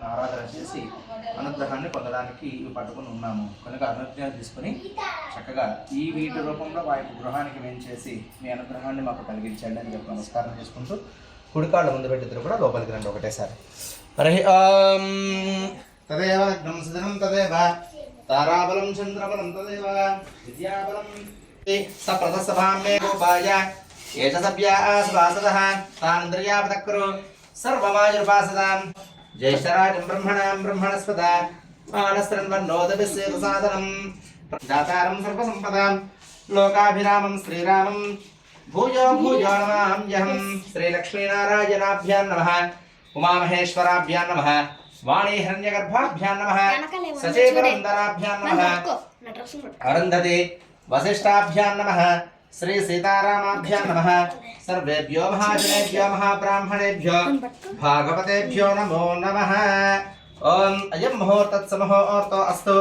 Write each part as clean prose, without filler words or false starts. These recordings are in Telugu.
పరమేశ్వరుని ఆరాధన చేసి అనుగ్రహాన్ని పొందడానికి ఇవి పట్టుకుని ఉన్నాము కనుక అనుజ్ఞాలు తీసుకుని చక్కగా ఈ వీటి రూపంలో వారి గృహానికి వేయించేసి మీ అనుగ్రహాన్ని మాకు కలిగించండి అని చెప్పి నమస్కారం చేసుకుంటూ కుడికాళ్ళు ముందు పెట్టిద్దరు కూడా లోపలికి రండి ఒకటేసారి. హరి ఓం తదేవ లగ్నం సుదినం తదేవ తారాబలం చంద్రబలం తదేవ విద్యాబలం సప్రదసభాం మే గోపాయ ఏచ సభ్యాః సువాసదః తాంద్రియాపతక్రు సర్వమాయుర్వాసదాం జ్యేష్ఠరాజం బ్రహ్మణాం బ్రహ్మణస్పద మానస్రన్వన్నోదభిస్సేతు సాధనం దాతారం సర్వసంపదాం లోకాభిరామం శ్రీరామం భూయో భూయో నమామ్యహం శ్రీలక్ష్మీనారాయణాభ్యాం నమః ఉమామహేశ్వరాభ్యాం నమః వాణీ హిరణ్యగర్భాభ్యాం నమః సచేతనందరాభ్యాం నమః అరుంధతి వసిష్ఠాభ్యాం నమః శ్రీ సీతారామాభ్యాం నమః సర్వేభ్యో మహాజనేభ్యో మహాబ్రాహ్మణేభ్యో భాగవతేభ్యో నమో నమః. ఓం అయం ముహూర్తత్సముహూర్తో అస్తు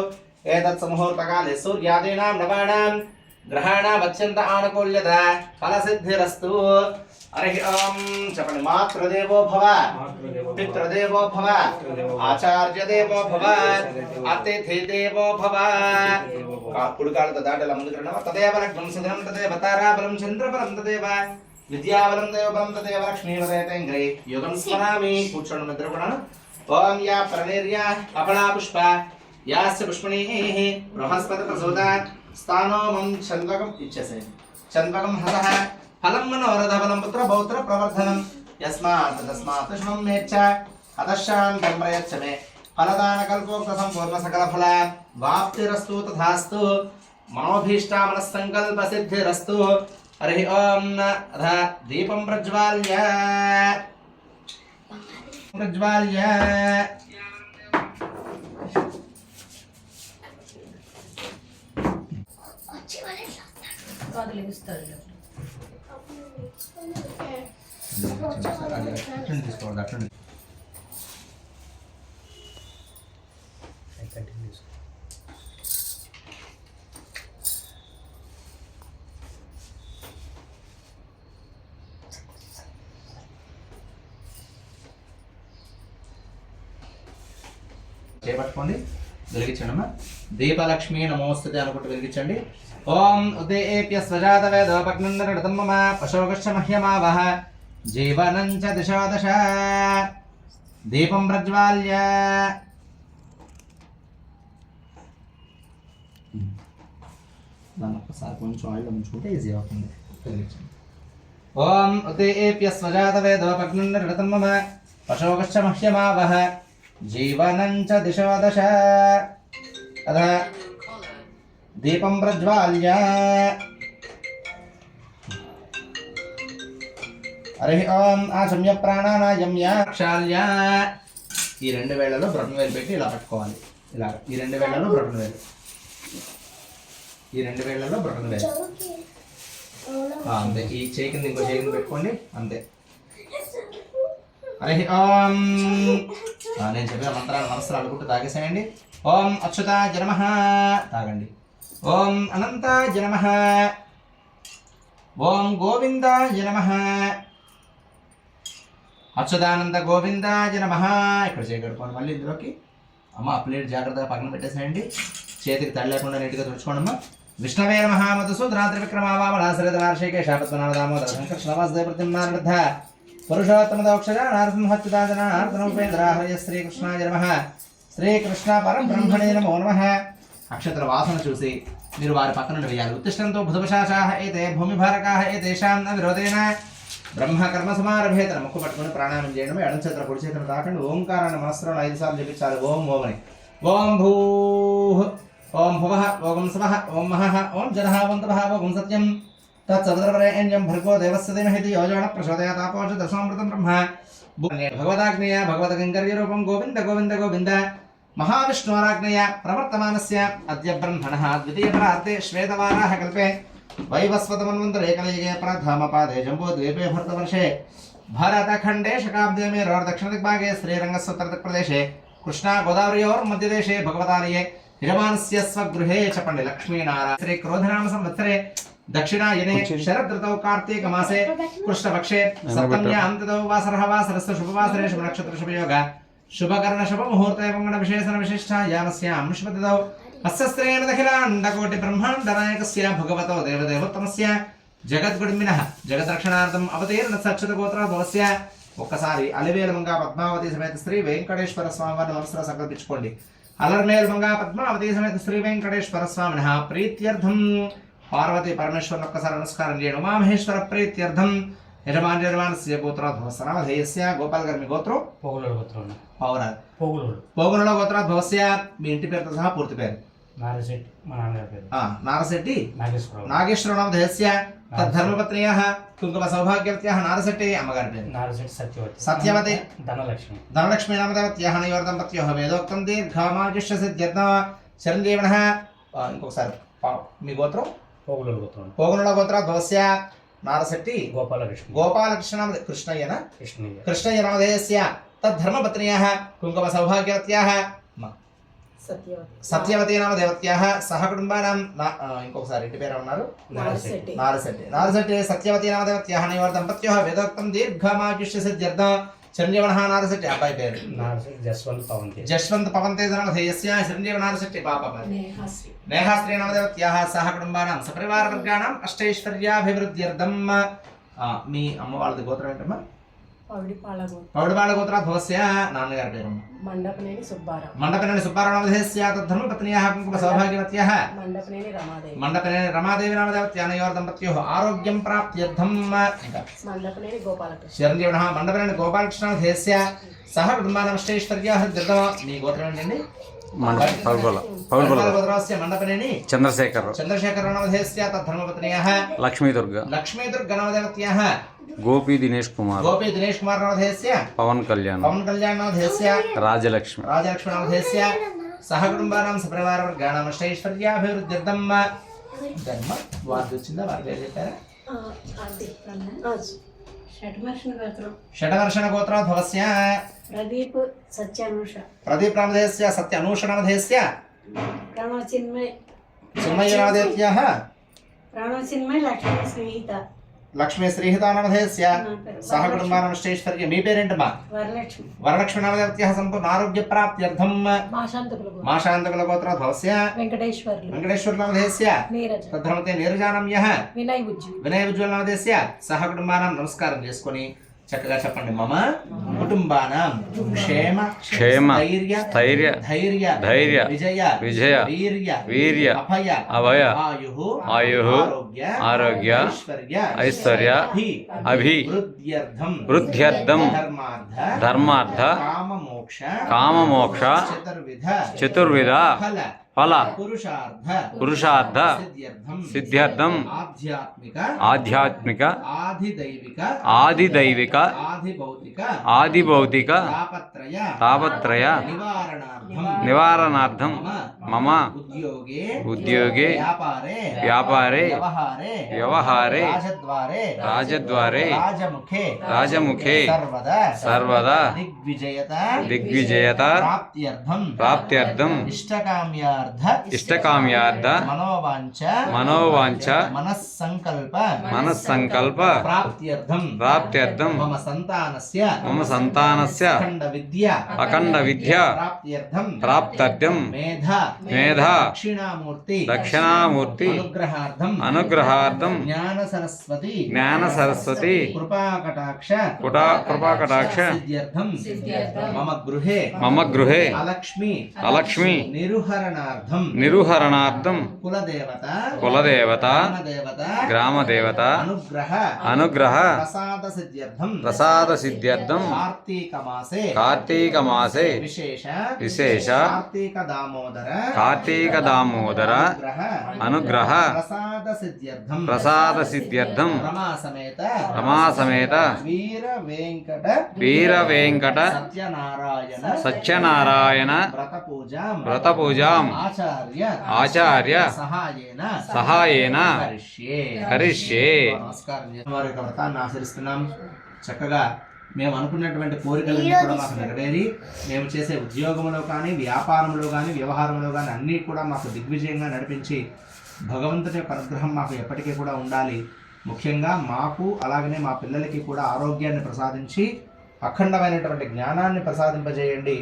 ఏతత్సముహూర్తకాలే సూర్యాదీనాం నవానాం గ్రహాణాం అత్యంత ఆనుకూల్యత ఫలసిద్ధిరస్తు. హరి ఓం చెప్పండి. మాతృదేవో భవ పితృదేవో భవ ఆచార్యదేవో భవ అతిథి దేవో భవ. కుడికాళ్ళతో దాటేలా ముందుకు రండి. తదేవ లగ్నం సుదినం తదేవ తారాబలం చంద్రబలం తదేవ విద్యాబలం దేవబలం తదేవ లక్ష్మీవదేతేంగ్రే యుగం స్మరామి. కూర్చోండి నిద్ర కూడా. ఓం యా ప్రణీర్య అపళా పుష్ప యాస్య పుష్పణీః బృహస్పతి ప్రసూతాత్ స్థానో మం చంద్వకం ఇచ్చేసేయండి. చంద్వకం హసః ఫలం మనోరథ బలం పుత్ర పౌత్ర ప్రవర్ధనం యస్మాత్ తస్మాత్ శుభం మేచ్చ హతశాంతం ప్రయచ్చ మే ఫలదాన కల్పోక్త సంపూర్ణ సకల ఫల వాప్తిరస్తు తథాస్తు మనోభీష్టా మనస్సంకల్ప సిద్ధిరస్తు. హరి ఓం అథ దీపం ప్రజ్వాల్య ప్రజ్వాల్య తీసుకోండి అట్లా చేపట్టుకోండి. వెలిగించండి అమ్మా. దీపలక్ష్మి నమోస్తుతే అనుకుంటూ వెలిగించండి. ఓం ఉదేప్య స్వజాత వేదోపగ్నందరడతం మమ పశోగశ్చ మహ్యమావహ జీవనం చ దిశో దశ దీపం ప్రజ్వాల్య. దాన్ని ఒక్కసారి కొంచెం ఆయిల్ ఉంచుకుంటే ఈజీ అవుతుంది. వెలిగించండి. ఓం ఉదేప్య స్వజాత వేదోపగ్నందరడతం మమ పశోగశ్చ మహ్యమావహ జీవనం చ దిశో దశ అథ దీపం ప్రజ్వాల్య. హరి ఓం ఆశమ్య ప్రాణానాయమ్య క్షాల్య. ఈ రెండు వేళ్లలో బ్రహ్మ వేలు పెట్టి ఇలా పట్టుకోవాలి. ఇలా ఈ రెండు వేళ్లలో బ్రహ్మ వేలు, ఈ రెండు వేళ్లలో బ్రహ్మ వేలు అంతే. ఈ చేయి కింద ఇంకో చేయి కింద పెట్టుకోండి అంతే. హరి ఓం నేను చెప్పిన మంత్రాలు మనసులో అనుకుంటూ తాగేసేయండి. ఓం అచ్యుతాయ నమః తాగండి. ఓం అనంతాయ నమః. ఓం గోవిందాయ నమః. అచ్యుతానంద గోవిందాయ నమః. ఇక్కడ చేయగలుగుకోండి. మళ్ళీ ఇందులోకి అమ్మ ఆ ప్లేట్ జాగ్రత్తగా పక్కన పెట్టేసేయండి. చేతికి తడి లేకుండా నీట్గా తుడుచుకోండి అమ్మ. విష్ణవే నమః మధుసూదనాద్రి విక్రమావామరాశ్రీకేశ పద్మనాభ దామోదర సంకర్షణ వాసుదేవ ప్రతిమానర్థ పురుషోత్తమదోక్షజ నారసింహత్యుతాజనార్దనోపేంద్ర హరయ శ్రీకృష్ణాయ నమః. శ్రీకృష్ణ పరబ్రహ్మణే నమో నమః. అక్షత్ర వాసన చూసి మీరు వారి పక్కన వేయాలి. ఉత్తిష్టంతో భుజపశాచాః ఏతే భూమిభారకాః ఏతేషాం విరోధేన బ్రహ్మకర్మ సమారభేత. ముక్కు పట్టుకుని ప్రాణాయామం చేయడం. ఎడం చేతుల పొడి చేతులు తాకండి. ఓంకారాన్ని మనస్సులో 5 సార్లు జపించాలి. ఓం ఓం అని. ఓం భూః ఓం భువః ఓం స్వః ఓం మహః ఓం జనః ఓం తపః ఓం సత్యం తత్సవితర్వరేణ్యం భర్గో దేవస్య ధీమహి ధియో యో నః ప్రచోదయాత్ ఆపోష దశామృతం బ్రహ్మ. భగవదాగ్నేయ భగవతకింకర్య రూపం గోవింద గోవింద గోవింద महाविष्णुराज्ञय प्रवर्तमानस्य अद्य ब्रह्मणः द्वितीय प्रार्थे श्वेतवाराह कल्पे वैवस्वतमन्वन्तरे कलयुगे प्रथमपादे जम्बूद्वीपे भरतवर्षे भारतखण्डे शकाब्दे मेरोर् दक्षिणदिग्भागे श्रीरङ्गस्वत्तरप्रदेशे कृष्णा गोदावर्योर् मध्यदेशे भगवतालये यजमानस्य स्वगृहे च पंडित लक्ष्मीनारायण श्री क्रोधनाम संवत्सरे दक्षिणायने शरदृतौ कार्तिक मासे कृष्णपक्षे सप्तम्यां ततो वासरः वासरस्य शुभवासरे शुभनक्षत्र शुभयोग శుభకరణ శుభ ముహూర్త మంగళ విశేషణ విశిష్టాయామస్యాం శుభతిథౌ అస్య స్త్రేణ దఖిలాండకోటి బ్రహ్మాండ నాయకస్య భగవతో దేవదేవోత్తమస్య జగద్గుడిమినః జగద్రక్షణార్థం అవతీర్ణ సచ్యుత గోత్రోద్భవస్య. ఒక్కసారి అలివేలుమంగా పద్మావతి సమేత శ్రీ వెంకటేశ్వర స్వామి వారిని మనసులో సంకల్పించుకోండి. అలర్మేలుమంగా పద్మావతి సమేత శ్రీ వెంకటేశ్వర స్వామినః ప్రీత్యర్థం పార్వతీ పరమేశ్వరుని ఒక్కసారి నమస్కారం చేయండి. ఉమామహేశ్వర ప్రీత్యర్థం యజమాన్యజమానస్య గోత్రోద్భవస్య నామధేయస్య. గోపాల్ గారు మీ గోత్రం? పోగులూరు గోత్రం. పోగులలో గోత్రోద్భవస్య. మీ ఇంటి పేరుతో సహా పూర్తి పేరు? నారశెట్టి, మా నాన్నగారి పేరు. నారశెట్టి నాగేశ్వరరావు నాగేశ్వరనామధేయస్య. తద్ధర్మపత్న్యాః కుంకుమ సౌభాగ్యవత్యాః నారశెట్టి. అమ్మగారి పేరు? నారశెట్టి సత్యవతి. ధనలక్ష్మి. ధనలక్ష్మి నామదేవత్యాః నయోర్దంపత్యోః వేదోక్తం దీర్ఘామాయుష్య సిద్ధ్యర్థం చిరంజీవినః. ఇంకొకసారి మీ గోత్రం? పోగులూరు గోత్రం. పోగులలో గోత్రోద్భవస్య. నారశెట్టి గోపాలకృష్ణ కృష్ణయ్యన కృష్ణయ్య నామధేయస్య. తద్ధర్మపత్న్యాః కుంకుమ సౌభాగ్యవత్యాః సత్యవతి నామదేవత్యాః సహ కుటుంబానాం. ఇంకొకసారి ఇంటి పేరు ఉన్నారు? నారశెట్టి సత్యవతి నామదేవత్యాః నయోర్దంపత్యోః వేదోక్తం దీర్ఘామాయుష్య సిద్ధ్యర్థం చిరంజీవనః. నారశెట్టి అబ్బాయి పేరు? జశ్వంత్ పవంతేజ నామధేయస్య. చిరంజీవి నారశెట్టి పాప నేహాశ్రీ నామదేవత్యాః సహ కుటుంబానాం సపరివార వర్గాణాం అష్టైశ్వర్యాభివృద్ధ్యర్థం. మీ అమ్మ వాళ్ళది గోత్రం ఏంటమ్మా? పౌడిపాళ గోత్రోద్భవస్య. నాన్నగారి పేరు? మండపనేని సుబ్బారావు నామధేయస్య. తద్ధర్మపత్న్యాః కుంకుమ సౌభాగ్యవత్యాః మండపనేని రమాదేవి నామదేవత్యాః నయోర్దంపత్యోః ఆరోగ్యం ప్రాప్త్యర్థం చిరంజీవినః. మండపనేని గోపాలకృష్ణ నామధేయస్య. సహ కుటుంబానాం అష్టైశ్వర్యాభివృద్ధ్యర్థం. మీ గోత్రం ఏంటండి? మండపనేని చంద్రశేఖర నామధేయస్య. తద్ధర్మపత్న్యాః లక్ష్మీదుర్గ నామదేవత్యాః. గోపి దినేష్ కుమార్ నామధేయస్య. పవన్ కళ్యాణ్ నామధేయస్య. రాజలక్ష్మి నామధేయస్య. సహ కుటుంబానాం సపరివార వర్గాణాం అష్టైశ్వర్యాభివృద్ధ్యర్థం. ధర్మ వార్త వచ్చిందా? వారి పేరు చెప్పారా? షడ్వర్షణ గోత్రోద్భవస్య. ప్రదీప్ నామధేయస్య. సత్య అనూష నామధేయస్య. చిన్మయ్య నామధేయస్యాః. లక్ష్మీ శ్రీహిత నామధేయస్య. సహ కుటుంబానాం అష్టైశ్వర్య. మీ పేరేంటమ్మా? వరలక్ష్మి నామదేవత్యాః సంపూర్ణ ఆరోగ్య ప్రాప్త్యర్థం మాశాంతకుల గోత్రోద్భవస్య. వెంకటేశ్వర నామధేయస్య. తద్ధర్మతే నీరజానమ్యః. వినయ్ ఉజ్వల నామధేయస్య. సహ కుటుంబానాం నమస్కారం చేసుకొని చక్కగా చెప్పండి. మమ కుటుంబానాం క్షేమ స్థైర్య ధైర్య విజయ వీర్య అభయ ఆయుః ఆరోగ్య ఐశ్వర్య అభివృద్ధ్యర్థం ధర్మార్థ కామమోక్ష చతుర్విధ ఫల పురుషార్థ సిద్ధ్యర్థం ఆధ్యాత్మిక ఆదిదైవిక ఆదిభౌతిక తాపత్రయ నివారణార్థం మమ ఉద్యోగే వ్యాపారే వ్యవహారే రాజద్వారే రాజముఖే సర్వదా దిగ్విజయత ప్రాప్త్యర్థం ఇష్టకామ్యార్థ మనోవాంఛ మనస్సంకల్ప ప్రాప్త్యర్థం మమ సంతానస్య అఖండ విద్య ప్రాప్త్యర్థం మేధా దక్షిణామూర్తి అనుగ్రహార్థం జ్ఞాన సరస్వతి కృపాకటాక్ష మమ గృహే అలక్ష్మి నిరుహరణార్థం కులదేవత గ్రామదేవత అనుగ్రహ ప్రసాద సిద్ధ్యర్థం కార్తీక మాసే విశేష కార్తీక దామోదర అనుగ్రహ ప్రసాద సిద్ధ్యర్థం రమా సమేత వీర వెంకట సత్యనారాయణ వ్రత పూజాం ఆచార్య సహాయేన కరిష్యే. నమస్కారం. వారి యొక్క వ్రతాన్ని ఆచరిస్తున్నాం. చక్కగా మేము అనుకున్నటువంటి కోరికలన్నీ కూడా మాకు నెరవేరి మేము చేసే ఉద్యోగంలో కానీ వ్యాపారంలో కానీ వ్యవహారంలో కానీ అన్నీ కూడా మాకు దిగ్విజయంగా నడిపించి భగవంతుని యొక్క అనుగ్రహం మాకు ఎప్పటికీ కూడా ఉండాలి. ముఖ్యంగా మాకు అలాగనే మా పిల్లలకి కూడా ఆరోగ్యాన్ని ప్రసాదించి అఖండమైనటువంటి జ్ఞానాన్ని ప్రసాదింపజేయండి.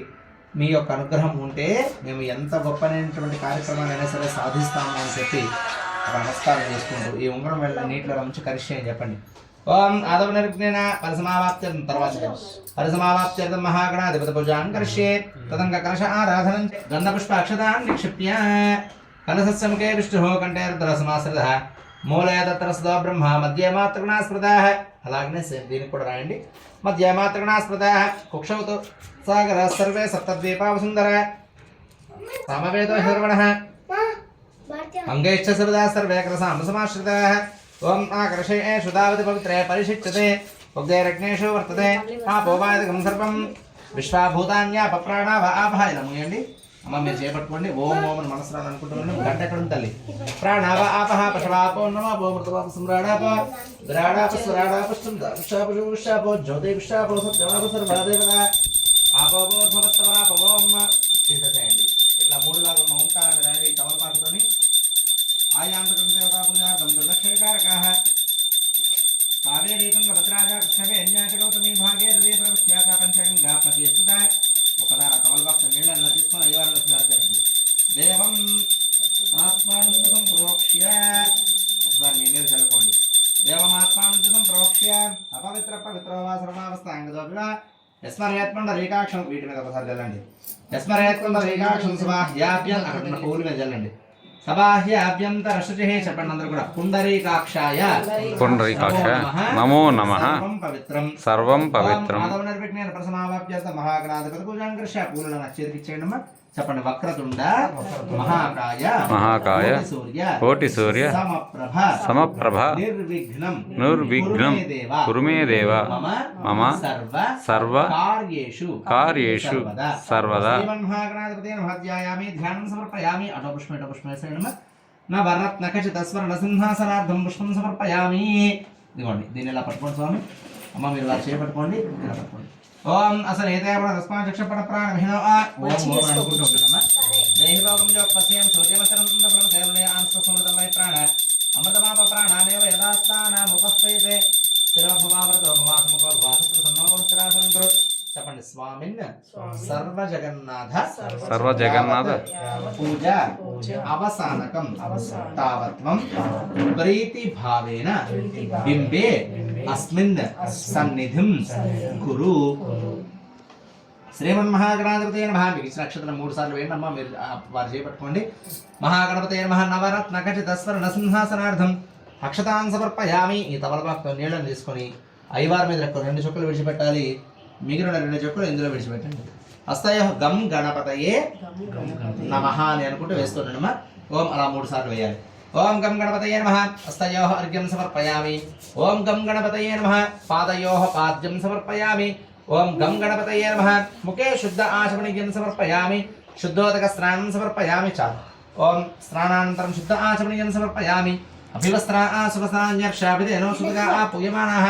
మీ యొక్క అనుగ్రహం ఉంటే మేము ఎంత గొప్పనైనటువంటి కార్యక్రమాన్ని అయినా సరే సాధిస్తాము అని చెప్పి ఒక నమస్కారం చేసుకుంటూ ఈ ఉంగరం వెళ్ళిన నీటిలో మంచి కరిష్య అని చెప్పండి. ఓం ఆదవ నిర్జ్ఞేన పరిసమావాప్త్యర్థం తర్వాత పరిసమావాప్త్యర్థం మహాగణాధిపతి పూజాన్ కరిష్యే తదంగ కలశ ఆరాధనం గంధపుష్ప అక్షతాన్ నిక్షిప్య కలశస్య ముఖే విష్ణుః కంఠే రుద్రసమాశ్రితః మూలే తత్రస్దో బ్రహ్మ మధ్య మాతృగుణా స్మృతః. అలాగనే దీనికి కూడా రాయండి. మధ్య మాతృగుణా స్మృతః కుక్షౌతు సాగర సర్వే సప్తద్వీపా వసుంధర సమవేదో హిర్వణః అంగైశ్చ సర్వదా సర్వే కరసాం సమాశ్రితాః. ఓం ఆకర్షేషు తావతి పవిత్రే పరిషిచ్యతే ఉగ్రైరగ్నేషు వర్తతే ఆపోవాదికం సర్వం విశ్వాభూతాన్యాపప్రాణావ ఆభ. ఇలా ముయండి. అమ్మ మీరు చేపట్టుకోండి. ఓం ఓం అని మనసు రాని అనుకుంటున్నాను. గంట ఎక్కడ ఉంది తల్లి? ప్రాణావ ఆపహ పశవాపో నమో మృతవాప సమ్రాడాప విరాడాప స్వరాడాప పుష్పాపో జ్యోతిషాపో సత్యవాప సర్వదేవత ఆపోభవస్తవరాప ఓం తీసేసేయండి. ఇట్లా 3 లాగా ఉన్న ఓంకారాన్ని రాయండి. తమలపాకుతోని ఆయాంతకృతదేవతా పూజార్థం దుర్దక్షకారకాః కావేరీకం భద్రాజ కృష్ణవే అన్యాచ గౌతమీ భాగే హృదయ ప్రవక్ష్యాత పంచగంగా ప్రతిష్ఠిత. ఒకసారి ఆ తమలపాకు నీళ్ళని తీసుకొని అయ్యవారిని ఒకసారి చేయండి. దేవం ఆత్మానందం ప్రోక్ష్య ఒకసారి మీ నీరు చల్లుకోండి. దేవమాత్మానందం ప్రోక్ష్య అపవిత్ర పవిత్రవా సర్వావస్థాంగదోపివ యస్మరేత్మండ రేఖాక్షం వీటి మీద ఒకసారి చల్లండి. యస్మరేత్మండ రేఖాక్షం సబాహ్యాభ్యం అక్కడ పూల మీద చల్లండి. సబాహ్యాభ్యంతర శుచిః చెప్పండి అందరూ కూడా. పుండరీకాక్షాయ పుండరీకాక్షాయ నమో నమః పవిత్రం సర్వం పవిత్రం. ఆదవ నిర్విఘ్నేన ప్రసమావాప్త్యర్థ మహాగణాధిపతి పూజాం కరిష్య. పూలను చేతికిచ్చేయండి అమ్మా. చెప్పండి. వక్రతుండ మహాకాయ మహాకాయ కోటి సూర్య సమప్రభ నిర్విఘ్నం కురు మే దేవ మమ సర్వ కార్యేషు సర్వదా. శ్రీమన్మహాగణాధిపతే నమః. ధ్యాయామి ధ్యానం సమర్పయామి. అటో పుష్పేసేయండి. నా వరత్న ఖచ్చిత స్వర్ణ సింహాసనార్థం పుష్పం సమర్పయామి. ఇదిగోండి దీన్ని ఇలా పట్టుకోండి స్వామి. అమ్మ మీరు ఇలా చేపట్టుకోండి. ఇలా పట్టుకోండి. ఓం అసలు ఏదేవ తస్మాచక్షపణ ప్రాణమిహినో ఓం ఓం అనుకుంటున్నామా. దేహిభోగం జో పశ్యం సూర్యమచరంద బ్రహ్మదేవనే ఆంస్వసమృతమై ప్రాణ అమృతమాప ప్రాణానేవ యదాస్థానాముపహ్వయతే స్థిరోభవావ్రతో భవాసముఖో భవాసప్రసన్నో స్థిరాసనం కురు. చెప్పండి. స్వామిన్ సర్వజగన్నాథ పూజ అవసానకం తావత్వం ప్రీతి భావేన బింబే అస్మిన్ సన్నిధిం కురు. శ్రీమన్మహాగణాధిపతే నమః. మీకు ఇచ్చిన అక్షరం 3 సార్లు వేయండి అమ్మా. మీరు వారు చేపట్టుకోండి. మహాగణపతే నమః. నవరత్న ఖచ్చిత స్వర్ణ సింహాసనార్థం అక్షతాన్ సమర్పయామి. ఈ తమలపాకుతో నీళ్ళని తీసుకొని అయ్యవారి మీద 2 చుక్కలు విడిచిపెట్టాలి. మిగిలిన 2 చుక్కలు ఇందులో విడిచిపెట్టండి. హస్తయో గం గణపతయే నమః అని అనుకుంటూ వేస్తున్నాడమ్మా. ఓం అలా 3 సార్లు వేయాలి. ఓం గం గణపతయే నమః. హస్తయో అర్ఘ్యం సమర్పయామి. ఓం గం గణపతయే నమః. పాదయో పాద్యం సమర్పయామి. ఓం గం గణపతయే నమః. ముఖే శుద్ధ ఆచమనీయం సమర్పయామి. శుద్ధోదక స్నానం సమర్పయామి. చాలు. ఓం స్నానానంతరం శుద్ధ ఆచమనీయం సమర్పయామి. అభివస్త్రా సువసాన్యర్షాభిదేనో శుద్ధగా పూయమానాః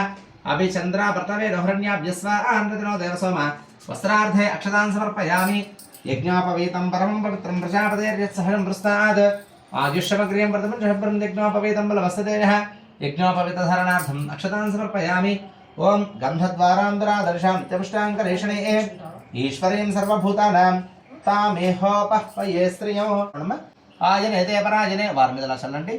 అభిచంద్ర పర్తవే రోహరణ్యాభ్యస్వ ఆంద్రదినో దేవసోమ వస్త్రార్థే అక్షతాన్ సమర్పయామి. యజ్ఞోపవీతం పరమం పవిత్రం ప్రజాపతేర్యత్సహజం పృస్తాద్ ఆయుష్యమగ్రియం ప్రథమం శుభ్రం యజ్ఞోపవీతం బలవస్తదేనః యజ్ఞోపవీతధారణార్థం అక్షతాన్ సమర్పయామి. ఓం గంధద్వారాంబరాదర్శాం నిత్యపుష్టాంకరేషణే ఈశ్వరీం సర్వభూతానాం తామేహోపహ్వయే శ్రియం. ఆయనేతే పరాయనే వారి మీద చల్లండి.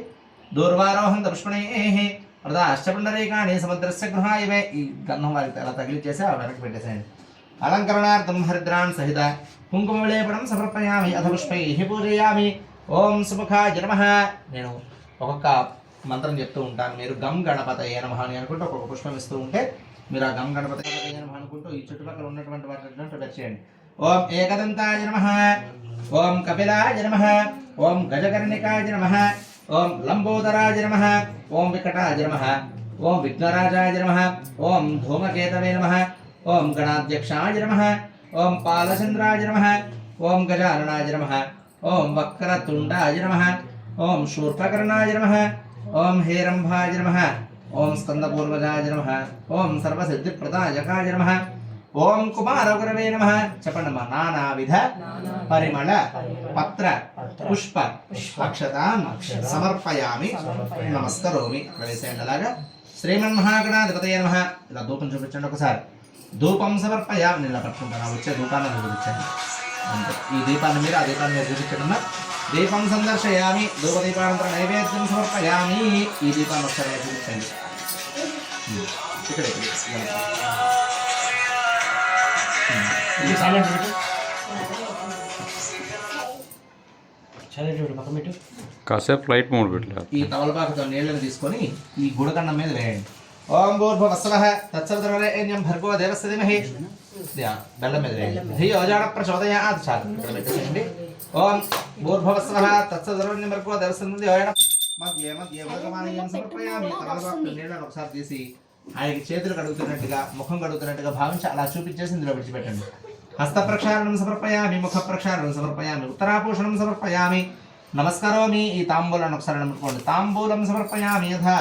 దూర్వారోహం పుష్పణేః వృధాశ్చపుండరీకాణి సముద్రస్య గృహాయవే. ఈ గంధం వారికి అలా తగిలిచ్చేసి ఆ వెనక్కి పెట్టేసేయండి. అలంకరణార్థం హరిద్రాన్ సహిత కుంకుమలేపనం సమర్పయామి. అథ పుష్పైః పూజయామి. ఓం సుముఖాయ నమః. నేను ఒక్కొక్క మంత్రం చెప్తూ ఉంటాను. మీరు గం గణపతయే నమః అని అనుకుంటూ ఒక్కొక్క పుష్పం ఇస్తూ ఉంటే మీరు ఆ గం గణపతయే నమః అనుకుంటూ ఈ చుట్టుపక్కల ఉన్నటువంటి వాటిని వచ్చేయండి. ఓం ఏకదంతాయ నమః. ఓం కపిలాయ నమః. ఓం గజకర్ణికాయ నమః. ఓం లంబోదరాయ నమః. ఓం వికటాయ నమః. ఓం విఘ్నరాజాయ నమః. ఓం ధూమకేతవే నమః. ఓం గణాధ్యక్షాయ నమః. ఓం పాలచంద్రాయ నమః. ఓం గజాననాయ నమః. ఓం వక్రతుండాయ నమః. ఓం శూర్పకర్ణాయ నమః. ఓం హేరంభాయ నమః. ఓం స్కందపూర్వజాయ నమః. ఓం సర్వసిద్ధిప్రదాయకాయ నమః. ఓం కుమారగురవే నమః. చెప్పండమ్మా. నానావిధ పరిమళ పత్ర పుష్ప అక్షతాన్ సమర్పయామి నమస్కరోమి. ప్రవేశం అలాగా. శ్రీమన్మహాగణాధిపతయే నమః. ఇలా ధూపం చూపించండి ఒకసారి. ధూపం సమర్పయామి. నేను ఇలా పట్టుకుంటాను, వచ్చే ధూపాన్ని చూపించండి అంతే. ఈ దీపాన్ని మీరు ఆ దీపాన్ని మీరు చూపించకుండా దీపం సందర్శయామి. ధూపదీపానంతర నైవేద్యం సమర్పయామి. ఈ దీపాన్ని ఒకసారి చూపించండి ఇక్కడ ఇది సైలెంట్ పెట్టు, సైలెంట్ పెట్టు, పక్కన పెట్టు. కాసేపు లైట్ మోడ్ పెట్టలేదు. ఈ తవలపాకుతో నీళ్ళని తీసుకొని ఈ గుడకండం మీద వేయండి. ఓం భూర్భువస్సవః తత్సవితుర్వరేణ్యం భర్గో దేవస్య ధీమహి. బెల్లం మీద వేయండి. ధియో జాడ ప్రచోదయాత్. చాలు ఇక్కడ పెట్టేసేయండి. ఓం భూర్భువస్సవః తత్సవితుర్వరేణ్యం భర్గో దేవస్య ధియో మధ్య మధ్య భగవానీయం సమర్పయామి. తవలపాకు నీళ్ళని ఒకసారి తీసి ఆయనకి చేతులు కడుగుతున్నట్టుగా ముఖం కడుగుతున్నట్టుగా భావించి అలా చూపించేసి ఇందులో విడిచిపెట్టండి. హస్త ప్రక్షాళనం సమర్పయామి. ముఖ ప్రక్షాళనం సమర్పయామి. ఉత్తరాభూషణం సమర్పయామి. నమస్కరోమి. ఈ తాంబూలాన్ని ఒకసారి నమ్ముకోండి. తాంబూలం సమర్పయామి. యథా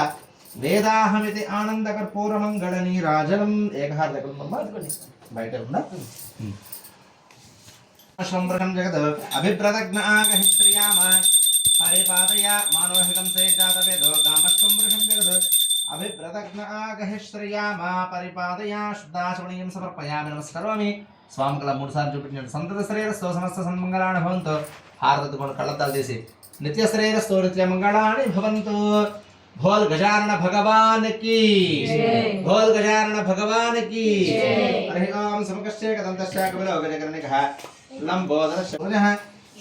వేదాహమితి ఆనందకర్పూరమంగళ నీరాజనం. ఏకహార బయట ఉందా సంభ్రహం జగద్ అభిప్రదగ్న ఆగహిశ్రియామ పరిపాదయ మానోహికం సేజాతవేదో గామస్వం వృషం జగద్ అభిప్రదగ్న ఆగహిశ్రియామ పరిపాదయ శుద్ధాశమణీయం సమర్పయామి. నమస్కరోమి. స్వామికల 3 సార్లు చూపించండి. సంతత శ్రేయస్తో సమస్త సన్మంగళాని భవంతు. హారతత్తుకొని కళ్ళద్దాలు తీసి నిత్య శ్రేయస్తో నిత్య మంగళాని భవంతు. భోల్ గజానన భగవాన్ కి, భోల్ గజానన భగవాన్ కి. హరి ఓం సమకశ్చే కదంతశ్చ కపిలో గజకర్ణికః లంబోదర శౌనః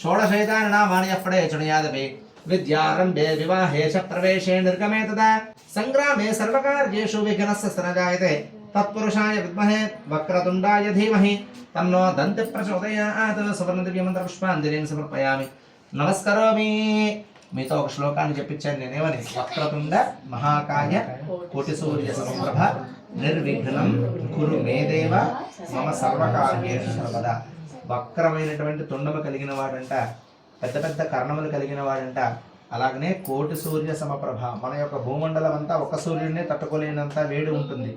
షోడశైతాని నామాని అప్పుడే చుణయాదపి విద్యారంభే వివాహే చ ప్రవేశే నిర్గమే తదా సంగ్రామే సర్వకార్యేషు విఘ్నస్య సనజాయతే తత్పురుషాయ విద్మహే వక్రతుండాయ ధీమహి తన్నో దంతి ప్రచోదయాత్. సువర్ణదివ్యమంత్ర పుష్పాంజలిని సమర్పయామి. నమస్కరోమి. మీతో ఒక శ్లోకాన్ని చెప్పించాను నేనేమని. వక్రతుండ మహాకాయ కోటి సూర్య సమప్రభ నిర్విఘ్నం కురు మే దేవ మమ సర్వకార్యేషు సర్వదా. వక్రమైనటువంటి తుండము కలిగిన వాడంట, పెద్ద పెద్ద కర్ణములు కలిగిన వాడంట. అలాగనే కోటి సూర్య సమప్రభ. మన యొక్క భూమండలం అంతా ఒక సూర్యుడిని తట్టుకోలేనంత వేడి ఉంటుంది.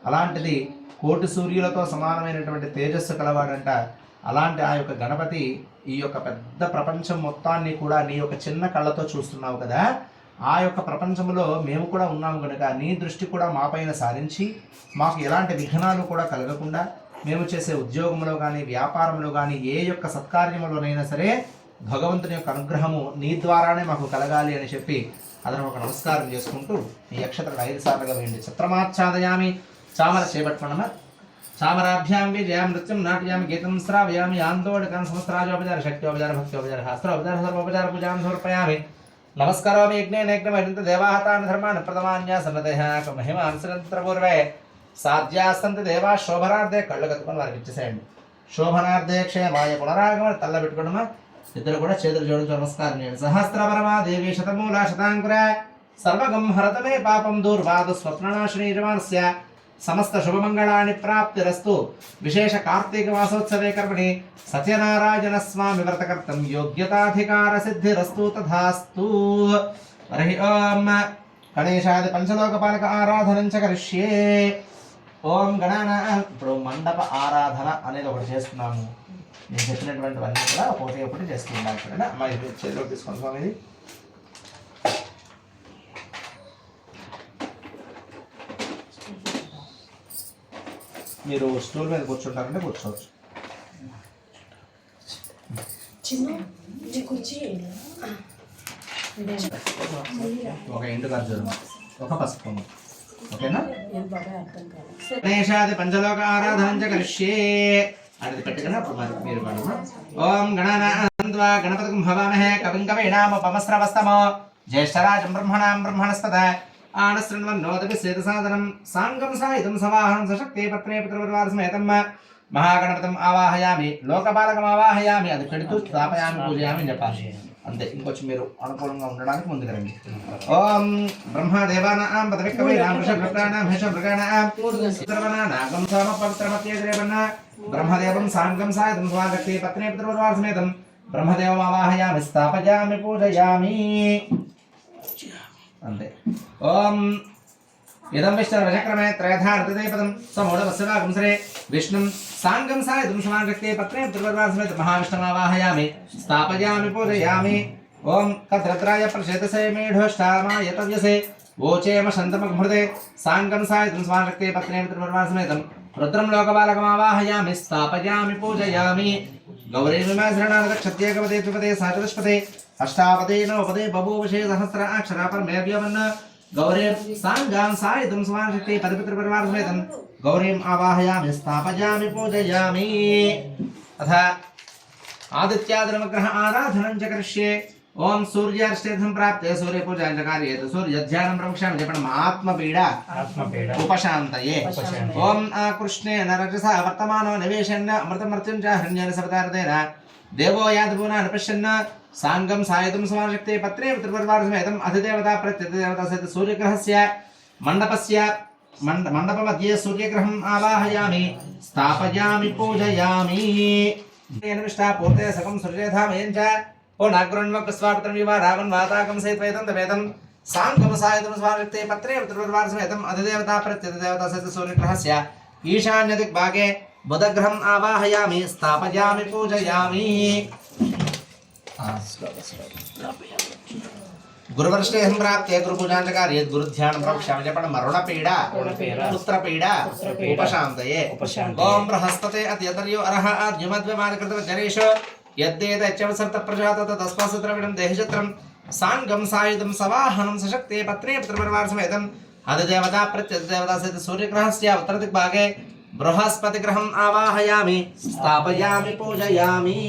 అలాంటిది కోటి సూర్యులతో సమానమైనటువంటి తేజస్సు కలవాడంట. అలాంటి ఆ యొక్క గణపతి ఈ యొక్క పెద్ద ప్రపంచం మొత్తాన్ని కూడా నీ యొక్క చిన్న కళ్ళతో చూస్తున్నావు కదా. ఆ యొక్క ప్రపంచంలో మేము కూడా ఉన్నాము కనుక నీ దృష్టి కూడా మాపైన సారించి మాకు ఎలాంటి విఘ్నాలు కూడా కలగకుండా మేము చేసే ఉద్యోగంలో కానీ వ్యాపారంలో కానీ ఏ యొక్క సత్కార్యములోనైనా సరే భగవంతుని యొక్క అనుగ్రహము నీ ద్వారానే మాకు కలగాలి అని చెప్పి అతను ఒక నమస్కారం చేసుకుంటూ ఈ అక్షతలు 5 సార్లుగా వేయండి. చిత్రమాచ్ఛాదయామి. చామర చేపట్టుకున్నామా. చామరాభ్యాం విజయాం నృత్యం నాట్యామి గీతం శ్రావయామి. ఆందోళకం సహస్రాజోపచార శక్త్యోపచార భక్త్యోపచార శాస్త్రోపచార సర్వోపచార పూజాం సమర్పయామి. నమస్కరోమి. యజ్ఞేనైక్నమహింత దేవాహతాన్ ధర్మాన్ ప్రథమాన్యా సన్నతః మహిమాన్ సరంత్రపూర్వే సాధ్యాస్తంతి దేవా శోభనార్థే. కళ్ళు కత్తుకొని వారికి ఇచ్చేసేయండి. శోభనార్థే క్షేమాయ పునరాగమన. తల్ల పెట్టుకోవడమా. ఇద్దరు కూడా చేతులు జోడించి నమస్కారం చేయండి. సహస్రపరమా దేవి శతమూల శతాంకుర సర్వగం హరతమే పాపం దూర్వాదు స్వప్ననాశినీ జమానస్య సమస్త శుభమంగళాన్ని ప్రాప్తిరస్తు. విశేష కార్తీక మాసోత్సవే కర్మణి సత్యనారాయణ స్వామి వ్రతకర్తం యోగ్యతాధికార సిద్ధిరస్తు తథాస్తు. హరి ఓం. గణేశాది పంచలోకపాలక ఆరాధనం చ కరిష్యే. ఓం గణాన. ఇప్పుడు మండప ఆరాధన అనేది ఒకటి చేస్తున్నాము. నేను చెప్పినటువంటివన్నీ కూడా ఒకటి చేస్తున్నాను. ఇక్కడ అమ్మాయి చేతిలోకి తీసుకోండి స్వామి. ఇది మీరు స్టూల్ మీద కూర్చుంటారంటే కూర్చోవచ్చు. ఒక ఎండు ఖర్జూరం, ఒక పసుపు కొమ్ము. ఓకేనా. గణేశాది పంచలోక ఆరాధనం చ కరిష్యే అనేది పెట్టుకుని అప్పుడు మరి మీరు పడము. ఓం గణానాన్వా గణపతిం భవామహే కవిం కవీనాముపమస్రవస్తమో జ్యేష్ఠరాజం బ్రహ్మణాం బ్రహ్మణస్పద ఆనశృణ్వన్నోదపి సేతసాదనం సాంగం సాయుధం సవాహనం సశక్తే పత్నే పితృపరివార సమేతం మహాగణపతిం ఆవాహయామి. లోకపాలకం ఆవాహయామి. అది పెడుతూ స్థాపయామి పూజయామి అని చెప్పాలి అంతే. ఇంకొంచెం మీరు అనుకూలంగా ఉండడానికి ముందుకు రండి. ఓం బ్రహ్మదేవానాం పదవికవైనాం వృషభృతానాం హేషభృగాణాం నాగం సోమ పవిత్రమత్యేద్రేవన్న బ్రహ్మదేవం సాంగం సాయుధం స్వాగతే పత్నే పితృపరివార సమేతం బ్రహ్మదేవం ఆవాహయామి స్థాపయామి పూజయామి అంతే. ఓం ఇదం విష్ణుర్వచక్రమే త్రయథా ఋతదేపదం సమూఢవస్యవాగం శ్రే విష్ణుం సాంగం సాయుధం సమాగతే పత్నే పితృపరివార సమేతం మహావిష్ణుమావాహయామి స్థాపయామి పూజయామి. ఓం కద్రత్రాయ ప్రచేతసే మేఢోష్టామాయ తవ్యసే ఓచేమ శంతమఘృతే సాంగం సాయుధం సమాగతే పత్నే పితృపరివార సమేతం रुद्रं लोकपालकमावाहयामि स्थापयामि पूजयामि गौरीमिमासरणानक्षत्रेकपदे द्विपदे साचतुष्पदे अष्टापदे नवपदे बभूवशे सहस्र अक्षरा परमेव्यवन् गौरीं साङ्गां सायितं समानशक्ति पदपितृपरिवारसमेतं गौरीम् आवाहयामि स्थापयामि पूजयामि अथ आदित्यादिनवग्रह आराधनं च करिष्ये ओम सूर्यार्ष्टेथं प्राप्ते सूर्यपूजां च कारयेत् सूर्यध्यानं प्रवक्ष्यामि जपणम् आत्मपीडा उपशान्तये ओम कृष्णेन रजसा वर्तमानो निवेशन् अमृतमर्त्यं च हरण्येन सवतारतेन देवो यादपूना नपश्यन् साङ्गं सायितं समानशक्ते पत्रे पितृपरिवारसमेतम् अधिदेवता प्रत्यधिदेवता सहित सूर्यग्रहस्य मण्डपमध्ये सूर्यग्रहम् आवाहयामि स्थापयामि पूजयामि निष्ठा पूर्ते सकं सृजेधामयं च ओ नागरुण्वक्स्वापत्रं विवा रावण वाताकं सहितवेदं तवेदं साङ्गं सायितं समानशक्ते पत्रे पितृपरिवारसमेतम् अधिदेवता प्रत्यधिदेवता सहित सूर्यग्रहस्य ईशान्यदिग्भागे बुधग्रहम् आवाहयामि स्थापयामि पूजयामि गुरुवर्ष्टेहं प्राप्ते गुरुपूजां च कारयेत् गुरुध्यानं प्रवक्ष्यामि जपणम् मरणपीडा पुत्रपीडा उपशान्तये ओम बृहस्पते अत्यतर्यो अरह आद्यमद्व्यमानकृतवज्रेषु यद्देतच्चवसर्तप्रजात तस्मात्सत्रविडं देहचत्रं साङ्गं सायुधं सवाहनं सशक्ते पत्रे पितृपरिवारसमेतम् अधिदेवता प्रत्यधिदेवता सहित सूर्यग्रहस्य उत्तरदिग्भागे बृहस्पतिग्रहम् आवाहयामि स्थापयामि पूजयामि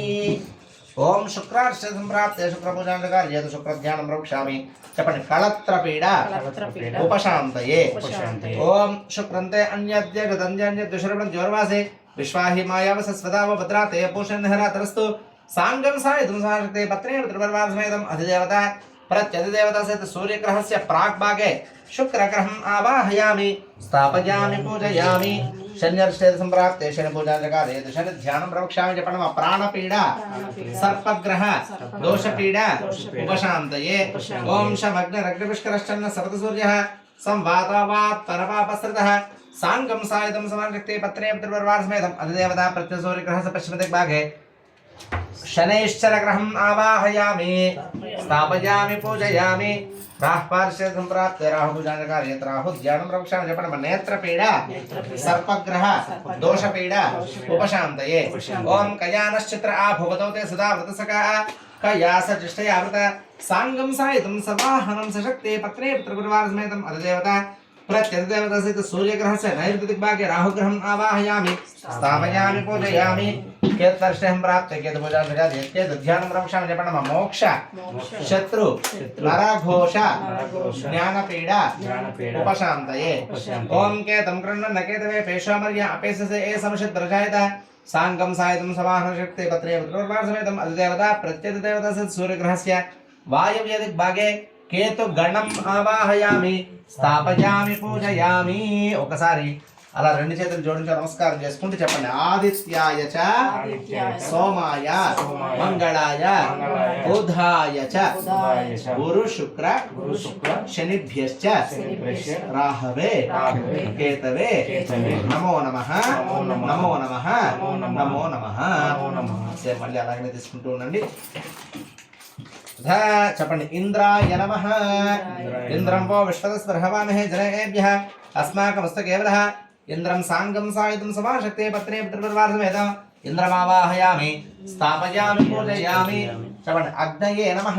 ओम शुक्रार्षं प्राप्ते शुक्रपूजां च कारयेत् शुक्रध्यानं प्रवक्ष्यामि चपणि कलत्रपीडा उपशान्तये ओम शुक्रन्ते अन्यद्य गदन्यद्यश्रवणं ज्वरवासे विश्वाहि मायावसस्वदाव भद्राते पूषन्नहरातरस्तु साङ्गं सायितं समानशक्ते पत्रे पितृपरिवारसमेतम् अधिदेवता प्रत्यधिदेवता सहित सूर्यग्रहस्य प्राग्भागे शुक्रग्रहम् आवाहयामि स्थापयामि पूजयामि शन्यर्षेद सम्प्राप्ते शनिपूजां च कारयेत् शनिध्यानं प्रवक्ष्यामि जपणम् प्राणपीडा सर्पग्रह दोषपीडा उपशान्तये ओम शमग्निरग्निपुष्करश्चन्न सप्तसूर्यः संवातावात् परपापसृतः साङ्गं सायितं समानशक्ते पत्रे पितृपरिवारसमेतम् अधिदेवता प्रत्यसूर्यग्रहस्य पश्चिमदिग्भागे शनैश्चरग्रहम् आवाहयामि स्थापयामि पूजयामि राहुपार्श्वे सम्प्राप्ते राहुपूजां च कारयेत् राहुध्यानं प्रवक्ष्यामि जपणम् नेत्रपीडा सर्पग्रह दोषपीडा उपशान्तये ओम कयानश्चित्र आभुवतो ते सदा व्रतसखा कयासजिष्टयावृत साङ्गं सायितं सवाहनं सशक्ते पत्रे पितृपरिवारसमेतम् अधिदेवता प्रत्यधिदेवता सहित सूर्यग्रहस्य नैऋत्यदिग्भागे राहुग्रहम् आवाहयामि स्थापयामि पूजयामि केतवर्षेहं प्राप्ते केतुपूजां च कारयेत् केतुध्यानं प्रवक्ष्यामि जपणम् मोक्ष शत्रु नरघोष ज्ञानपीडा उपशान्तये ओम केतं कृण्वन् केतवे पेशोमर्य अपेससे ए समशिद्रजायत साङ्गं सायितं सवाहनशक्ते पत्रे पितृपरिवारसमेतम् अधिदेवता प्रत्यधिदेवता सहित सूर्यग्रहस्य वायव्यदिग्भागे केतुगणम् आवाहयामि स्थापयामि पूजयामि ఒకసారి అలా రెండు చేతులు జోడించి నమస్కారం చేసుకుంటూ చెప్పండి ఆదిత్యాయ చ సోమాయ మంగళాయ బుధాయ చ గురు శుక్ర శనిభ్యశ్చ రాహవే కేతవే నమో నమః నమో నమః నమో నమః మళ్ళీ అలాగనే తీసుకుంటూ ఉండండి చెప్పండి ఇంద్రాయ నమః ఇంద్రం వో విశ్వతస్పర్హవామహే జనేభ్యః अस्माकमस्तकेवलः इंद्रं साङ्गं सायुधं समाशक्ते पत्रे पितृपरिवारसमेतम् इंद्रमावाहयामि स्थापयामि पूजयामि श्रवण अग्नये नमः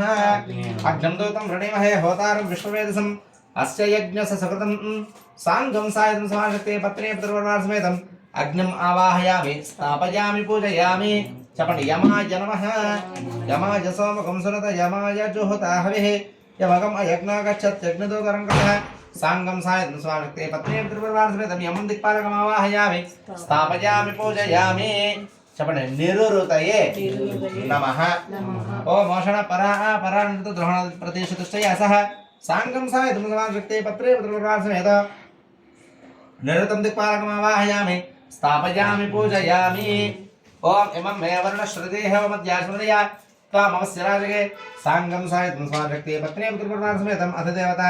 अग्नं दूतं वृणीमहे होतारं विश्ववेदसम् अस्य यज्ञस्य सकृतं साङ्गं सायुधं समाशक्ते पत्रे पितृपरिवारसमेतम् अग्निम् आवाहयामि स्थापयामि पूजयामि श्रवण यमाय नमः यमाय सोमकं सुनत यमाय जुहुता हविः यमकम् अयज्ञागच्छत् यज्ञदूतरं कृतः साङ्गं सायितं समाशक्ते पत्रे पितृपरिवारसमेतम् यमं दिक्पालकमावाहयामि स्थापयामि पूजयामि చెప్పండి నిరురుతయే నమః ఓం మోషణ పరాణిత ద్రోహణ ప్రతిష్ఠితశ్చ సహ సాంగం సాయతం సమాశక్తే పత్రే పితృపరివారసమేత నిరుతం దిక్పాలకమావాహయామి స్థాపయామి పూజయామి ఓం ఇమం మే వర్ణశ్రుతేః మధ్యాశ్మదయ త్వామవస్య రాజగే సాంగం సాయతం సమాశక్తే పత్రే పితృపరివారసమేతం అధిదేవత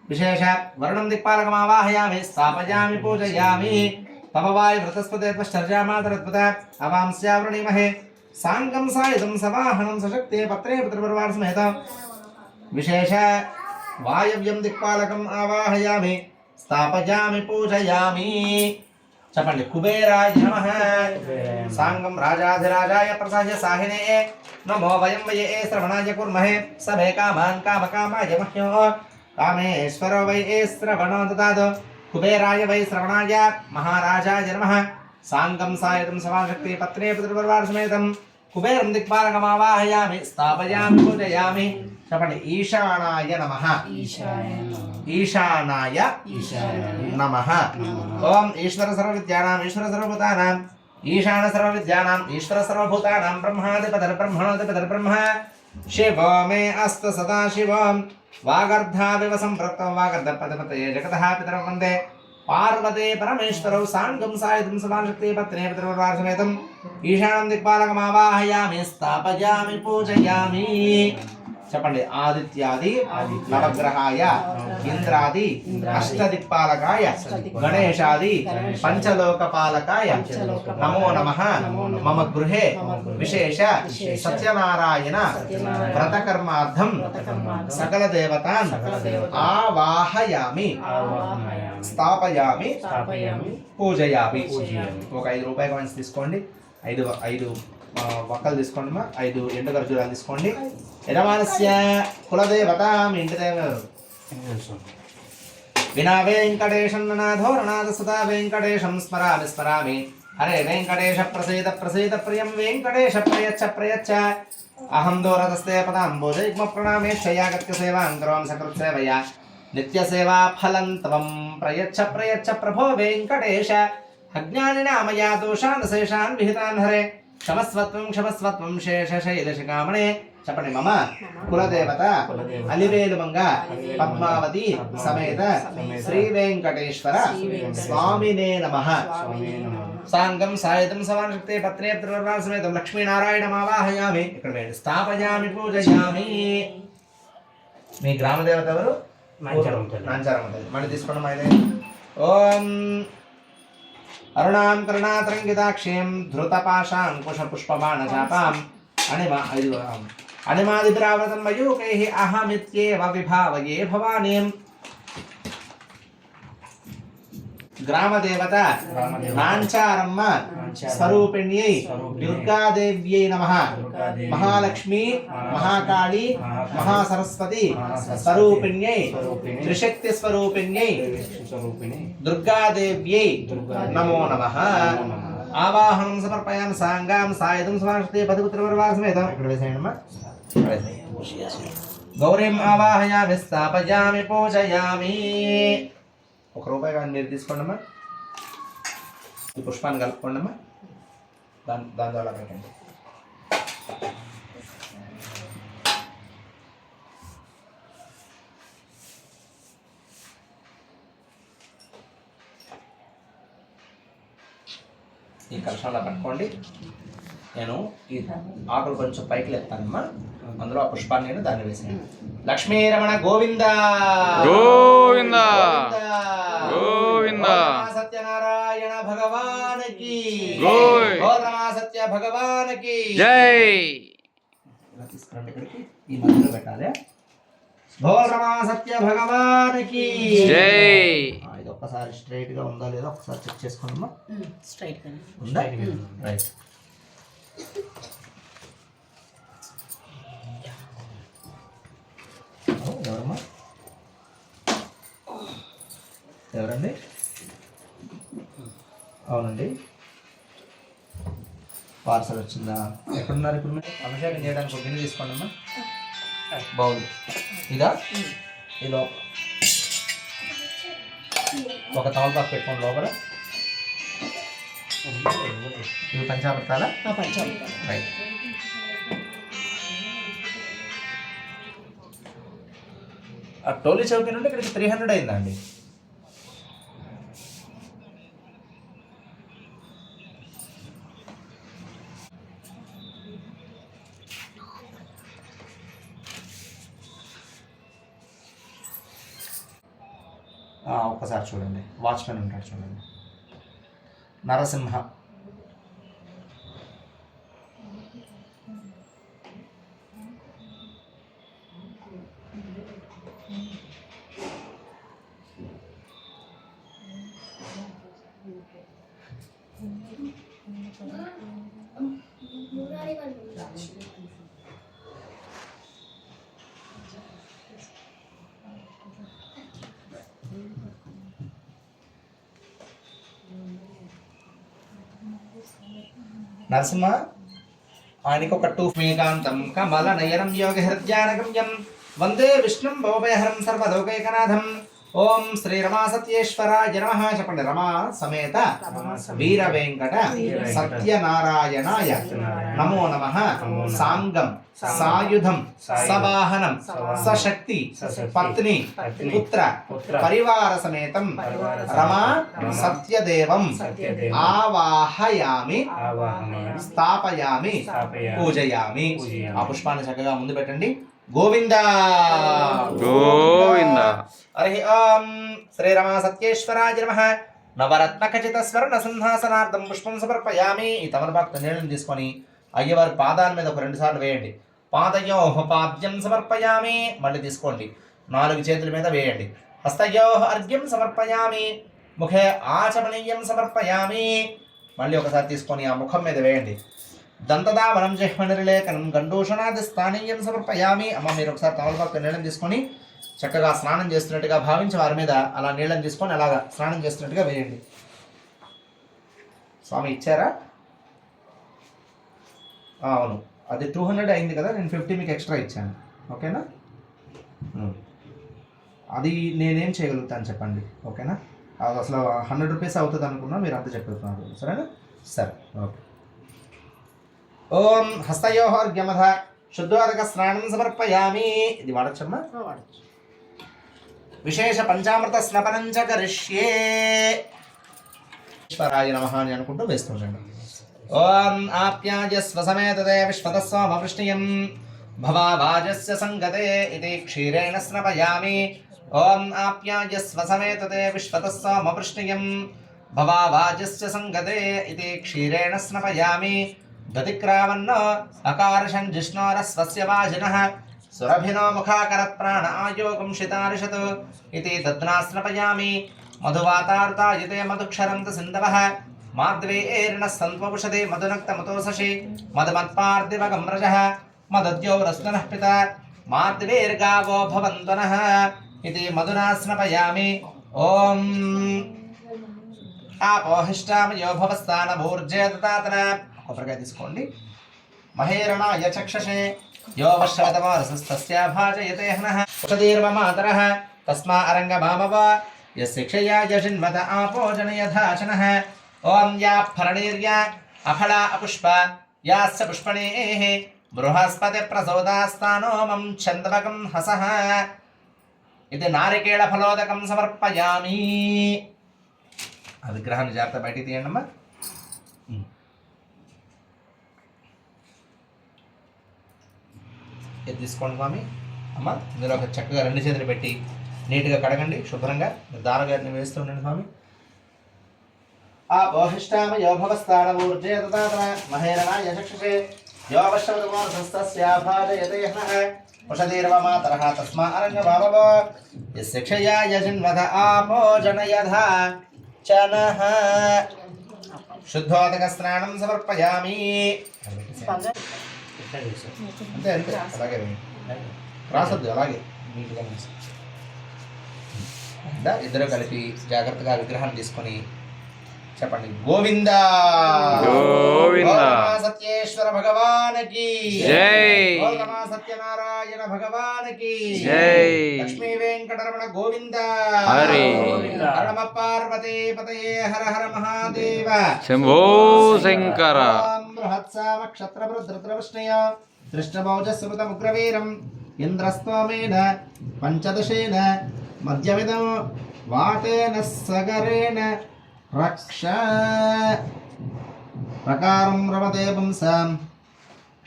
विशेष वर्णं दिक्पालकमावाहयामि स्थापयामि पूजयामि पववाय वृतस्पते त्वश्चर्यामातरत्पत अवांस्यावृणीमहे साङ्गं सायुधं सवाहनं सशक्ते पत्रे पितृपरिवारसमेत विशेष वायव्यं दिक्पालकम् आवाहयामि स्थापयामि पूजयामि చెప్పండి. కుబేరాయ నమః. సాంగం రాజాధిరాజాయ ప్రసాద్య సాహినే నమో వయం వయే శ్రవణాయ కుర్మహే సభే కామాన్ కామకామాయ మహ్యో కామేశ్వరో వై శ్రవణో దదాతు. కుబేరాయ వై శ్రవణాయ మహారాజాయ నమః. సాంగం సాయతం సమాశక్తి పత్రే పితృపరివార సమేతం కుబేరం దిక్పాలకమావాహయామి స్థాపయామి పూజయామి. చెప్పండి. ఈశానాయ నమః. ఈశానాయ నమః. ఓం ఈశ్వర సర్వవిద్యానాం ఈశ్వర సర్వభూతానాం ఈశాన సర్వవిద్యానాం ఈశ్వర సర్వభూతానాం బ్రహ్మాధిపతిర్ బ్రహ్మణోధిపతిర్ బ్రహ్మ శివో మే అస్తు సదా శివం వాగర్ధావివ సంపృక్తం వాగర్ధపతిపతయే జగతః పితరం వందే పార్వతే పరమేశ్వరౌ. సాంగం సాయుధం సమాశక్తి పత్నే పితృపరివార సమేతం ఈశానం దిక్పాలకమావాహయామి స్థాపయామి పూజయామి. చెప్పండి. ఆదిత్యాది నవగ్రహాయ ఇంద్రాది అష్టదిక్పాలకాయ గణేశాది పంచలోకపాలకాయ నమో నమః. మమ గృహే విశేష సత్యనారాయణ వ్రతకర్మార్థం సకల దేవతాన్ ఆవాహయామి స్థాపయామి పూజయామి. ఒక 5 రూపాయల కాయిన్స్ తీసుకోండి. 5 వక్కలు తీసుకోండి. 5 ఎండు ఖర్జూరాలు తీసుకోండి. యజమానస్య కులదేవతాం ఇంటి దేవత వినా వెంకటేశం నాథో నాథ సదా వెంకటేశం స్మరామి స్మరామి. హరే వెంకటేశ ప్రసీద ప్రసీద ప్రియం వెంకటేశ ప్రయచ్చ ప్రయచ్చ. అహం దూరతస్తే పదాంబోజయుగ్మ ప్రణామేక్షయాగత్య సేవాం కరోమి సకృత్సేవయా నిత్యసేవా ఫలం త్వం ప్రయచ్చ ప్రయచ్చ ప్రభో వెంకటేశ. అజ్ఞానినామయా దోషాన్ శేషాన్ విహితాన్ హరే క్షమస్వత్వం క్షమస్వత్వం శేషశైలశిఖామణే. చెప్పండి. మమ కులదేవత అలివేలుమంగ పద్మావతి సమేత శ్రీ వెంకటేశ్వర స్వామినే నమః. సాంగం సాయుధం సమాశక్తే పత్రే పితృపరివార సమేతం లక్ష్మీనారాయణమావాహయామి. ఇక్కడ వేయండి. స్థాపయామి పూజయామి. మీ గ్రామ దేవత ఎవరు? నాంచారం ఉంటుంది. మళ్ళీ తీసుకోండి. అయితే ఓం అరుణాం కరుణాతరంగితాక్షేం ధృతపాశాంకుశ పుష్పబాణచాపాం అనిమాదిభిరావృతం మయూకైః అహమిత్యేవ విభావయే భవానీం. గ్రామదేవత నాంచారమ్మ స్వరూపిణ్యై దుర్గాదేవ్యై నమః. మహాలక్ష్మి మహాకాళి మహాసరస్వతి స్వరూపిణ్యై త్రిశక్తి స్వరూపిణ్యై దుర్గాదేవ్యై నమో నమః. ఆవాహనం సమర్పయామి. సాంగాం సాయుధం సమాశక్తి పతిపుత్రపరివార సమేతం ఇక్కడ వేసేయండి. గౌరీం ఆవాహయామి స్థాపయామి పూజయామి. 1 రూపాయి కానీ మీరు తీసుకోండి అమ్మా. ఈ పుష్పాన్ని కలుపుకోండి అమ్మా. దాని ద్వారా పెట్టండి. ఈ కలశంలో పట్టుకోండి. నేను ఈ ఆకులు కొంచెం పైకి లేస్తానమ్మా. అందులో ఆ పుష్పాన్ని నేను దాన్ని వేసాను. లక్ష్మీరమణ గోవింద గోవింద గోవింద. సత్యనారాయణ భగవానికి జై. గోరమా సత్య భగవానికి జై. ఇలా తీసుకురండి. ఇక్కడికి ఈ మధ్యలో పెట్టాలి. గోరమా సత్య భగవానికి జై. ఇది ఒక్కసారి స్ట్రైట్ గా ఉందా లేదా ఒకసారి చెక్ చేసుకోండమ్మా. స్ట్రైట్ గా ఉందా? రైట్. ఎవరమ్మా? ఎవరండి? అవునండి. పార్సల్ వచ్చిందా? ఎక్కడున్నారు ఇప్పుడు మీరు? అభిషేకం చేయడానికి ఒక గిన్నె తీసుకోండి అమ్మా. బాగుంది. ఇదా ఈ లోపల ఒక తమలపాకు పెట్టుకోండి లోపల. ఇవి పంచామృతాలా? రైట్. ఆ టోలీ చౌకీ నుండి ఇక్కడికి 300 అయిందా అండి? ఒక్కసారి చూడండి. వాచ్మెన్ ఉంటాడు చూడండి. నరసింహ. నరసింహ ఆయనకి ఒక మేకాంతం కమల నయనం యోగ హృద్యానగమ్యం వందే విష్ణుం భవభయహరం సర్వలోకైకనాథం. ఓం శ్రీ రమా సత్యేశ్వరాయ నమః. చెప్పండి. రమా సమేత వీర వెంకట సత్యనారాయణాయ నమో నమః. సాంగం సాయుధం సవాహనం సశక్తి పత్ని పుత్ర పరివార సమేతం రమా సత్యదేవం ఆవాహయామి స్థాపయామి పూజయామి. ఆ పుష్పాన్ని చక్కగా ముందు పెట్టండి. గోవింద గోవింద. హరి ఓం శ్రీరమా సత్యేశ్వరాయ నమః. నవరత్న ఖచిత స్వర్ణ సింహాసనార్థం పుష్పం సమర్పయామి. ఈ తమలపాకు నీళ్ళని తీసుకొని అయ్యవారి పాదాల మీద ఒక 2 సార్లు వేయండి. పాదయోః పాద్యం సమర్పయామి. మళ్ళీ తీసుకోండి, 4 చేతుల మీద వేయండి. హస్తయోః అర్ఘ్యం సమర్పయామి. ముఖే ఆచమనీయం సమర్పయామి. మళ్ళీ ఒకసారి తీసుకొని ఆ ముఖం మీద వేయండి. దంతదావనం జహ్మనిర్లేఖనం గండూషణాది స్థానీయం సమర్పయామి. అమ్మ మీరు ఒకసారి తమలపాకు నీళ్ళని తీసుకొని చక్కగా స్నానం చేస్తున్నట్టుగా భావించి వారి మీద అలా నీళ్ళని తీసుకొని అలాగా స్నానం చేస్తున్నట్టుగా వేయండి. స్వామి ఇచ్చారా? అవును, అది 200 అయింది కదా, నేను 50 మీకు ఎక్స్ట్రా ఇచ్చాను. ఓకేనా? అది నేనేం చేయగలుగుతాను చెప్పండి. ఓకేనా? అది అసలు 100 రూపీస్ అవుతుంది అనుకున్నా, మీరు అంత చెప్తున్నారు. సరేనా? సరే, ఓకే. ఓం హస్తయోః అర్ఘ్యమథ శుద్ధోదక స్నానం సమర్పయామి. ఇది వాడచ్చమ్మా? విశేష పంచామృత స్నపనం చ కరిష్యే. ఈశ్వరాయ నమః అని అనుకుంటూ వేస్తుండండి. ఓం ఆప్యాయస్వ సమేతతే విశ్వతస్వామవృష్ణియం భవావాజస్య సంగతే ఇతి క్షీరేణ స్నపయామి. ఓం ఆప్యాయస్వ సమేతతే విశ్వతస్వామవృష్ణియం భవావాజస్య సంగతే ఇతి క్షీరేణ స్నపయామి. గతిక్రామన్నో అకార్షం జిష్ణోరస్వస్య వాజినః సురభినో ముఖాకరత్ ప్రాణ ఆయోగం శితారిషత్ ఇతి దద్నాస్నపయామి. మధువాతారుతాయతే మధుక్షరంత సింధవః మాద్వేర్ణ సంత్వపుషదే మధునక్తమతోసషి మధుమత్పార్థివగమ్రజః మదద్యో రస్నః పిత మాద్వేర్గావో భవంతనః ఇతి మధునాస్నపయామి. ఓం ఆపోహిష్టామయో భవస్థానమూర్జే దతాతన. కొబ్బరికాయ తీసుకోండి. మహేరణాయ చక్షషే యో వర్షవతమారసస్తస్యా భాజయతే హనః ఉషదీర్మమాతరః తస్మా అరంగమామవ యశిక్షయా యజిన్వత ఆపో జనయధాచనః. ఓం యా ఫరణీర్యా అఫలా అపుష్ప యాస్య పుష్పణేః బృహస్పతి ప్రసోదాస్తానో మం చందవకం హసః ఇది నారికేళ ఫలోదకం సమర్పయామి. ఆ విగ్రహాన్ని జాగ్రత్త బయటికి తీయండి అమ్మా. ఇది తీసుకోండి స్వామి. అమ్మ ఇందులో ఒక చక్కగా 2 చేతులు పెట్టి నీట్గా కడగండి శుభ్రంగా. దారగారిని వేస్తూ ఉండండి స్వామి. ఆ బోహిష్టామ యోభవస్థానమూర్జే దతాతన మహేరణాయ చక్షుషే యోవశ్వతమోర్ధస్తస్యాభాజయతే హనః ఉషదీర్వమాతరః తస్మా అరంగమామవ యశిక్షయా యజిన్వత ఆపో జనయధా చనః. శుద్ధోదక స్నానం సమర్పయామి. అంతే అంతే, అలాగే రాసొద్దు, అలాగే నీట్గా ఇద్దరు కలిపి జాగ్రత్తగా విగ్రహాన్ని తీసుకొని చెప్పండి. గోవింద గోవింద. సత్యేశ్వర భగవానికి జై. సత్యనారాయణ భగవానికి జై. లక్ష్మీ వెంకటరమణ గోవింద. హరి. హరమ పార్వతీ పతయే హర హర మహాదేవ. శంభో శంకర. బృహత్సామ క్షత్రవృద్రవృష్ణయ దృష్టభౌజస్మృతముగ్రవీరం ఇంద్రస్త్వమేన పంచదశేన మధ్యమిదం వాటేన సగరేణ రక్ష. ప్రకారం రమతే పుంసాం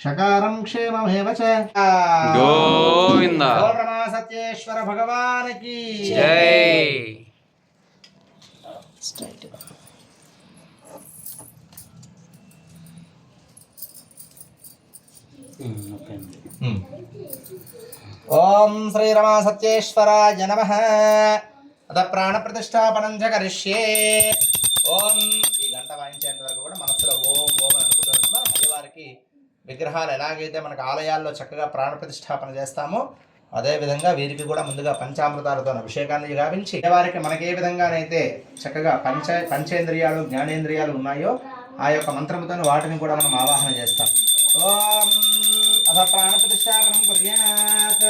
షకారం క్షేమమేవ చ. గోవింద. రమా సత్యేశ్వర భగవానికి జై. ఓం శ్రీరమా సత్యేశ్వరాయ నమః. అత ప్రాణ ప్రతిష్టాపనం చ కరిష్యే. ఓం ఈ గంట వాయించేంత వరకు కూడా మనసులో ఓం ఓం అని అనుకుంటున్నాం. అయ్యవారికి విగ్రహాలు ఎలాగైతే మనకు ఆలయాల్లో చక్కగా ప్రాణ ప్రతిష్టాపన చేస్తామో అదేవిధంగా వీరికి కూడా ముందుగా పంచామృతాలతో అభిషేకాన్ని గావించి అయ్యవారికి మనకి ఏ విధంగానైతే చక్కగా పంచేంద్రియాలు జ్ఞానేంద్రియాలు ఉన్నాయో ఆ యొక్క మంత్రముతో వాటిని కూడా మనం ఆవాహన చేస్తాం. ఓం అథ ప్రాణప్రతిష్ఠాపనం కుర్యాత్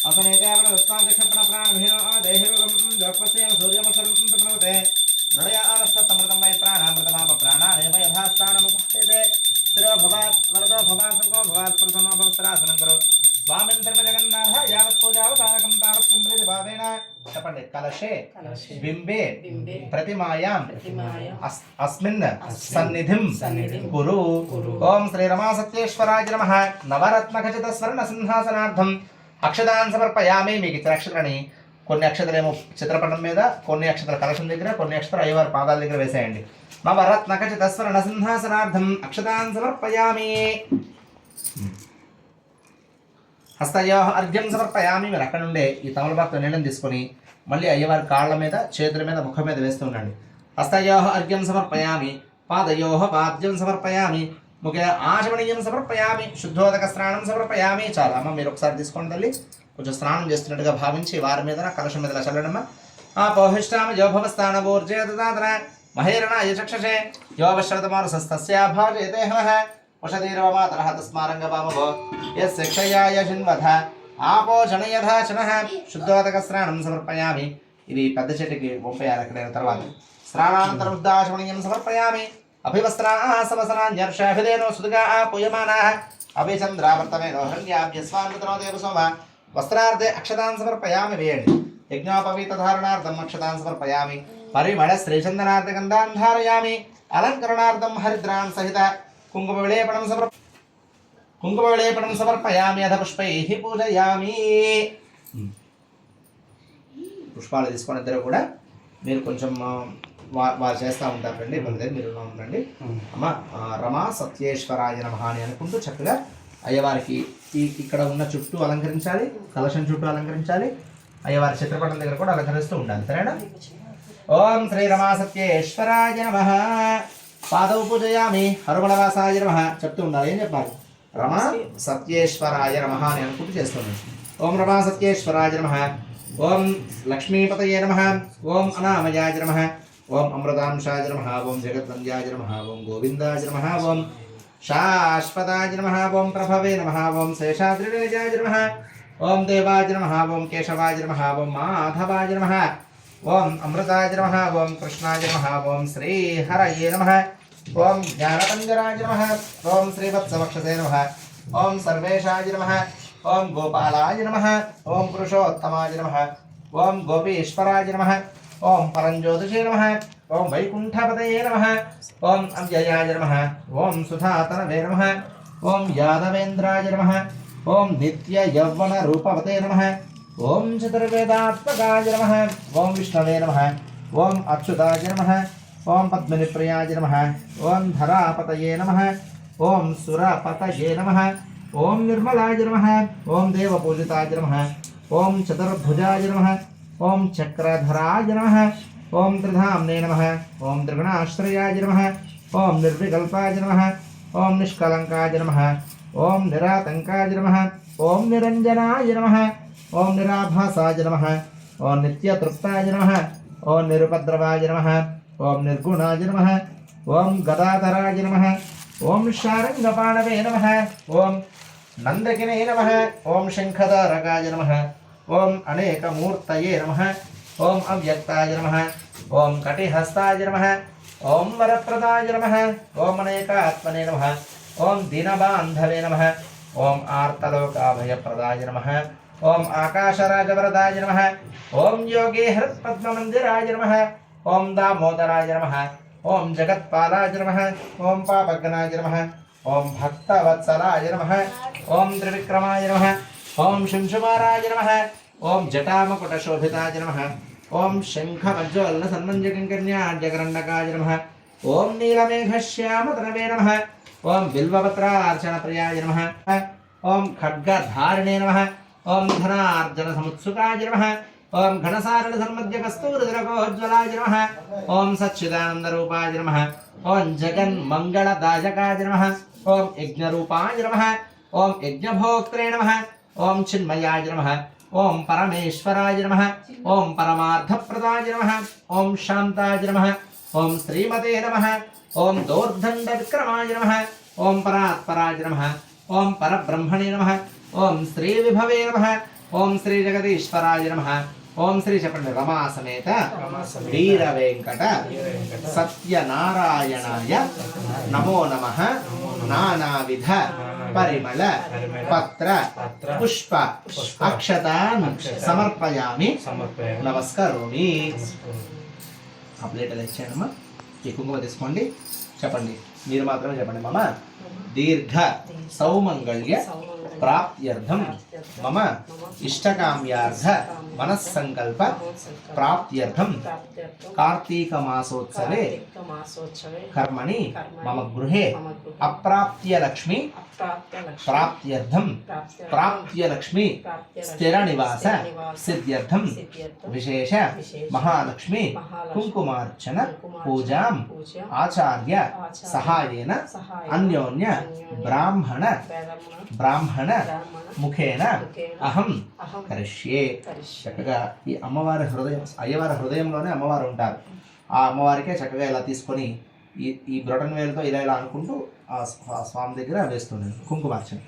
అసనేతేవన దస్మాచక్షప్రణ ప్రాణభినో దేహిరుగం జోపస్యేమ సూర్యమసరం తప్నవతే నడయానస్త సమృతం వై ప్రాణామృతమాప ప్రాణానేవ యథాస్థానముపస్థితే స్థిరో భవాత్ వరదో భవాత్ సంగో భవాత్ ప్రసన్నో భవస్త్రాసనం కరో స్వామిన్ ధర్మ జగన్నాథ యావత్ పూజావతారకం తావత్ కుంభ్రీతి భావేన చెప్పండి. కలశే బింబే ప్రతిమాయాం అస్మిన్ సన్నిధిం కురు. ఓం శ్రీ రమా సత్యేశ్వరాయ నమః. నవరత్న ఖచిత స్వర్ణ సింహాసనార్థం అక్షతాన్ని సమర్పయామి. మీకు ఇచ్చిన అక్షతలని కొన్ని అక్షతలేమో చిత్రపటం మీద, కొన్ని అక్షతల కలశం దగ్గర, కొన్ని అక్షతలు అయ్యవారి పాదాల దగ్గర వేసేయండి. నవరత్న ఖచిత స్వర్ణ సింహాసనార్థం అక్షతాన్ని సమర్పయామి. హస్తయో అర్ఘ్యం సమర్పయామి. మీరు అక్కడ నుండే ఈ తమలపాకుతో నీళ్ళని తీసుకొని మళ్ళీ అయ్యవారి కాళ్ళ మీద, చేతుల మీద, ముఖం మీద వేస్తూ ఉండండి. హస్తయో అర్ఘ్యం సమర్పయామి. పాదయో పాద్యం సమర్పయామి. ముఖ్య ఆచమనీయం సమర్పయామి. శుద్ధోదక స్నానం సమర్పయామి. చాలా అమ్మ మీరు ఒకసారి తీసుకోండి తల్లి. కొంచెం స్నానం చేస్తున్నట్టుగా భావించి వారి మీద కలశం మీద చల్లడమ్మ. ఆ పౌహిష్టామ యోభవస్థానవోర్జేతదాతన మహేరణ యచక్షసే యోవశ్రతమానసస్తస్యాభాజయతే హమః వషధీరవమాతరః తస్మారంగవామభో యస్య క్షయాయ శిన్వథ ఆపోషణయథాచనః. శుద్ధోదక స్నానం సమర్పయామి. ఇది పెద్ద చెట్టుకి 30 ఎకరాల తర్వాత స్నానానంతరం ఉద్దాచమనీయం సమర్పయామి. అభివస్త్రాసవసనాన్యర్షాభిదేనో సుదుగా పూయమానాః అభిచంద్రావర్తమేనో హృణ్యాభ్యస్వామితనో దేవసోమ. వస్త్రార్థే అక్షతాన్ సమర్పయామి. వేయండి. యజ్ఞోపవీతధారణార్థం అక్షతాన్ సమర్పయామి. పరిమళ శ్రీచందనార్థ గంధాన్ ధారయామి. అలంకరణార్థం హరిద్రాన్ సహిత కుంకుమవిలేపనం సమర్పయామి. అథ పుష్పైః పూజయామి. పుష్పాలు తీసుకొని ఇద్దరు కూడా మీరు కొంచెం వారు చేస్తూ ఉంటారండి. ఇబ్బంది మీరు ఉండండి. అమ్మ రమా సత్యేశ్వరాయ నమః అని అనుకుంటూ చక్కగా అయ్యవారికి ఇక్కడ ఉన్న చుట్టూ అలంకరించాలి, కలశం చుట్టూ అలంకరించాలి, అయ్యవారి చిత్రపటం దగ్గర కూడా అలంకరిస్తూ ఉండాలి. సరేనా? ఓం శ్రీ రమా సత్యేశ్వరాయ నమః. పాదౌ పూజయామి. హరుమలవాసాయ నమః చెప్తూ ఉండాలి. ఏం చెప్పాలి? రమా సత్యేశ్వరాయ నమః అని అనుకుంటూ చేస్తున్నాం. ఓం రమా సత్యేశ్వరాయ నమః. ఓం లక్ష్మీపతయే నమః. ఓం అనామయాయ నమః. ఓం అమృతాంశాయ నమః. ఓం జగద్వంద్యాయ నమః. ఓం గోవిందాయ నమః. ఓం శాశ్వతాయ నమః. ఓం ప్రభవే నమః. ఓం శేషాద్రివేజాయ నమః. ఓం దేవాయ నమః. ఓం కేశవాయ నమః. ఓం మాధవాయ నమః. ఓం అమృతాయ నమః. ఓం కృష్ణాయ నమః. ఓం శ్రీహరయే నమః. ఓం జ్ఞానపంజరాయ నమః. ఓం శ్రీవత్సవక్షసే నమః. ఓం సర్వేశాయ నమః. ఓం గోపాలాయ నమః. ఓం పురుషోత్తమాయ నమః. ఓం గోపీశ్వరాయ నమః. ఓం పరంజ్యోతిషే నమః. ఓం వైకుంఠపతయే నమః. ఓం అవ్యయాయ నమః. ఓం సుధాతనవే నమః. ఓం యాదవేంద్రాయ నమః. ఓం నిత్య యౌవన రూపవతే నమః. ఓం చతుర్వేదాత్మకాయ నమః. ఓం విష్ణవే నమః. ఓం అచ్యుతాయ నమః. ఓం పద్మనిప్రియాయ నమః. ఓం ధరాపతయే నమః. ఓం సురపతయే నమః. ఓం నిర్మలాయ నమః. ఓం దేవపూజితాయ నమః. ఓం చతుర్భుజాయ నమః. ఓం చక్రధరాయ నమః. ఓం త్రిధామ్నే నమః. ఓం త్రిగుణాశ్రయాయ నమః. ఓం నిర్వికల్పాయ నమః. ఓం నిష్కలంకాయ నమః. ఓం నిరాతంకాయ నమః. ఓం నిరంజనాయ నమః. ఓం నిరాభాసాయ నమః. ఓం నిత్యతృప్తాయ నమః. ఓం నిరుపద్రవాయ నమః. ఓం నిర్గుణాయ నమః. ఓం గదాధరాయ నమః. ఓం శారంగపాణవే నమః. ఓం నందకినే నమః. ఓం శంఖధారకాయ నమః. ఓం అనేకమూర్తయే నమః. ఓం అవ్యక్తాయ నమః. ఓం కటిహస్తాయ నమః. ఓం వరప్రదాయ నమః. ఓం అనేకాత్మనే నమః. ఓం దీనబాంధవే నమః. ఓం ఆర్తలోకాభయప్రదాయ నమః. ఓం ఆకాశరాజవరదాయ నమః. ఓం యోగి హృత్పద్మమందిరాయ నమః. ఓం దామోదరాయ నమః. ఓం జగత్పాలాయ నమః. ఓం పాపఘ్నాయ నమః. ఓం భక్తవత్సలాయ నమః. ఓం త్రివిక్రమాయ నమః. ఓం శంశుమారాయ నమః. ఓం జటామకుటశోభితాయ నమః. ఓం శంఖమజ్వలన సన్మంజకంకన్యాడ్యకరండకాయ నమః. ఓం నీలమేఘశ్యామతనవే నమః. ఓం బిల్వపత్రార్చనప్రియాయ నమః. ఓం ఖడ్గధారిణే నమః. ఓం ధనార్జన సముత్సుకాయ నమః. ఓం ఘనసారణ సన్మధ్యకస్తూరిదరకోజ్వలాయ నమః. ఓం సచ్చిదానందరూపాయ నమః. ఓం జగన్మంగళదాయకాయ నమః. ఓం యజ్ఞరూపాయ నమః. ఓం యజ్ఞభోక్త్రే నమః. ఓం చిన్మయాయ నమః. ఓం పరమేశ్వరాయ నమః. ఓం పరమార్థప్రదాయ నమః. ఓం శాంతాయ నమః. ఓం శ్రీమతే నమః ఓం దోర్దండ విక్రమాయ నమః ఓం పరాత్పరాయ నమః ఓం పరబ్రహ్మణే నమః ఓం శ్రీ విభవే నమః ఓం శ్రీ జగదీశ్వరాయ నమః ఓం శ్రీ చెప్పండి రమా సమేత వీర వెంకట సత్యనారాయణాయ నమో నమః నానావిధ పరిమళ పత్ర పుష్ప అక్షతాన్ సమర్పయామి నమస్కరోమి. ఆ ప్లేట్ అలా ఇచ్చానమ్మా. ఈ కుంకుమ తీసుకోండి. చెప్పండి, మీరు మాత్రమే చెప్పండి. మమ దీర్ఘ సౌమంగళ్య ప్రాప్త్యర్థం మమ ఇష్టకామ్యార్థ మనస్సంకల్ప ప్రాప్త్యర్థం కార్తీక మాసోత్సవే కర్మణి మమ గృహే అప్రాప్త్య లక్ష్మి ప్రాప్త్యర్థం ప్రాప్త్య లక్ష్మి స్థిర నివాస సిద్ధ్యర్థం విశేష మహాలక్ష్మి కుంకుమార్చన పూజాం ఆచార్య సహాయేన అన్యోన్య బ్రాహ్మణ ముఖేన అహం కరిష్యే. చక్కగా ఈ అమ్మవారి హృదయం, అయ్యవారి హృదయంలోనే అమ్మవారు ఉంటారు. ఆ అమ్మవారికే చక్కగా ఇలా తీసుకొని ఈ బ్రొటన్ వేలుతో ఇలా ఇలా అనుకుంటూ ఆ స్వామి దగ్గర వేస్తున్నాను కుంకుమార్చన.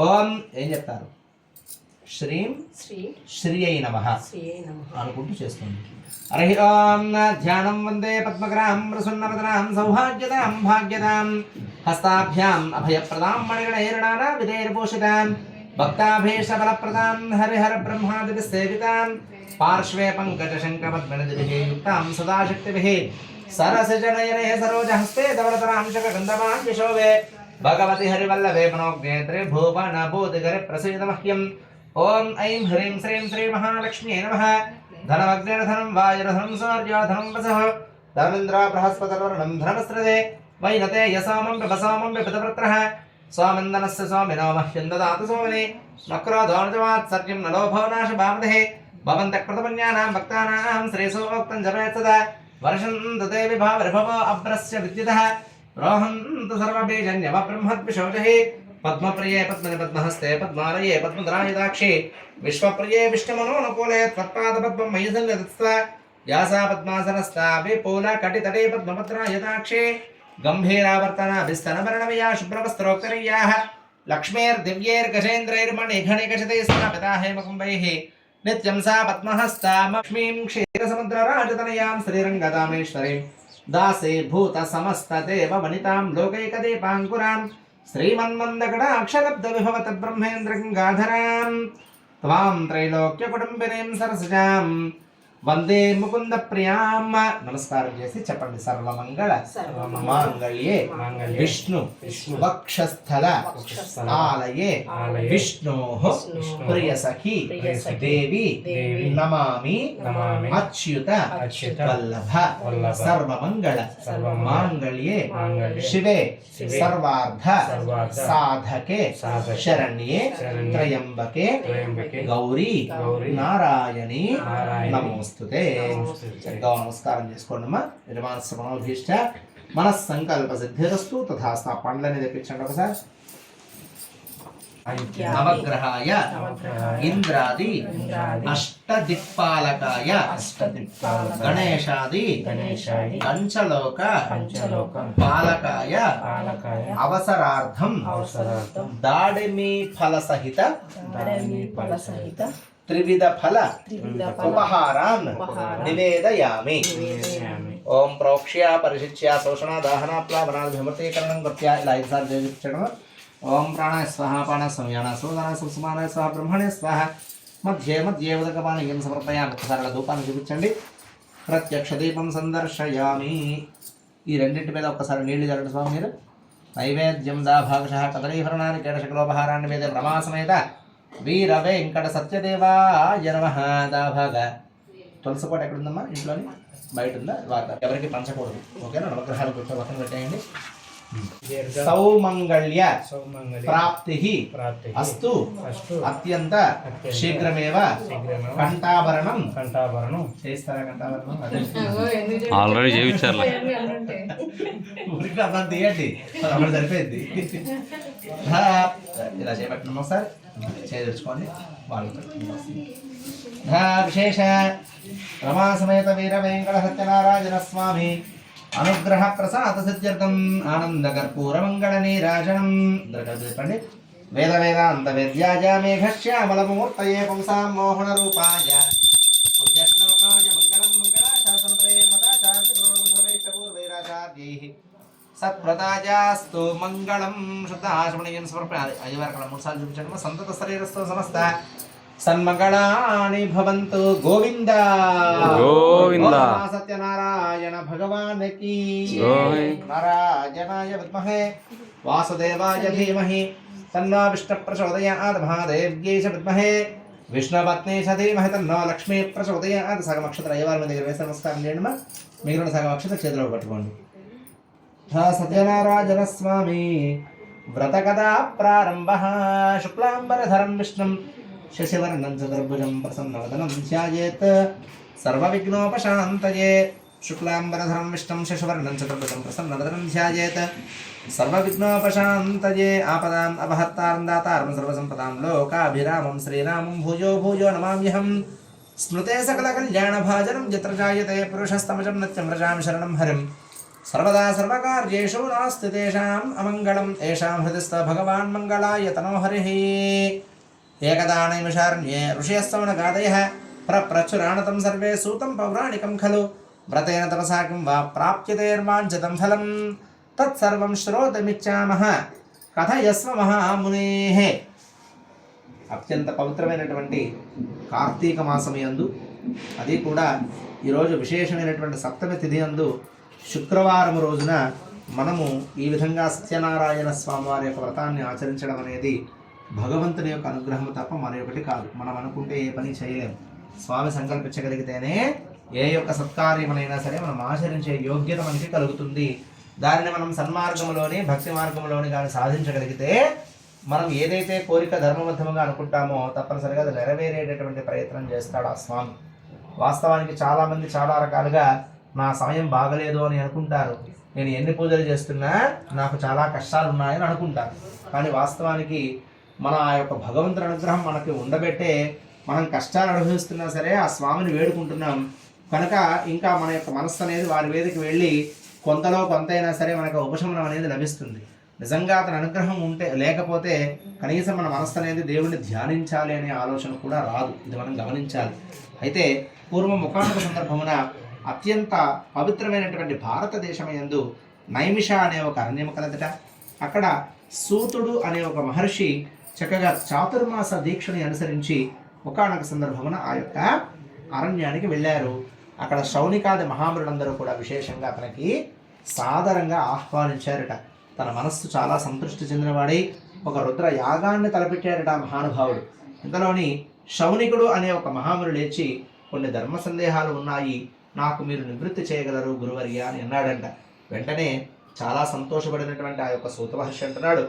ఓం ఏం చెప్తారు? శ్రీం శ్రీ అయి నమః అనుకుంటూ చేస్తుంది. హరి ఓం ధ్యానం వందే పద్మకరాం ప్రసన్నవదనాం సౌభాగ్యదాం భాగ్యదాం హస్తాభ్యాం అభయప్రదాం మణిగణైర్నాన విధైర్భూషితాం భక్తాభీష్టబలప్రదాం హరిహర బ్రహ్మాదిభిः సేవితాం పార్శ్వే పంకజశంఖపద్మనిధిభిः యుక్తాం సదాశక్తిభిः సరసిజనయనే సరోజహస్తే ధవళతరాం శకగంధమాం విశోభే భగవతి హరివల్లభే మనోజ్ఞేత్రే భువన భూతికరి ప్రసీద మహ్యం. ఓం ఐం హ్రీం శ్రీం శ్రీ మహాలక్ష్మ్యై నమః. ధనమగ్నిర్ ధనం వాయుర్ధనం సూర్యో ధనం వసః ధర్మేంద్ర బృహస్పతిర్వరుణం ధనమస్రదే వైనతే యసోమం బిభసోమం బిపదవృత్రః స్వామిందనస్య స్వామినో మహ్యం దదాతు సోమనే నక్రోధోర్జవాత్సర్యం నలోభో నాశభామదే భవంతః కృతపుణ్యానాం భక్తానాం శ్రేయసోక్తం జపేత్ సదా వర్షन्तు తే విభావరిభవో అభ్రస్య విద్యుతః రోహन्तు సర్వబీజన్యవ బ్రహ్మద్విషోజః పద్మప్రియే పద్మని పద్మహస్తే పద్మాలయే పద్మధరాయుధాక్షి విశ్వప్రియే విష్ణుమనోనుకూలే త్వత్పాదపద్మం మయి సన్నిధత్స్వ యాసా పద్మాసనస్థా విపూల కటితటే పద్మపత్రాయుధాక్షి గంభీరావర్తనాభిస్తనవర్ణమయా శుభ్రవస్త్రోక్తరీయాः లక్ష్మీర్దివ్యైర్గజేంద్రైర్మణిఘణికషితైः స్థాపితా హేమకుంభైः నిత్యం సా పద్మహస్తా లక్ష్మీం క్షీరసముద్రరాజతనయాం శ్రీరంగదామేశ్వరీం దాసే భూత సమస్తదేవ వనితాం లోకైకదీపాంకురాం శ్రీమన్మందకటాక్షలబ్ధ విభవత బ్రహ్మేంద్ర గంగాధరాం త్వాం త్రైలోక్యకుటుంబినీం సరసజాం వందే ముకుంద ప్రియాం. నమస్కారం చేసి చెప్పండి. సర్వమంగళ మాంగళ్యే విష్ణు వక్షస్థల ఆలయే విష్ణోః ప్రియసఖి దేవి నమామి అచ్యుత వల్లభ సర్వమంగళ మాంగళ్యే శివే సర్వార్థ సాధకే శరణ్యే త్రయంబకే గౌరీ నారాయణి నమోస్తుతే. చక్కగా నమస్కారం చేసుకోండమ్మా. నిర్మాణ మనోభీష్ట మనస్సంకల్ప సిద్ధిరస్తు తథాస్తు. ఆ పండ్లని తెప్పించండి ఒకసారి. నవగ్రహాయ ఇంద్రాది అష్టదిక్పాలకాయ గణేశాది పంచలోక పాలకాయ అవసరార్థం దాడిమి ఫలసహిత త్రివిధ ఫల ఉపహారాన్ నివేదయామి. ఓం ప్రోక్ష్య పరిశిచ్య శోషణ దాహన ప్లావనాది విమృతీకరణం కృత్య ఇలా 5 సార్లు చేయించడం. ఓం ప్రాణాయ స్వాహ పాన సంయాన సోదన సుసమానాయ స్వాహ బ్రహ్మణే స్వాహ మధ్యే మధ్యే ఉదకపానీయం సమర్పయామి. ఒకసారి అలా ధూపాన్ని చూపించండి. ప్రత్యక్ష దీపం సందర్శయామి. ఈ రెండింటి మీద ఒక్కసారి నీళ్లు జరగండి స్వామి మీరు. నైవేద్యం దా భాగశః కదలీభరణాన్ని కేటశకలోపహారాన్ని మీద బ్రహ్మాసమేత వీర వెంకట సత్యదేవాయ నమః. దాభాగ తులసి కోట ఎక్కడుందమ్మా? ఇంట్లోని బయట ఉందా? ఎవరికి పంచకూడదు. ఓకేనా? నవగ్రహాలు కూర్చో పక్కన పెట్టేయండి. సౌమంగళ్య ప్రాప్తి అస్తు అత్యంత శీఘ్రమేవ కంఠాభరణం చేస్తారా? కంఠాభరణం ఆల్రెడీ చేయించారు. ఊరికి అర్థం తీయండి, అప్పుడు సరిపోయింది. ఇలా చేపట్టినాం ఒకసారి చేయించుకోండి. వాళ్ళు విశేష రమా సమేత వీర వెంకట సత్యనారాయణ స్వామి అనుగ్రహ ప్రసాద సిద్ధ్యర్థం ఆనంద కర్పూర మంగళ నీరాజనం చెప్పండి. వేద వేదాంత వేద్యాజ మేఘశ్యామలమూర్తయే పుంసాం మోహన రూపాయ పుణ్యశ్లోకాయ మంగళం మంగళాశాసన ప్రేమదాచార్య పూర్వైరాచార్యైః సత్ప్రదాజాస్తు మంగళం శుద్ధాశమణీయం సమర్పయాలి. అయ్యవారు 3 సార్లు చూపించండి. సంతత శరీరస్థో సమస్త సన్మంగళాని భవంతు. గోవింద గోవింద. సత్యనారాయణ భగవానికి గోవింద. నారాయణాయ విద్మహే వాసుదేవాయ ధీమహి తన్నో విష్ణు ప్రచోదయాత్. మహాదేవ్యై చ విద్మహే విష్ణుపత్ని చ ధీమహి తన్నో లక్ష్మీ ప్రచోదయాత్. సగం అక్షతలు అయ్యవారి మీద దగ్గర వేసి నమస్కారం చేయండి. మిగిలిన సగం అక్షత చేతిలో పట్టుకోండి. సత్యనారాయణ స్వామి వ్రత కథా ప్రారంభ. శుక్లాంబరధరం విష్ణుం శశివర్ణం చతుర్భుజం ప్రసన్నవదనం ధ్యాయేత్ సర్వవిఘ్నోపశాంతయే. శుక్లాంబరధరం విష్ణుం శశివర్ణం చతుర్భుజం ప్రసన్నవదనం ధ్యాయేత్ సర్వవిఘ్నోపశాంతయే. ఆపదాం అపహర్తారం దాతారం సర్వసంపదాం లోకాభిరామం శ్రీరామం భూయో భూయో నమామ్యహం. స్మృతే సకల కళ్యాణ భాజనం యత్ర జాయతే పురుషస్తమజం నిత్యం వ్రజామి శరణం హరిం. సర్వదా సర్వకార్యేషు నాస్తి తేషాం అమంగళం. ఏషాం హృదిస్థ భగవాన్ మంగళాయ తనో హరిః. ఏకదా నైమిషారణ్యే ఋషయస్తవనగాదయః ప్రచురాణతం సర్వే సూతం పౌరాణికం ఖలు. వ్రతేన తపసా కిం వా ప్రాప్యతేర్వాంఛితం ఫలం. తత్సర్వం శ్రోతమిచ్చామః కథయస్వ మహామునేః. అత్యంత పవిత్రమైనటువంటి కార్తీక మాసమయందు, అది కూడా ఈరోజు విశేషమైనటువంటి సప్తమి తిథి యందు శుక్రవారం రోజున మనము ఈ విధంగా సత్యనారాయణ స్వామి వారి యొక్క వ్రతాన్ని ఆచరించడం అనేది భగవంతుని యొక్క అనుగ్రహం తప్ప మరొకటి కాదు. మనం అనుకుంటే ఏ పని చేయలేము. స్వామి సంకల్పించగలిగితేనే ఏ యొక్క సత్కార్యమైనా సరే మనం ఆచరించే యోగ్యత మనకి కలుగుతుంది. దానిని మనం సన్మార్గంలోని భక్తి మార్గంలోని కానీ సాధించగలిగితే మనం ఏదైతే కోరిక ధర్మబద్ధంగా అనుకుంటామో తప్పనిసరిగా అది నెరవేరేటటువంటి ప్రయత్నం చేస్తాడు ఆ స్వామి. వాస్తవానికి చాలామంది చాలా రకాలుగా నా సమయం బాగలేదు అని అనుకుంటారు. నేను ఎన్ని పూజలు చేస్తున్నా నాకు చాలా కష్టాలు ఉన్నాయని అనుకుంటాను. కానీ వాస్తవానికి మన ఆ యొక్క భగవంతుని అనుగ్రహం మనకి ఉండబెట్టే మనం కష్టాలు అనుభవిస్తున్నా సరే ఆ స్వామిని వేడుకుంటున్నాం కనుక ఇంకా మన యొక్క మనస్సు అనేది వారి వేదికి వెళ్ళి కొంతలో కొంతైనా సరే మనకు ఉపశమనం అనేది లభిస్తుంది. నిజంగా అతని అనుగ్రహం ఉంటే లేకపోతే కనీసం మన మనస్సు అనేది దేవుడిని ధ్యానించాలి అనే ఆలోచన కూడా రాదు. ఇది మనం గమనించాలి. అయితే పూర్వం ఒకానొక సందర్భమున అత్యంత పవిత్రమైనటువంటి భారతదేశమయందు నైమిష అనే ఒక అరణ్యం కలదట. అక్కడ సూతుడు అనే ఒక మహర్షి చక్కగా చాతుర్మాస దీక్షని అనుసరించి ఒకానొక సందర్భమున ఆ యొక్క అరణ్యానికి వెళ్ళారు. అక్కడ శౌనికాది మహామునులందరూ కూడా విశేషంగా అతనికి సాదరంగా ఆహ్వానించారట. తన మనస్సు చాలా సంతృష్టి చెందినవాడై ఒక రుద్ర యాగాన్ని తలపెట్టారట మహానుభావుడు. ఇంతలోని శౌనికుడు అనే ఒక మహాముని లేచి కొన్ని ధర్మ సందేహాలు ఉన్నాయి, నాకు మీరు నివృత్తి చేయగలరు గురువర్య అని అన్నాడంట. వెంటనే చాలా సంతోషపడినటువంటి ఆ యొక్క సూత మహర్షి అంటున్నాడు,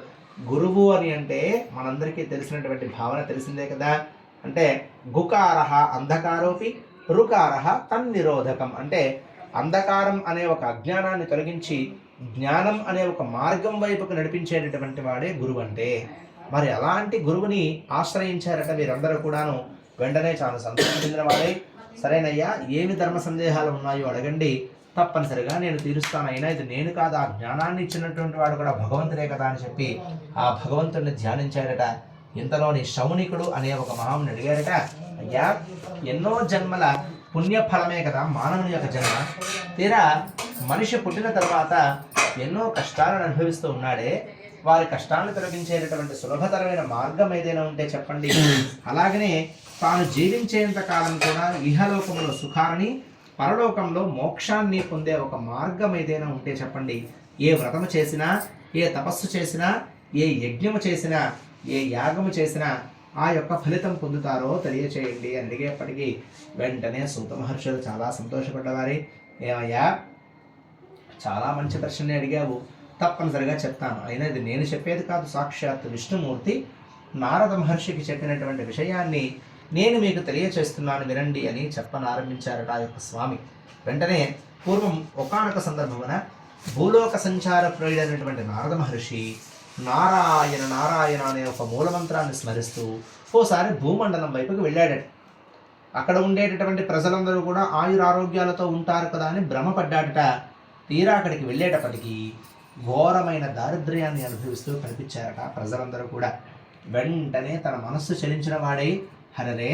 గురువు అని అంటే మనందరికీ తెలిసినటువంటి భావన తెలిసిందే కదా. అంటే గుకారహ అంధకారోపి రుకారహ తన్నిరోధకం. అంటే అంధకారం అనే ఒక అజ్ఞానాన్ని తొలగించి జ్ఞానం అనే ఒక మార్గం వైపుకు నడిపించేటటువంటి వాడే గురువు అంటే. మరి అలాంటి గురువుని ఆశ్రయించారట వీరందరూ కూడాను. వెంటనే చాలా సంతోషం చెందిన వాడే, సరేనయ్యా ఏమి ధర్మ సందేహాలు ఉన్నాయో అడగండి, తప్పనిసరిగా నేను తీరుస్తాను. అయినా ఇది నేను కాదు, ఆ జ్ఞానాన్ని ఇచ్చినటువంటి వాడు కూడా భగవంతుడే కదా అని చెప్పి ఆ భగవంతుడిని ధ్యానించారట. ఇంతలోని శౌనికుడు అనే ఒక మహాముని అడిగారట, అయ్యా ఎన్నో జన్మల పుణ్యఫలమే కదా మానవుని యొక్క జన్మ. తీరా మనిషి పుట్టిన తర్వాత ఎన్నో కష్టాలను అనుభవిస్తూ ఉన్నాడే, వారి కష్టాలను తొలగించేటటువంటి సులభతరమైన మార్గం ఏదైనా ఉంటే చెప్పండి. అలాగనే తాను జీవించేంత కాలం కూడా ఇహలోకంలో సుఖాన్ని పరలోకంలో మోక్షాన్ని పొందే ఒక మార్గం ఏదైనా ఉంటే చెప్పండి. ఏ వ్రతము చేసినా, ఏ తపస్సు చేసినా, ఏ యజ్ఞము చేసినా, ఏ యాగము చేసినా ఆ యొక్క ఫలితం పొందుతారో తెలియచేయండి అని అడిగేప్పటికీ వెంటనే సూత మహర్షులు చాలా సంతోషపడ్డవారి, ఏమయ్యా చాలా మంచి ప్రశ్నని అడిగావు, తప్పనిసరిగా చెప్తాను. అయినా ఇది నేను చెప్పేది కాదు, సాక్షాత్ విష్ణుమూర్తి నారద మహర్షికి చెప్పినటువంటి విషయాన్ని నేను మీకు తెలియచేస్తున్నాను వినండి అని చెప్పనారంభించారట ఆ యొక్క స్వామి. వెంటనే పూర్వం ఒకానొక సందర్భమున భూలోక సంచార ప్రియుడైనటువంటి నారద మహర్షి నారాయణ నారాయణ అనే ఒక మూలమంత్రాన్ని స్మరిస్తూ ఓసారి భూమండలం వైపుకి వెళ్ళాడట. అక్కడ ఉండేటటువంటి ప్రజలందరూ కూడా ఆయురారోగ్యాలతో ఉంటారు కదా అని భ్రమపడ్డాడట. తీరా అక్కడికి వెళ్ళేటప్పటికీ ఘోరమైన దారిద్ర్యాన్ని అనుభవిస్తూ కనిపించారట ప్రజలందరూ కూడా. వెంటనే తన మనస్సు చలించిన వాడై, హరరే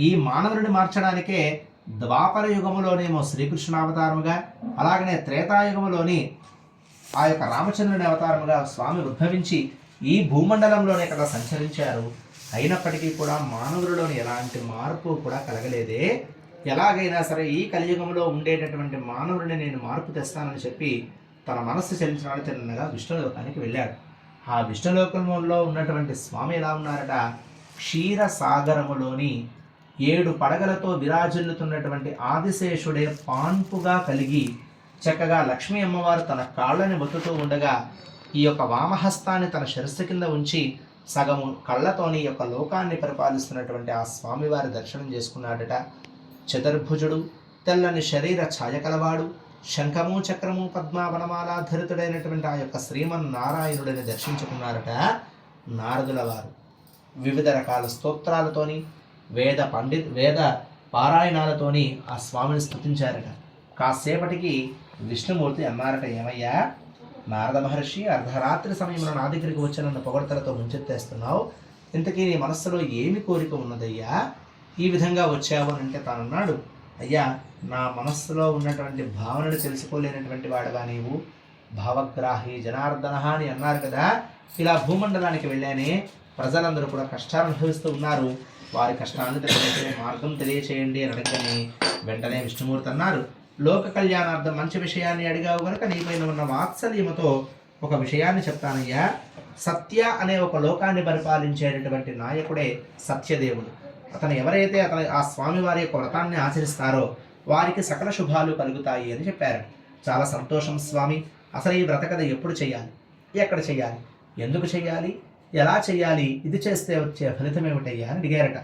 ఈ మానవుడిని మార్చడానికే ద్వాపర యుగములోనేమో శ్రీకృష్ణ అవతారముగా, అలాగనే త్రేతాయుగములోని ఆ యొక్క రామచంద్రుని అవతారముగా స్వామి ఉద్భవించి ఈ భూమండలంలోనే కదా సంచరించారు. అయినప్పటికీ కూడా మానవుడిలోని ఎలాంటి మార్పు కూడా కలగలేదే. ఎలాగైనా సరే ఈ కలియుగంలో ఉండేటటువంటి మానవుడిని నేను మార్పు తెస్తానని చెప్పి తన మనస్సు చెల్లించడానికి తిన్నగా విష్ణులోకానికి వెళ్ళాడు. ఆ విష్ణులోకంలో ఉన్నటువంటి స్వామి ఎలా ఉన్నారట, క్షీరసాగరములోని 7 పడగలతో విరాజిల్లుతున్నటువంటి ఆదిశేషుడే పాన్పుగా కలిగి చక్కగా లక్ష్మీ అమ్మవారు తన కాళ్ళని ఒత్తుతూ ఉండగా ఈ యొక్క వామహస్తాన్ని తన శిరస్సు కింద ఉంచి సగము కళ్ళతోని యొక్క లోకాన్ని పరిపాలిస్తున్నటువంటి ఆ స్వామివారి దర్శనం చేసుకున్నాడట. చతుర్భుజుడు, తెల్లని శరీర ఛాయ కలవాడు, శంఖము చక్రము పద్మావనమాలాధరితుడైనటువంటి ఆ యొక్క శ్రీమన్నారాయణుడిని దర్శించుకున్నారట నారదుల వారు. వివిధ రకాల స్తోత్రాలతోని వేద పారాయణాలతోని ఆ స్వామిని స్తుతించారట. కాసేపటికి విష్ణుమూర్తి అన్నారట, ఏమయ్యా నారద మహర్షి, అర్ధరాత్రి సమయంలో నా దగ్గరికి వచ్చి నన్ను పొగడతలతో ముంచెత్తేస్తున్నావు, ఇంతకీ నీ మనస్సులో ఏమి కోరిక ఉన్నదయ్యా, ఈ విధంగా వచ్చావు అని అంటే తానన్నాడు, అయ్యా నా మనస్సులో ఉన్నటువంటి భావనను తెలుసుకోలేనటువంటి వాడుగా నీవు, భావగ్రాహి జనార్దన అని అన్నారు కదా. ఇలా భూమండలానికి వెళ్ళానే, ప్రజలందరూ కూడా కష్టాలు అనుభవిస్తూ ఉన్నారు, వారి కష్టాన్ని తెలియజేసే మార్గం తెలియచేయండి అని అడగని వెంటనే విష్ణుమూర్తి అన్నారు, లోక కళ్యాణార్థం మంచి విషయాన్ని అడిగావు కనుక నీపైన ఉన్న వాత్సల్యముతో ఒక విషయాన్ని చెప్తానయ్యా. సత్య అనే ఒక లోకాన్ని పరిపాలించేటటువంటి నాయకుడే సత్యదేవుడు. అతను ఎవరైతే ఆ స్వామివారి యొక్క వ్రతాన్ని ఆచరిస్తారో వారికి సకల శుభాలు కలుగుతాయి అని చెప్పారు. చాలా సంతోషం స్వామి, అసలు ఈ వ్రత కథ ఎప్పుడు చేయాలి, ఎక్కడ చేయాలి, ఎందుకు చేయాలి, ఎలా చేయాలి, ఇది చేస్తే వచ్చే ఫలితం ఏమిటయ్యా అని అడిగారట.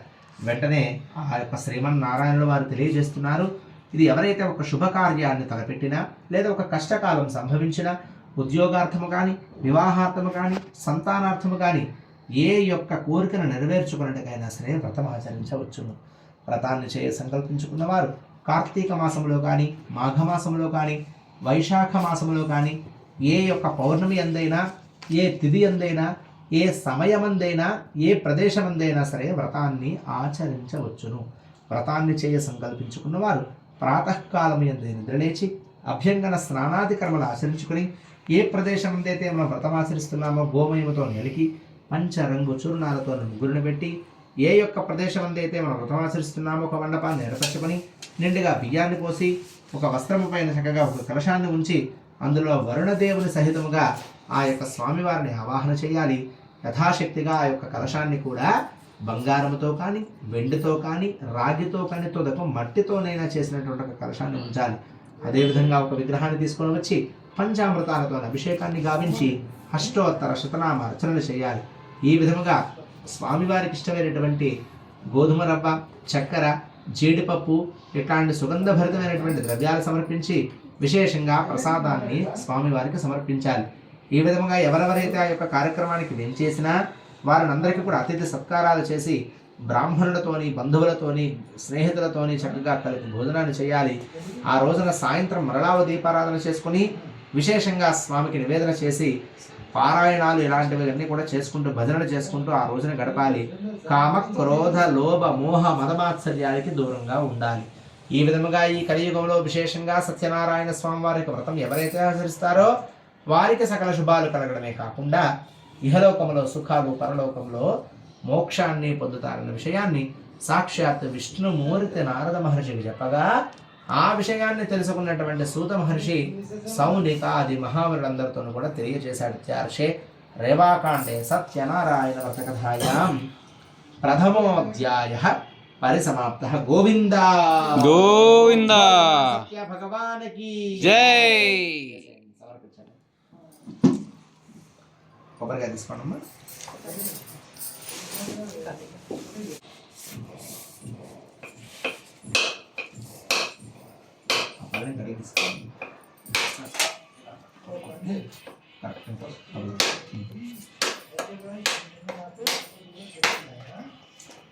వెంటనే ఆ యొక్క శ్రీమన్నారాయణుడు వారు తెలియజేస్తున్నారు, ఇది ఎవరైతే ఒక శుభకార్యాన్ని తలపెట్టినా లేదా ఒక కష్టకాలం సంభవించినా, ఉద్యోగార్థము కానీ వివాహార్థము కానీ సంతానార్థము కానీ ఏ యొక్క కోరికను నెరవేర్చుకున్నట్టుకైనా సరే వ్రతం ఆచరించవచ్చును. వ్రతాన్ని సంకల్పించుకున్నవారు కార్తీక మాసంలో కానీ మాఘమాసంలో కానీ వైశాఖ మాసంలో కానీ ఏ యొక్క పౌర్ణమి అందైనా, ఏ తిథి అందైనా, ఏ సమయమందైనా, ఏ ప్రదేశమందైనా సరే వ్రతాన్ని ఆచరించవచ్చును. వ్రతాన్ని సంకల్పించుకున్నవారు ప్రాతకాలం యందు నిద్రలేచి అభ్యంగన స్నానాది కర్మలు ఆచరించుకొని ఏ ప్రదేశం అయితే మనం వ్రతం ఆచరిస్తున్నామో గోమయముతో నెలికి పంచరంగు చూర్ణాలతో ముగ్గురుని పెట్టి ఏ యొక్క ప్రదేశం అయితే మనం వ్రతం ఆచరిస్తున్నామో ఒక మండపాన్ని ఏర్పరచుకొని నిండుగా బియ్యాన్ని పోసి ఒక వస్త్రము పైన చక్కగా ఒక కలశాన్ని ఉంచి అందులో వరుణదేవుని సహితముగా ఆ యొక్క స్వామివారిని ఆవాహన చేయాలి. యథాశక్తిగా ఆ యొక్క కలశాన్ని కూడా బంగారముతో కానీ వెండితో కానీ రాగితో కానీ తొదక మట్టితోనైనా చేసినటువంటి ఒక కలశాన్ని ఉంచాలి. అదేవిధంగా ఒక విగ్రహాన్ని తీసుకొని వచ్చి పంచామృతాలతో అభిషేకాన్ని గావించి అష్టోత్తర శతనామ అర్చనలు చేయాలి. ఈ విధముగా స్వామివారికి ఇష్టమైనటువంటి గోధుమ రవ్వ, చక్కెర, జీడిపప్పు ఇట్లాంటి సుగంధభరితమైనటువంటి ద్రవ్యాలు సమర్పించి విశేషంగా ప్రసాదాన్ని స్వామివారికి సమర్పించాలి. ఈ విధముగా ఎవరెవరైతే ఆ యొక్క కార్యక్రమానికి వెంచేసినా వారిని అందరికీ కూడా అతిథి సత్కారాలు చేసి బ్రాహ్మణులతోని, బంధువులతోని, స్నేహితులతోని చక్కగా కలిపి భోజనాన్ని చేయాలి. ఆ రోజున సాయంత్రం మరలావ దీపారాధన చేసుకుని విశేషంగా స్వామికి నివేదన చేసి పారాయణాలు ఇలాంటివన్నీ కూడా చేసుకుంటూ భజనలు చేసుకుంటూ ఆ రోజున గడపాలి. కామ, క్రోధ, లోభ, మోహ, మదమాత్సర్యానికి దూరంగా ఉండాలి. ఈ విధముగా ఈ కలియుగంలో విశేషంగా సత్యనారాయణ స్వామి వారికి వ్రతం ఎవరైతే ఆచరిస్తారో వారికి సకల శుభాలు కలగడమే కాకుండా ఇహలోకంలో సుఖాలు, పరలోకంలో మోక్షాన్ని పొందుతారన్న విషయాన్ని సాక్షాత్ విష్ణుమూర్తి నారద మహర్షికి చెప్పగా ఆ విషయాన్ని తెలుసుకున్నటువంటి సూత మహర్షి సౌనికాది మహావరులందరితో కూడా తెలియజేశాడు. త్యార్షే రేవాకాండే సత్యనారాయణ వ్రతకథాయాం ప్రథమోధ్యాయః పరిసమాప్తః. గోవిందా గోవిందా సత్య భగవానికి జై. సమర్పించండి. కొబ్బరికాయ తీసుకోండమ్మా.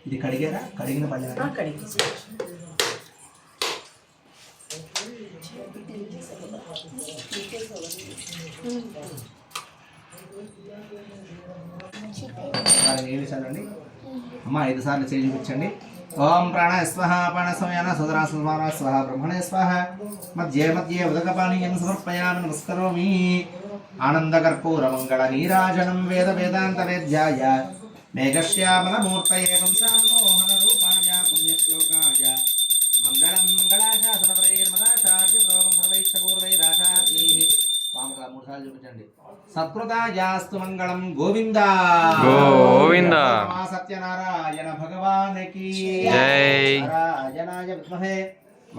ఇది కడిగారా? కడిగిన పళ్ళ కడిగి వారిని ఏమి చల్లండి అమ్మ 5 సార్లు చేయి చూపించండి. ఓం ప్రాణాయ స్వహ అపాన సమయాన సోదరా సుమాన స్వహ బ్రహ్మణే స్వహ మధ్యే మధ్యే ఉదకపానీయం సమర్పయామి నమస్కరోమి. ఆనందకర్పూర మంగళ నీరాజనం వేద వేదాంత వేద్యాయ మేఘశ్యామల మూర్తయే వంశామోహన రూపాయ పుణ్యశ్లోకాయ మంగళం మంగళాశాసన ప్రేర్మదాచార్య ప్రోగం సర్వైశ్చ పూర్వైరాచార్యైః. పామకల 3 సార్లు చూపించండి. సత్కృతాయాస్తు మంగళం గోవింద గోవింద. సత్యనారాయణ భగవానికి జై. నారాయణాయ విద్మహే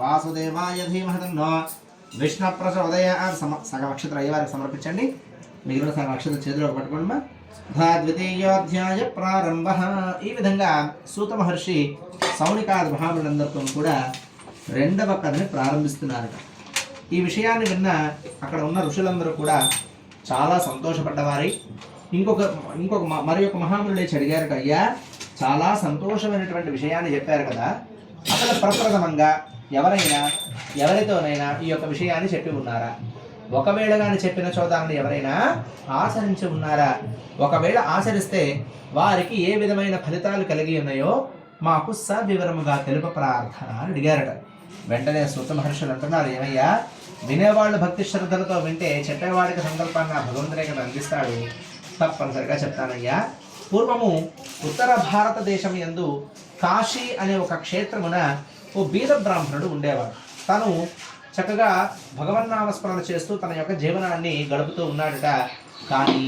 వాసుదేవాయ ధీమహి తన్నో విష్ణు ప్రచోదయాత్. సగ నక్షత్ర అయ్యవారికి సమర్పించండి. మిగిలిన సగ నక్షత్ర చేతిలోకి పట్టుకోండి. ద్వితీయోధ్యాయ ప్రారంభ. ఈ విధంగా సూత మహర్షి సౌనికాది మహాములందరితో కూడా 2వ కథని ప్రారంభిస్తున్నారట. ఈ విషయాన్ని విన్న అక్కడ ఉన్న ఋషులందరూ కూడా చాలా సంతోషపడ్డవారి. మరి ఒక మహాములు లేచి అడిగారట, అయ్యా చాలా సంతోషమైనటువంటి విషయాన్ని చెప్పారు కదా, అసలు ప్రప్రథమంగా ఎవరితోనైనా ఈ యొక్క విషయాన్ని చెప్పి ఉన్నారా? ఒకవేళ కానీ చెప్పిన చోదాన్ని ఎవరైనా ఆచరించి ఉన్నారా? ఒకవేళ ఆచరిస్తే వారికి ఏ విధమైన ఫలితాలు కలిగి ఉన్నాయో మాకు సవివరముగా తెలుప ప్రార్థన అని అడిగారట. వెంటనే సూత మహర్షులు అంటున్నారు, ఏమయ్యా వినేవాళ్ళు భక్తి శ్రద్ధలతో వింటే చెప్పేవాడికి సంకల్పాన్ని ఆ భగవంతుడే కదా అందిస్తాడు. తప్పనిసరిగా చెప్తానయ్యా. పూర్వము ఉత్తర భారతదేశం యందు కాశీ అనే ఒక క్షేత్రమున ఓ బీద బ్రాహ్మణుడు ఉండేవాడు. తను చక్కగా భగవన్నామస్మరణ చేస్తూ తన యొక్క జీవనాన్ని గడుపుతూ ఉన్నాడట. కానీ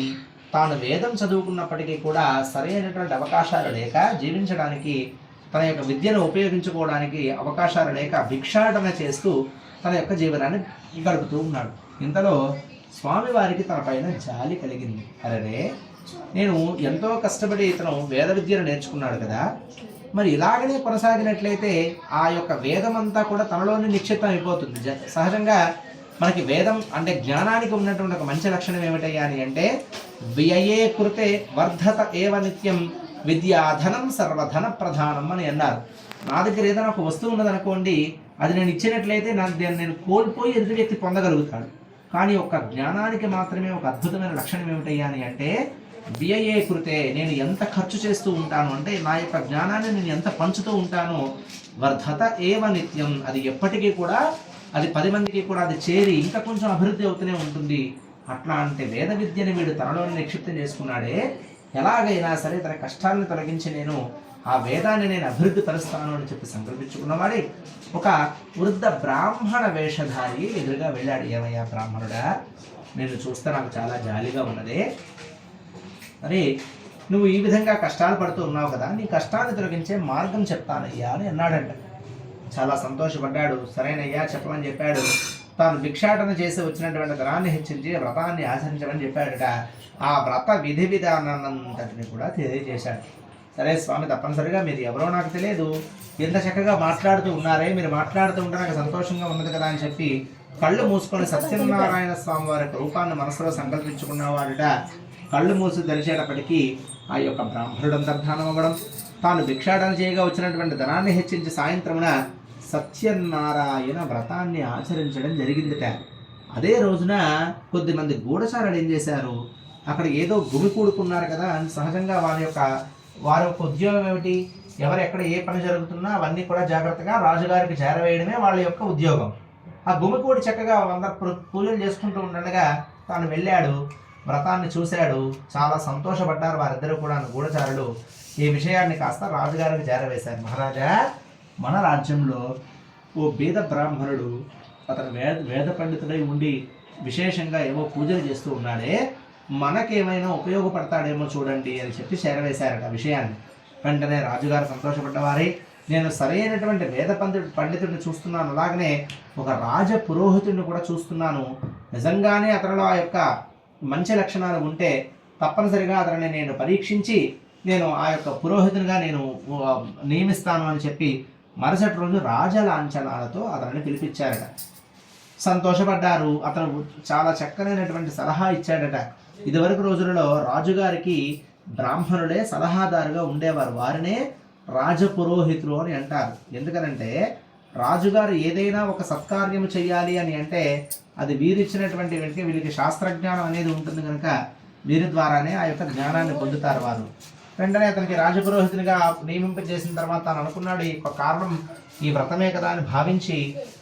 తాను వేదం చదువుకున్నప్పటికీ కూడా సరైనటువంటి అవకాశాలు లేక జీవించడానికి, తన యొక్క విద్యను ఉపయోగించుకోవడానికి అవకాశాలు లేక భిక్షాటన చేస్తూ తన యొక్క జీవనాన్ని గడుపుతూ ఉన్నాడు. ఇంతలో స్వామివారికి తన పైన జాలి కలిగింది. అరే, నేను ఎంతో కష్టపడి ఇతను వేద విద్యను నేర్చుకున్నాడు కదా, మరి ఇలాగనే కొనసాగినట్లయితే ఆ యొక్క వేదం అంతా కూడా తనలోనే నిక్షిప్తం అయిపోతుంది. సహజంగా మనకి వేదం అంటే జ్ఞానానికి ఉన్నటువంటి ఒక మంచి లక్షణం ఏమిటయ్యా అని అంటే, వ్యయే కృతే వర్ధత ఏవ నిత్యం విద్యాధనం సర్వధన ప్రధానం అని అన్నారు. నా దగ్గర ఏదైనా ఒక వస్తువు ఉన్నదనుకోండి, అది నేను ఇచ్చినట్లయితే నేను కోల్పోయి ఎదుటి వ్యక్తి పొందగలుగుతాడు. కానీ ఒక జ్ఞానానికి మాత్రమే ఒక అద్భుతమైన లక్షణం ఏమిటయ్యా అని అంటే, వ్యయే కృతే, నేను ఎంత ఖర్చు చేస్తూ ఉంటాను అంటే నా యొక్క జ్ఞానాన్ని నేను ఎంత పంచుతూ ఉంటానో, వర్ధత ఏవ నిత్యం, అది ఎప్పటికీ కూడా అది 10 మందికి కూడా అది చేరి ఇంకా కొంచెం అభివృద్ధి అవుతూనే ఉంటుంది. అట్లా అంటే వేద విద్యని వీడు తనలోనే నిక్షిప్తం చేసుకున్నాడే, ఎలాగైనా సరే తన కష్టాలను తొలగించి నేను ఆ వేదాన్ని నేను అభివృద్ధి పరుస్తాను అని చెప్పి సంకల్పించుకున్నవాడి ఒక వృద్ధ బ్రాహ్మణ వేషధారి ఎదురుగా వెళ్ళాడు. ఏమయ్యా బ్రాహ్మణుడా, నేను చూస్తే నాకు చాలా జాలిగా ఉన్నదే. అరే, నువ్వు ఈ విధంగా కష్టాలు పడుతూ ఉన్నావు కదా, నీ కష్టాన్ని తొలగించే మార్గం చెప్తానయ్యా అని అన్నాడంట. చాలా సంతోషపడ్డాడు. సరేనయ్యా చెప్పమని చెప్పాడు. తాను భిక్షాటన చేసి వచ్చినటువంటి ధనాన్ని హెచ్చించి వ్రతాన్ని ఆచరించమని చెప్పాడట. ఆ వ్రత విధి విధానాన్నంతటిని కూడా తెలియజేశాడు. సరే స్వామి, తప్పనిసరిగా మీరు ఎవరో నాకు తెలియదు, ఎంత చక్కగా మాట్లాడుతూ ఉన్నారే, మీరు మాట్లాడుతూ ఉంటే నాకు సంతోషంగా ఉన్నది కదా అని చెప్పి కళ్ళు మూసుకొని సత్యనారాయణ స్వామి వారి రూపాన్ని మనసులో సంకల్పించుకున్నవాడట. కళ్ళు మూసి తెరిచేటప్పటికీ ఆ యొక్క బ్రాహ్మణుడు అంతర్ధానం అవ్వడం, తాను భిక్షాటన చేయగా వచ్చినటువంటి ధనాన్ని హెచ్చించి సాయంత్రమున సత్యనారాయణ వ్రతాన్ని ఆచరించడం జరిగిందిట. అదే రోజున కొద్దిమంది గూఢచారులు ఏం చేశారు, అక్కడ ఏదో గుమి కూడుకున్నారు కదా, సహజంగా వారి యొక్క ఉద్యోగం ఏమిటి, ఎవరు ఎక్కడ ఏ పని జరుగుతున్నా అవన్నీ కూడా జాగ్రత్తగా రాజుగారికి చేరవేయడమే వాళ్ళ యొక్క ఉద్యోగం. ఆ గుమికూడి చక్కగా అందరు పూజలు చేసుకుంటూ ఉండగా తాను వెళ్ళాడు, వ్రతాన్ని చూశాడు. చాలా సంతోషపడ్డారు వారిద్దరూ కూడా, గూఢచారులు. ఈ విషయాన్ని కాస్త రాజుగారికి చేరవేశారు. మహారాజా, మన రాజ్యంలో ఓ బీద బ్రాహ్మణుడు, అతను వేద పండితుడై ఉండి విశేషంగా ఏవో పూజలు చేస్తూ ఉన్నాడే, మనకేమైనా ఉపయోగపడతాడేమో చూడండి అని చెప్పి చేరవేశారట విషయాన్ని. వెంటనే రాజుగారు సంతోషపడ్డవారే, నేను సరైనటువంటి వేద పండితుడిని చూస్తున్నాను, అలాగనే ఒక రాజ పురోహితుడిని కూడా చూస్తున్నాను. నిజంగానే అతనిలో ఆ యొక్క మంచి లక్షణాలు ఉంటే తప్పనిసరిగా అతనిని నేను పరీక్షించి నేను ఆ యొక్క పురోహితునిగా నేను నియమిస్తాను అని చెప్పి మరుసటి రోజు రాజలాంఛనాలతో అతనిని పిలిపించారట. సంతోషపడ్డారు. అతను చాలా చక్కనైనటువంటి సలహా ఇచ్చాడట. ఇదివరకు రోజులలో రాజుగారికి బ్రాహ్మణులే సలహాదారుగా ఉండేవారు, వారినే రాజపురోహితులు అని అంటారు. ఎందుకనంటే రాజుగారు ఏదైనా ఒక సత్కార్యము చెయ్యాలి అని అంటే అది వీరిచ్చినటువంటి వీరికి శాస్త్రజ్ఞానం అనేది ఉంటుంది కనుక వీరి ద్వారానే ఆ యొక్క జ్ఞానాన్ని పొందుతారు వారు. వెంటనే అతనికి రాజపురోహితునిగా నియమింపజేసిన తర్వాత తాను అనుకున్నాడు ఈ యొక్క కారణం ఈ వ్రతమే కదా అని భావించి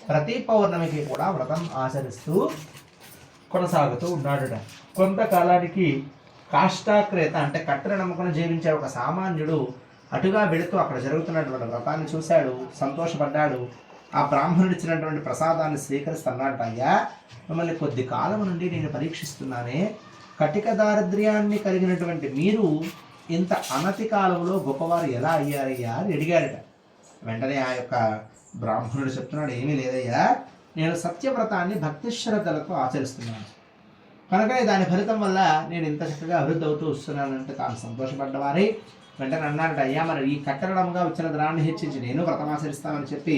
ప్రతి పౌర్ణమికి కూడా వ్రతం ఆచరిస్తూ కొనసాగుతూ ఉన్నాడుట. కొంతకాలానికి కాష్టాక్రేత అంటే కట్టెల నమ్ముకుని జీవించే ఒక సామాన్యుడు అటుగా వెళుతూ అక్కడ జరుగుతున్నటువంటి వ్రతాన్ని చూశాడు, సంతోషపడ్డాడు. ఆ బ్రాహ్మణుడు ఇచ్చినటువంటి ప్రసాదాన్ని స్వీకరిస్తున్నాడు. అయ్యా, మిమ్మల్ని కొద్ది కాలం నుండి నేను పరీక్షిస్తున్నానే, కటిక దారిద్ర్యాన్ని కలిగినటువంటి మీరు ఇంత అనతి కాలంలో గొప్పవారు ఎలా అయ్యారయ్యా అని అడిగాడట. వెంటనే ఆ యొక్క బ్రాహ్మణుడు చెప్తున్నాడు, ఏమీ లేదయ్యా, నేను సత్యవ్రతాన్ని భక్తి శ్రద్ధలతో ఆచరిస్తున్నాను కనుక దాని ఫలితం వల్ల నేను ఇంత చక్కగా అభివృద్ధి అవుతూ వస్తున్నానంటే తాను సంతోషపడ్డవారే వెంటనే అన్నాడట, అయ్యా మరి ఈ కట్టడంగా వచ్చిన ధనాన్ని హెచ్చించి నేను వ్రతం ఆచరిస్తానని చెప్పి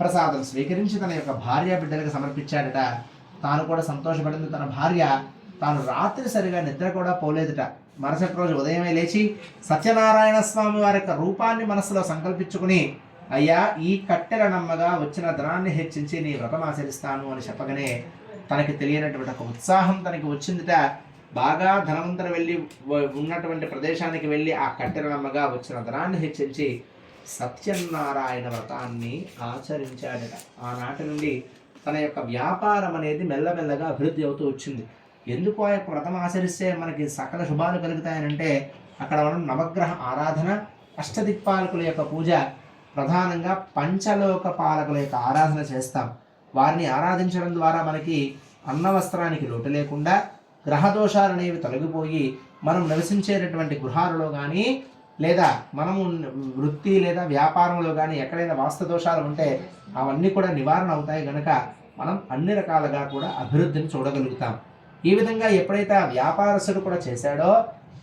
ప్రసాదం స్వీకరించి తన యొక్క భార్య బిడ్డలకు సమర్పించాడట. తాను కూడా సంతోషపడింది. తన భార్య తాను రాత్రి సరిగా నిద్ర కూడా పోలేదుట. మరుసటి రోజు ఉదయమే లేచి సత్యనారాయణ స్వామి వారి యొక్క రూపాన్ని మనసులో సంకల్పించుకుని, అయ్యా ఈ కట్టెల నమ్మగా వచ్చిన ధనాన్ని హెచ్చించి నీ వ్రతం ఆచరిస్తాను అని చెప్పగానే తనకి తెలియనటువంటి ఒక ఉత్సాహం తనకి వచ్చిందిట. బాగా ధనవంతులు వెళ్ళి ఉన్నటువంటి ప్రదేశానికి వెళ్ళి ఆ కట్టెల నమ్మగా వచ్చిన ధనాన్ని హెచ్చించి సత్యనారాయణ వ్రతాన్ని ఆచరించాడట. ఆనాటి నుండి తన యొక్క వ్యాపారం అనేది మెల్లమెల్లగా అభివృద్ధి అవుతూ వచ్చింది. ఎందుకు ఆ యొక్క వ్రతం ఆచరిస్తే మనకి సకల శుభాలు కలుగుతాయనంటే అక్కడ మనం నవగ్రహ ఆరాధన, అష్టదిక్పాలకుల యొక్క పూజ, ప్రధానంగా పంచలోక పాలకుల యొక్క ఆరాధన చేస్తాం. వారిని ఆరాధించడం ద్వారా మనకి అన్న వస్త్రానికి లోటు లేకుండా గ్రహదోషాలు అనేవి తొలగిపోయి మనం నివసించేటటువంటి గృహాలలో కానీ లేదా మనము వృత్తి లేదా వ్యాపారంలో కానీ ఎక్కడైనా వాస్తు దోషాలు ఉంటే అవన్నీ కూడా నివారణ అవుతాయి. కనుక మనం అన్ని రకాలుగా కూడా అభివృద్ధిని చూడగలుగుతాం. ఈ విధంగా ఎప్పుడైతే ఆ వ్యాపారస్తుడు కూడా చేశాడో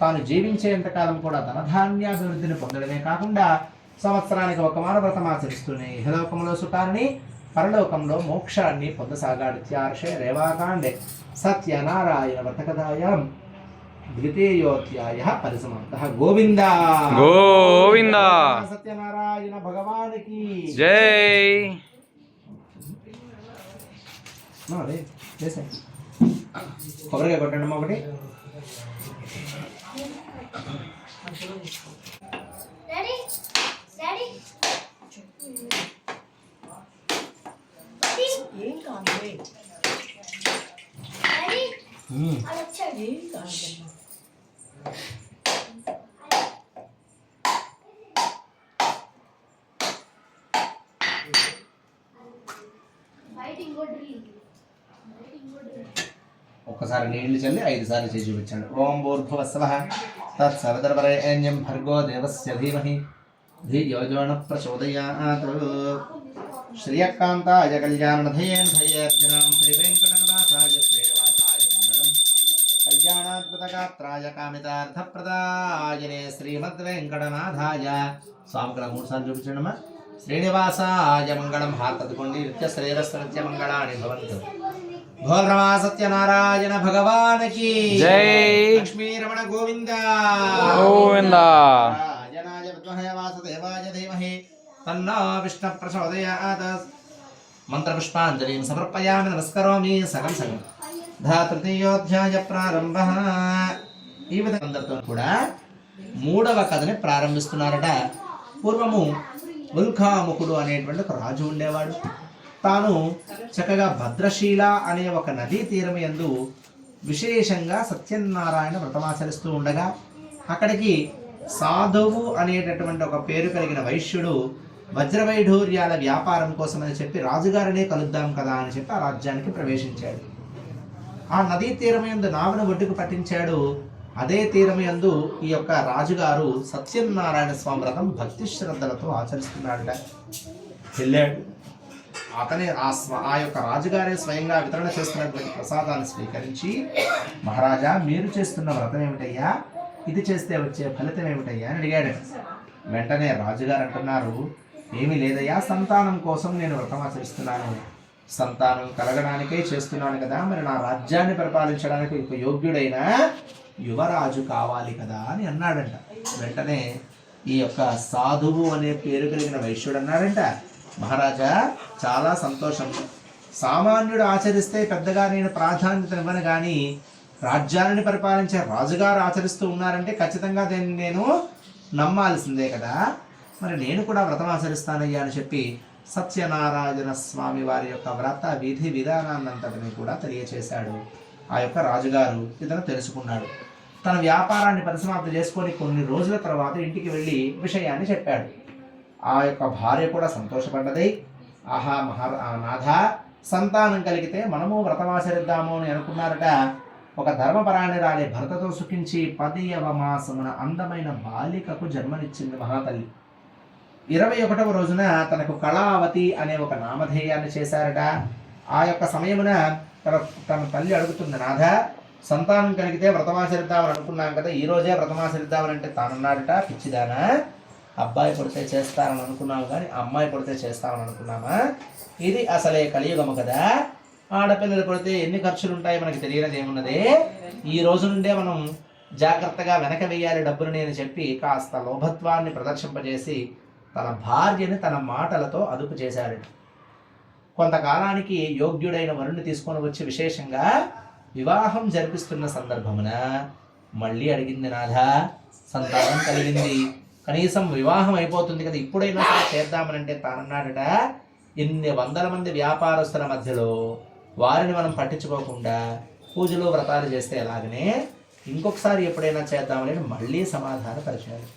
తాను జీవించేంతకాలం కూడా ధనధాన్యాభివృద్ధిని పొందడమే కాకుండా సంవత్సరానికి ఒక మారు వ్రతం ఆచరిస్తూనే ఇహలోకంలో సుఖాన్ని పరలోకంలో మోక్షాన్ని పొందసాగాడు. త్యార్షే రేవాకాండే సత్యనారాయణ వ్రతకథాయాం ద్వితీయోధ్యాయ పరిసమాప్తః. గోవింద గోవింద. సత్యనారాయణ భగవానికి జై. అదే చేసే కొబ్బరికాయ కొట్టండి అమ్మా ఒకటి. ఏం కాదు ఏం కాదు. ఒక్కసారి నీళ్లు చల్లి 5 సార్లు చేసి చూపించండి. ఓం భూర్భువస్సవః తత్సవితుర్వరేణ్యం భర్గో దేవస్య ధీమహి ధియో యో నః ప్రచోదయాత్. శ్రియకాంతాయ కళ్యాణధయేన ధయేర్జనం శ్రీవేంకటనాథాయ శ్రీనివాసాయ మంగళం. కళ్యాణాద్భుతగాత్రాయ కామితార్థప్రదాయనే శ్రీమద్వేంకటనాథాయ. స్వామికళ 3 సార్లు చూపించండి అమ్మా. శ్రీనివాసాయ మంగళం. హాతదుకోండి. నిత్య శ్రేయస్సు నిత్య మంగళాని భవంతు. భోర్రమా సత్యనారాయణ భగవానికి జై. లక్ష్మీ రమణ గోవింద గోవింద. జనాయ విద్మహే వాసుదేవాయ ధీమహి తన్నో విష్ణు ప్రచోదయాత్. మంత్రపుష్పాంజలిం సమర్పయామి. నమస్కరోమి. సగం సగం తృతీయోధ్యాయ ప్రారంభ. ఈ విధంగా అందరితో కూడా 3వ కథని ప్రారంభిస్తున్నారట. పూర్వము ఉల్కాముఖుడు అనేటువంటి ఒక రాజు ఉండేవాడు. తాను చక్కగా భద్రశీల అనే ఒక నదీ తీరం యందు విశేషంగా సత్యనారాయణ వ్రతమాచరిస్తూ ఉండగా అక్కడికి సాధువు అనేటటువంటి ఒక పేరు కలిగిన వైశ్యుడు వజ్రవైఢూర్యాల వ్యాపారం కోసమని చెప్పి రాజుగారినే కలుద్దాం కదా అని చెప్పి ఆ రాజ్యానికి ప్రవేశించాడు. ఆ నదీ తీరం యందు నావను ఒడ్డుకు పట్టించాడు. అదే తీరం యందు ఈ యొక్క రాజుగారు సత్యనారాయణ స్వామి వ్రతం భక్తి శ్రద్ధలతో ఆచరిస్తున్నాడట. వెళ్ళాడు. అతనే ఆ యొక్క రాజుగారే స్వయంగా వితరణ చేస్తున్నటువంటి ప్రసాదాన్ని స్వీకరించి, మహారాజా మీరు చేస్తున్న వ్రతం ఏమిటయ్యా, ఇది చేస్తే వచ్చే ఫలితం ఏమిటయ్యా అని అడిగాడు. వెంటనే రాజుగారు అంటున్నారు, ఏమీ లేదయ్యా, సంతానం కోసం నేను వ్రతం ఆచరిస్తున్నాను. సంతానం కలగడానికే చేస్తున్నాను కదా, మరి నా రాజ్యాన్ని పరిపాలించడానికి ఒక యోగ్యుడైన యువరాజు కావాలి కదా అని అన్నాడంట. వెంటనే ఈ యొక్క సాధువు అనే పేరు కలిగిన వైశ్యుడు అన్నాడంట, మహారాజా చాలా సంతోషం, సామాన్యుడు ఆచరిస్తే పెద్దగా నేను ప్రాధాన్యతనివ్వను, కానీ రాజ్యాన్ని పరిపాలించే రాజుగారు ఆచరిస్తూ ఉన్నారంటే ఖచ్చితంగా దీన్ని నేను నమ్మాల్సిందే కదా, మరి నేను కూడా వ్రతం ఆచరిస్తానయ్యా అని చెప్పి సత్యనారాయణ స్వామి వారి యొక్క వ్రత విధి విధానాన్నంతటిని కూడా తెలియచేశాడు. ఆ యొక్క రాజుగారు ఇతను తెలుసుకున్నాడు. తన వ్యాపారాన్ని పరిసమాప్తి చేసుకొని కొన్ని రోజుల తర్వాత ఇంటికి వెళ్ళి విషయాన్ని చెప్పాడు. ఆ యొక్క భార్య కూడా సంతోషపడ్డది. ఆహా నాథ, సంతానం కలిగితే మనము వ్రతమాచరిద్దాము అని అనుకున్నారట. ఒక ధర్మపరాయణురాలే భర్తతో సుఖించి 10వ మాసమున అందమైన బాలికకు జన్మనిచ్చింది మహాతల్లి. 21వ రోజున తనకు కళావతి అనే ఒక నామధేయాన్ని చేశారట. ఆ యొక్క సమయమున తన తల్లి అడుగుతుంది, నాథ, సంతానం కలిగితే వ్రతమాచరిద్దామని అనుకున్నాం కదా, ఈ రోజే వ్రతమాచరిద్దామని అంటే తానున్నాడట, పిచ్చిదానా, అబ్బాయి పుడితే చేస్తానని అనుకున్నాము కానీ అమ్మాయి పుడితే చేస్తామని అనుకున్నామా? ఇది అసలే కలియుగము కదా, ఆడపిల్లలు పుడితే ఎన్ని ఖర్చులు ఉంటాయి మనకి తెలియనిది ఏమున్నది, ఈ రోజు నుండే మనం జాగ్రత్తగా వెనక వేయాలి డబ్బులని అని చెప్పి కాస్త లోభత్వాన్ని ప్రదర్శింపజేసి తన భార్యని తన మాటలతో అదుపు చేశాడు. కొంతకాలానికి యోగ్యుడైన వరుణ్ణి తీసుకొని వచ్చి విశేషంగా వివాహం జరిపిస్తున్న సందర్భమున మళ్ళీ అడిగింది, నాథ, సంతానం కలిగింది, కనీసం వివాహం అయిపోతుంది కదా, ఇప్పుడైనా చేద్దామనంటే తానన్నాడట, ఇన్ని వందల మంది వ్యాపారస్తుల మధ్యలో వారిని మనం పట్టించుకోకుండా పూజలు వ్రతాలు చేస్తే ఎలాగనే ఇంకొకసారి ఎప్పుడైనా చేద్దామని మళ్ళీ సమాధానపరిచాడు.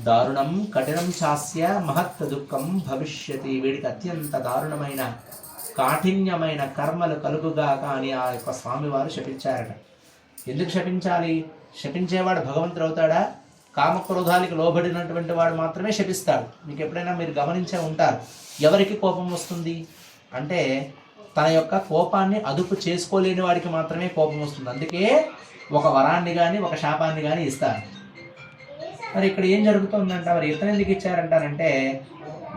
దారుణం కఠినం చాస్య మహత్ దుఃఖం భవిష్యతి, వీడికి అత్యంత దారుణమైన కాఠిన్యమైన కర్మలు కలుగుగా కానీ ఆ యొక్క స్వామివారు శపించారట. ఎందుకు శపించాలి? శపించేవాడు భగవంతుడు అవుతాడా? కామక్రోధానికి లోబడినటువంటి వాడు మాత్రమే శపిస్తాడు. మీకు ఎప్పుడైనా మీరు గమనించే ఉంటారు, ఎవరికి కోపం వస్తుంది అంటే తన యొక్క కోపాన్ని అదుపు చేసుకోలేని వాడికి మాత్రమే కోపం వస్తుంది. అందుకే ఒక వరాన్ని కానీ ఒక శాపాన్ని కానీ ఇస్తారు. మరి ఇక్కడ ఏం జరుగుతుందంట, మరి ఇతను ఎందుకు ఇచ్చారంటారంటే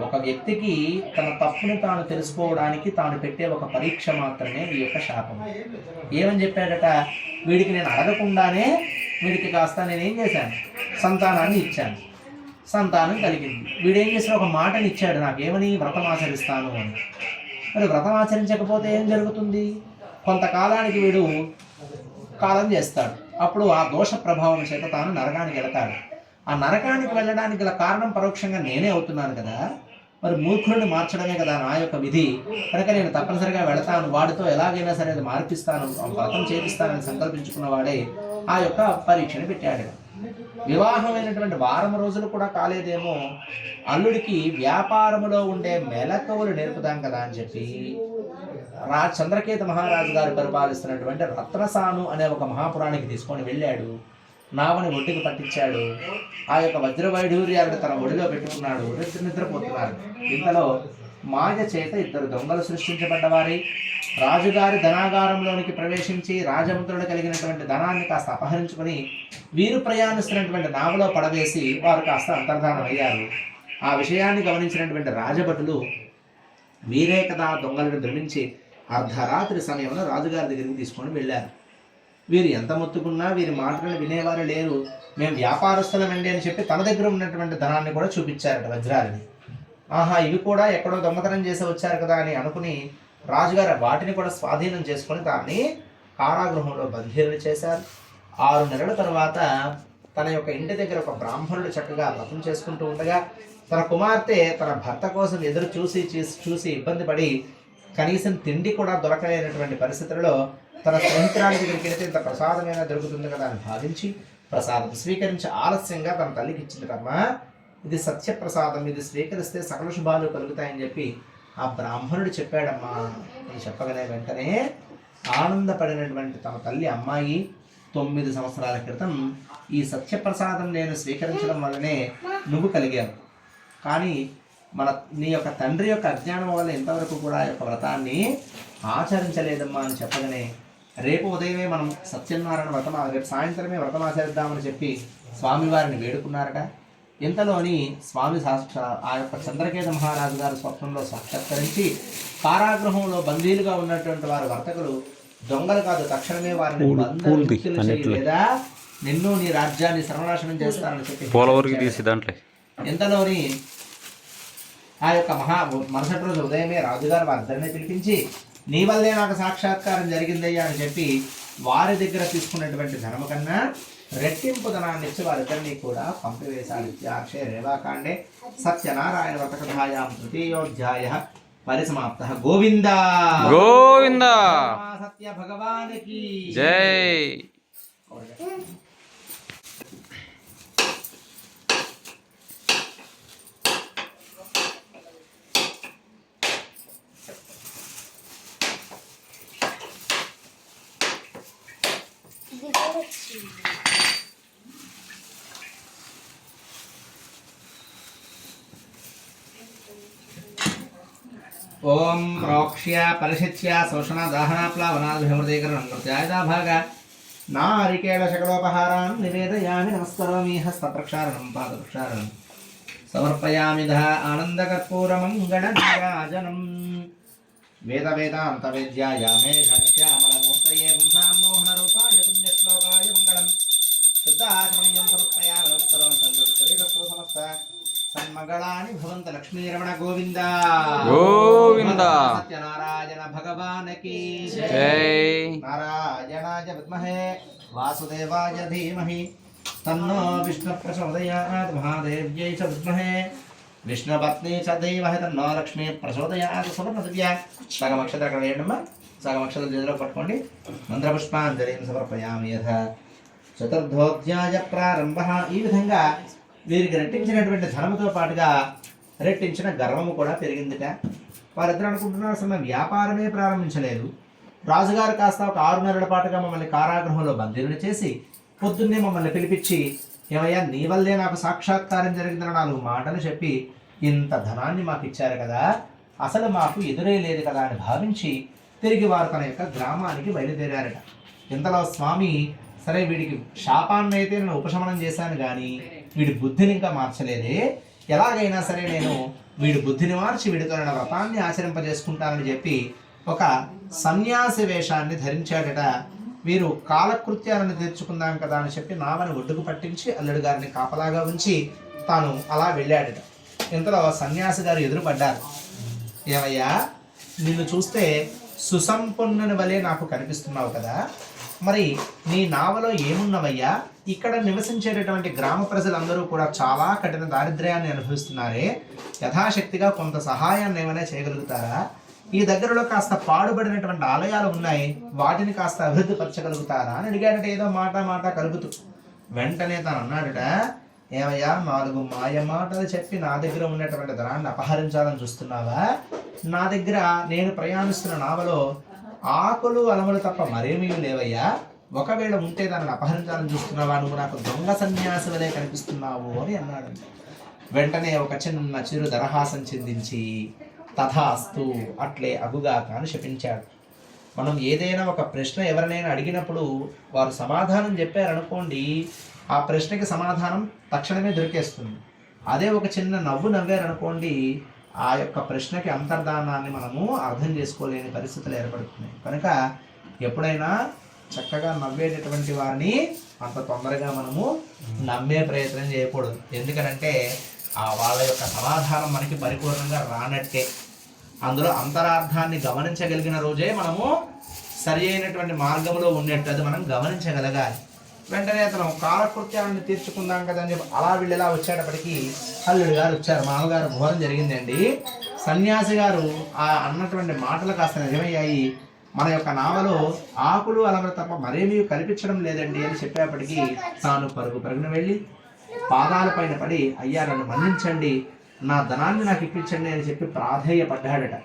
ఒక వ్యక్తికి తన తప్పుని తాను తెలుసుకోవడానికి తాను పెట్టే ఒక పరీక్ష మాత్రమే ఈ యొక్క శాపం. ఏమని చెప్పాడట, వీడికి నేను అడగకుండానే వీడికి కాస్త నేనేం చేశాను, సంతానాన్ని ఇచ్చాను, సంతానం కలిగింది. వీడేం చేసిన ఒక మాటని ఇచ్చాడు నాకేమని, వ్రతం ఆచరిస్తాను అని. మరి వ్రతం ఆచరించకపోతే ఏం జరుగుతుంది, కొంతకాలానికి వీడు కాలం చేస్తాడు. అప్పుడు ఆ దోష ప్రభావం చేత తాను నరకానికి వెళతాడు. ఆ నరకానికి వెళ్ళడానికి గల కారణం పరోక్షంగా నేనే అవుతున్నాను కదా, మరి మూర్ఖుడిని మార్చడమే కదా నా యొక్క విధి, కనుక నేను తప్పనిసరిగా వెళతాను, వాడితో ఎలాగైనా సరే అది మార్పిస్తాను, వ్రతం చేపిస్తానని సంకల్పించుకున్న వాడే ఆ యొక్క పరీక్షను పెట్టాడు. వివాహమైనటువంటి వారం రోజులు కూడా కాలేదేమో, అల్లుడికి వ్యాపారములో ఉండే మెలకువలు నేర్పుదాం కదా అని చెప్పి చంద్రకేత మహారాజు గారు పరిపాలిస్తున్నటువంటి రత్నసాను అనే ఒక మహాపురానికి తీసుకొని వెళ్ళాడు. నావని ఒడ్డుకు పట్టించాడు. ఆ యొక్క వజ్రవైఢూర్యాలను తన ఒడిలో పెట్టుకున్నాడు. నిద్రపోతున్నారు. ఇంతలో మాయ చేత 2 దొంగలు సృష్టించబడ్డవారి రాజుగారి ధనాగారంలోనికి ప్రవేశించి రాజమంత్రుడు కలిగినటువంటి ధనాన్ని కాస్త అపహరించుకొని వీరు ప్రయాణిస్తున్నటువంటి నావలో పడవేసి వారు కాస్త అంతర్ధానం అయ్యారు. ఆ విషయాన్ని గమనించినటువంటి రాజభటులు వీరే కదా దొంగలను ధృమించి అర్ధరాత్రి సమయంలో రాజుగారి దగ్గరికి తీసుకొని వెళ్ళారు. వీరు ఎంత మొత్తుకున్నా వీరి మాటలను వినేవారు లేరు. మేము వ్యాపారస్తులమండి అని చెప్పి తన దగ్గర ఉన్నటువంటి ధనాన్ని కూడా చూపించారట, వజ్రాలని. ఆహా, ఇవి కూడా ఎక్కడో దొంగతనం చేసి వచ్చారు కదా అని అనుకుని రాజుగారు వాటిని కూడా స్వాధీనం చేసుకొని దాన్ని కారాగృహంలో బందీలు చేశారు. 6 నెలల తర్వాత తన యొక్క ఇంటి దగ్గర ఒక బ్రాహ్మణుడు చక్కగా వ్రతం చేసుకుంటూ ఉండగా తన కుమార్తె తన భర్త కోసం ఎదురు చూసి ఇబ్బంది పడి కనీసం తిండి కూడా దొరకలేనటువంటి పరిస్థితుల్లో తన స్నేహితురాలి దగ్గరికి వెళితే ఇంత ప్రసాదమైనా దొరుకుతుంది కదా అని భావించి ప్రసాదం స్వీకరించి ఆలస్యంగా తన తల్లికి ఇచ్చిందిటమ్మా, ఇది సత్యప్రసాదం, ఇది స్వీకరిస్తే సకల శుభాలు కలుగుతాయని చెప్పి ఆ బ్రాహ్మణుడు చెప్పాడమ్మా అని చెప్పగానే వెంటనే ఆనందపడినటువంటి తమ తల్లి అమ్మాయి 9 సంవత్సరాల క్రితం ఈ సత్యప్రసాదం నేను స్వీకరించడం వల్లనే నువ్వు కలిగావు, కానీ నీ యొక్క తండ్రి యొక్క అజ్ఞానం వల్ల ఇంతవరకు కూడా ఆ యొక్క వ్రతాన్ని ఆచరించలేదమ్మా అని చెప్పగానే రేపు ఉదయమే మనం సత్యనారాయణ వ్రతం, రేపు సాయంత్రమే వ్రతం ఆచరిద్దామని చెప్పి స్వామివారిని వేడుకున్నారట. ఇంతలోని స్వామి ఆ యొక్క చంద్రకేత మహారాజు గారు స్వప్నంలో సాక్షాత్కరించి కారాగృహంలో బందీలుగా ఉన్నటువంటి వారి వర్తకులు దొంగలు కాదు, తక్షణమే వారిని లేదా నిన్ను నీ రాజ్యాన్ని సర్వనాశనం చేస్తానని చెప్పి ఇంతలోని ఆ యొక్క మరుసటి రోజు ఉదయమే రాజుగారు వారిద్దరిని పిలిపించి నీ వల్లే నాకు సాక్షాత్కారం జరిగిందయ్యా అని చెప్పి వారి దగ్గర తీసుకున్నటువంటి ధనము కన్నా రెట్టింపు ధనాన్ని ఇచ్చి వారిద్దరినీ కూడా పంపివేశాడు. ఇత్యాక్షే రేవాకాండే సత్యనారాయణ వ్రతకథాయాం తృతీయోధ్యాయ పరిసమాప్త. గోవింద గోవింద సత్య భగవానికి జై. ఓం ప్రోక్ష్య పరిషిచ్య శోషణ దాహన ప్లావనాభిమృదీకరణం కృత్యాయదా భాగ నారికేళ శకలోపహారాన్ నివేదయామి నమస్కరోమి. హస్తప్రక్షాళనం పాదప్రక్షాళనం సమర్పయామి. ఆనందకర్పూరమంగళనీరాజనం వేద వేదాంత వేద్యాయ మేఘశ్యామలమూర్తయే పుంసాం మోహనరూపాయ పుణ్యశ్లోకాయ మంగళం. శుద్ధాచమనీయం సమర్పయామి. నమస్కరోం సంతృప్తరీరస్తో సమస్త సన్మంగళాని భవంత. లక్ష్మీరమణ గోవింద గోవింద. సత్యనారాయణ భగవానకి జై. నారాయణాయ విద్మహే వాసుదేవాయ ధీమహి తన్నో విష్ణు ప్రచోదయాత్. మహాదేవ్యై చ విద్మహే విష్ణుపత్ని చ ధీమహి తన్నో లక్ష్మీ ప్రచోదయాత్. సువర్ణదివ్య సగం అక్షతలు అక్కడ వేయండమ్మా. సగం అక్షతలు చేతిలో పట్టుకోండి. మంత్రపుష్పాంజలిం సమర్పయామి. యథ చతుర్థోధ్యాయ ప్రారంభ. ఈ విధంగా వీరికి రెట్టించినటువంటి ధనముతో పాటుగా రెట్టించిన గర్వము కూడా పెరిగిందిట. వారిద్దరు అనుకుంటున్నారు అసలు మేము వ్యాపారమే ప్రారంభించలేదు. రాజుగారు కాస్త ఒక 6 నెలల పాటుగా మమ్మల్ని కారాగృహంలో బందీలను చేసి పొద్దున్నే మమ్మల్ని పిలిపించి ఏమయ్యా నీ వల్లే నాకు సాక్షాత్కారం జరిగిందని 4 మాటలు చెప్పి ఇంత ధనాన్ని మాకు ఇచ్చారు కదా, అసలు మాకు ఎదురే లేదు కదా అని భావించి తిరిగి వారు తన యొక్క గ్రామానికి బయలుదేరారట. ఇంతలో స్వామి సరే వీడికి శాపాన్ని అయితే నేను ఉపశమనం చేశాను కానీ వీడి బుద్ధిని ఇంకా మార్చలేదే, ఎలాగైనా సరే నేను వీడి బుద్ధిని మార్చి వీడితో నేను వ్రతాన్ని ఆచరింపజేసుకుంటానని చెప్పి ఒక సన్యాసి వేషాన్ని ధరించాడట. వీరు కాలకృత్యాలను తీర్చుకుందాం కదా అని చెప్పి నావని ఒడ్డుకు పట్టించి అల్లుడు గారిని కాపలాగా ఉంచి తాను అలా వెళ్ళాడట. ఇంతలో సన్యాసి గారు ఎదురుపడ్డారు. ఏమయ్యా నిన్ను చూస్తే సుసంపన్నుని వలె నాకు కనిపిస్తున్నావు కదా, మరి నీ నావలో ఏమున్నవయ్యా? ఇక్కడ నివసించేటటువంటి గ్రామ ప్రజలందరూ కూడా చాలా కఠిన దారిద్ర్యాన్ని అనుభవిస్తున్నారే, యథాశక్తిగా కొంత సహాయాన్ని ఏమైనా చేయగలుగుతారా? ఈ దగ్గరలో కాస్త పాడుబడినటువంటి ఆలయాలు ఉన్నాయి, వాటిని కాస్త అభివృద్ధి పరచగలుగుతారా అని అడిగాడట. ఏదో మాట కలుగుతూ వెంటనే తను అన్నాడట, ఏమయ్యా 4 మాయ మాటలు చెప్పి నా దగ్గర ఉన్నటువంటి ధనాన్ని అపహరించాలని చూస్తున్నావా? నా దగ్గర నేను ప్రయాణిస్తున్న నావలో ఆకులు అలములు తప్ప మరేమీ లేవయ్యా. ఒకవేళ ఉంటే దాన్ని అపహరించాలని చూస్తున్నావా? నువ్వు నాకు దొంగ సన్యాసి వలె కనిపిస్తున్నావు అని అన్నాడు. వెంటనే ఒక చిన్న చిరు దరహాసం చిందించి తథాస్తు అట్లే అగుగాక అని శపించాడు. మనం ఏదైనా ఒక ప్రశ్న ఎవరినైనా అడిగినప్పుడు వారు సమాధానం చెప్పారనుకోండి, ఆ ప్రశ్నకి సమాధానం తక్షణమే దొరికేస్తుంది. అదే ఒక చిన్న నవ్వు నవ్వారనుకోండి, ఆ యొక్క ప్రశ్నకి అంతర్ధానాన్ని మనము అర్థం చేసుకోలేని పరిస్థితులు ఏర్పడుతున్నాయి. కనుక ఎప్పుడైనా చక్కగా నవ్వేటటువంటి వారిని అంత తొందరగా మనము నమ్మే ప్రయత్నం చేయకూడదు. ఎందుకనంటే వాళ్ళ యొక్క సమాధానం మనకి పరిపూర్ణంగా రానట్టే. అందులో అంతరార్థాన్ని గమనించగలిగిన రోజే మనము సరి అయినటువంటి మార్గంలో ఉన్నట్టు అది మనం గమనించగలగాలి. వెంటనే అతను కాలకృత్యాలను తీర్చుకుందాం కదా అని చెప్పి అలా వీళ్ళలా వచ్చేటప్పటికి అల్లుడు గారు వచ్చారు. మామగారు ఘోరం జరిగిందండి, సన్యాసి గారు ఆ అన్నటువంటి మాటలు కాస్త నిజమయ్యాయి, మన యొక్క నావలో ఆకులు అలమలు తప్ప మరేమీ కనిపించడం లేదండి అని చెప్పేప్పటికీ తాను పరుగున వెళ్ళి పాదాల పైన పడి, అయ్యా నన్ను మన్నించండి, నా ధనాన్ని నాకు ఇప్పించండి అని చెప్పి ప్రాధేయపడ్డాడట.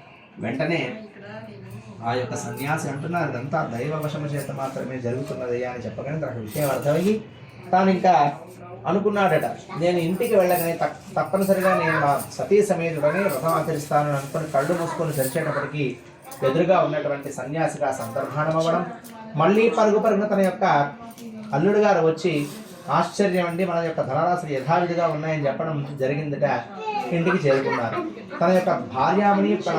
వెంటనే ఆ యొక్క సన్యాసి అంటున్నారు, ఇదంతా దైవవశము చేత మాత్రమే జరుగుతున్నదయ్యా అని చెప్పగానే తనకు విషయం అర్థమయ్యి తాను ఇంకా అనుకున్నాడట, నేను ఇంటికి వెళ్ళగానే తప్పనిసరిగా నేను నా సతీ సమేతుడని వ్రతం ఆచరిస్తానని అనుకుని కళ్ళు మూసుకొని తెరిచేటప్పటికీ ఎదురుగా ఉన్నటువంటి సన్యాసిగా సందర్భానం అవ్వడం, మళ్ళీ పరుగున తన యొక్క అల్లుడు గారు వచ్చి ఆశ్చర్యం అండి మన యొక్క ధనరాశులు యథావిధిగా ఉన్నాయని చెప్పడం జరిగిందట. ఇంటికి చేరుకున్నారు. తన యొక్క భార్యామణి తన